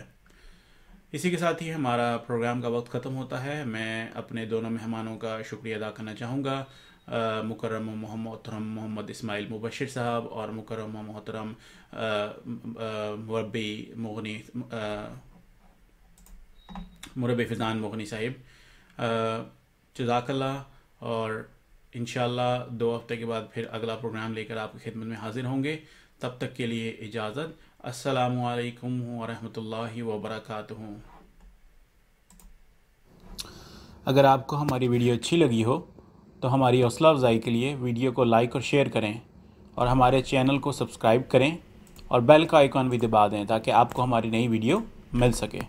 اسی کے ساتھ ہی ہمارا پروگرام کا وقت ختم ہوتا ہے۔ میں اپنے دونوں مہمانوں کا شکریہ ادا کرنا چاہوں گا، مکرم و محترم محمد اسماعیل مبشر صاحب اور مکرم و محترم مربی فیضان مغنی صاحب۔ جزاک اللہ، اور انشاءاللہ 2 ہفتے کے بعد پھر اگلا پروگرام لے کر آپ کی خدمت میں حاضر ہوں گے۔ تب تک کے لیے اجازت۔ السلام علیکم ورحمۃ اللہ وبرکاتہ۔ اگر آپ کو ہماری ویڈیو اچھی لگی ہو تو ہماری حوصلہ افزائی کے لیے ویڈیو کو لائک اور شیئر کریں، اور ہمارے چینل کو سبسکرائب کریں اور بیل کا آئیکن بھی دبا دیں تاکہ آپ کو ہماری نئی ویڈیو مل سکے۔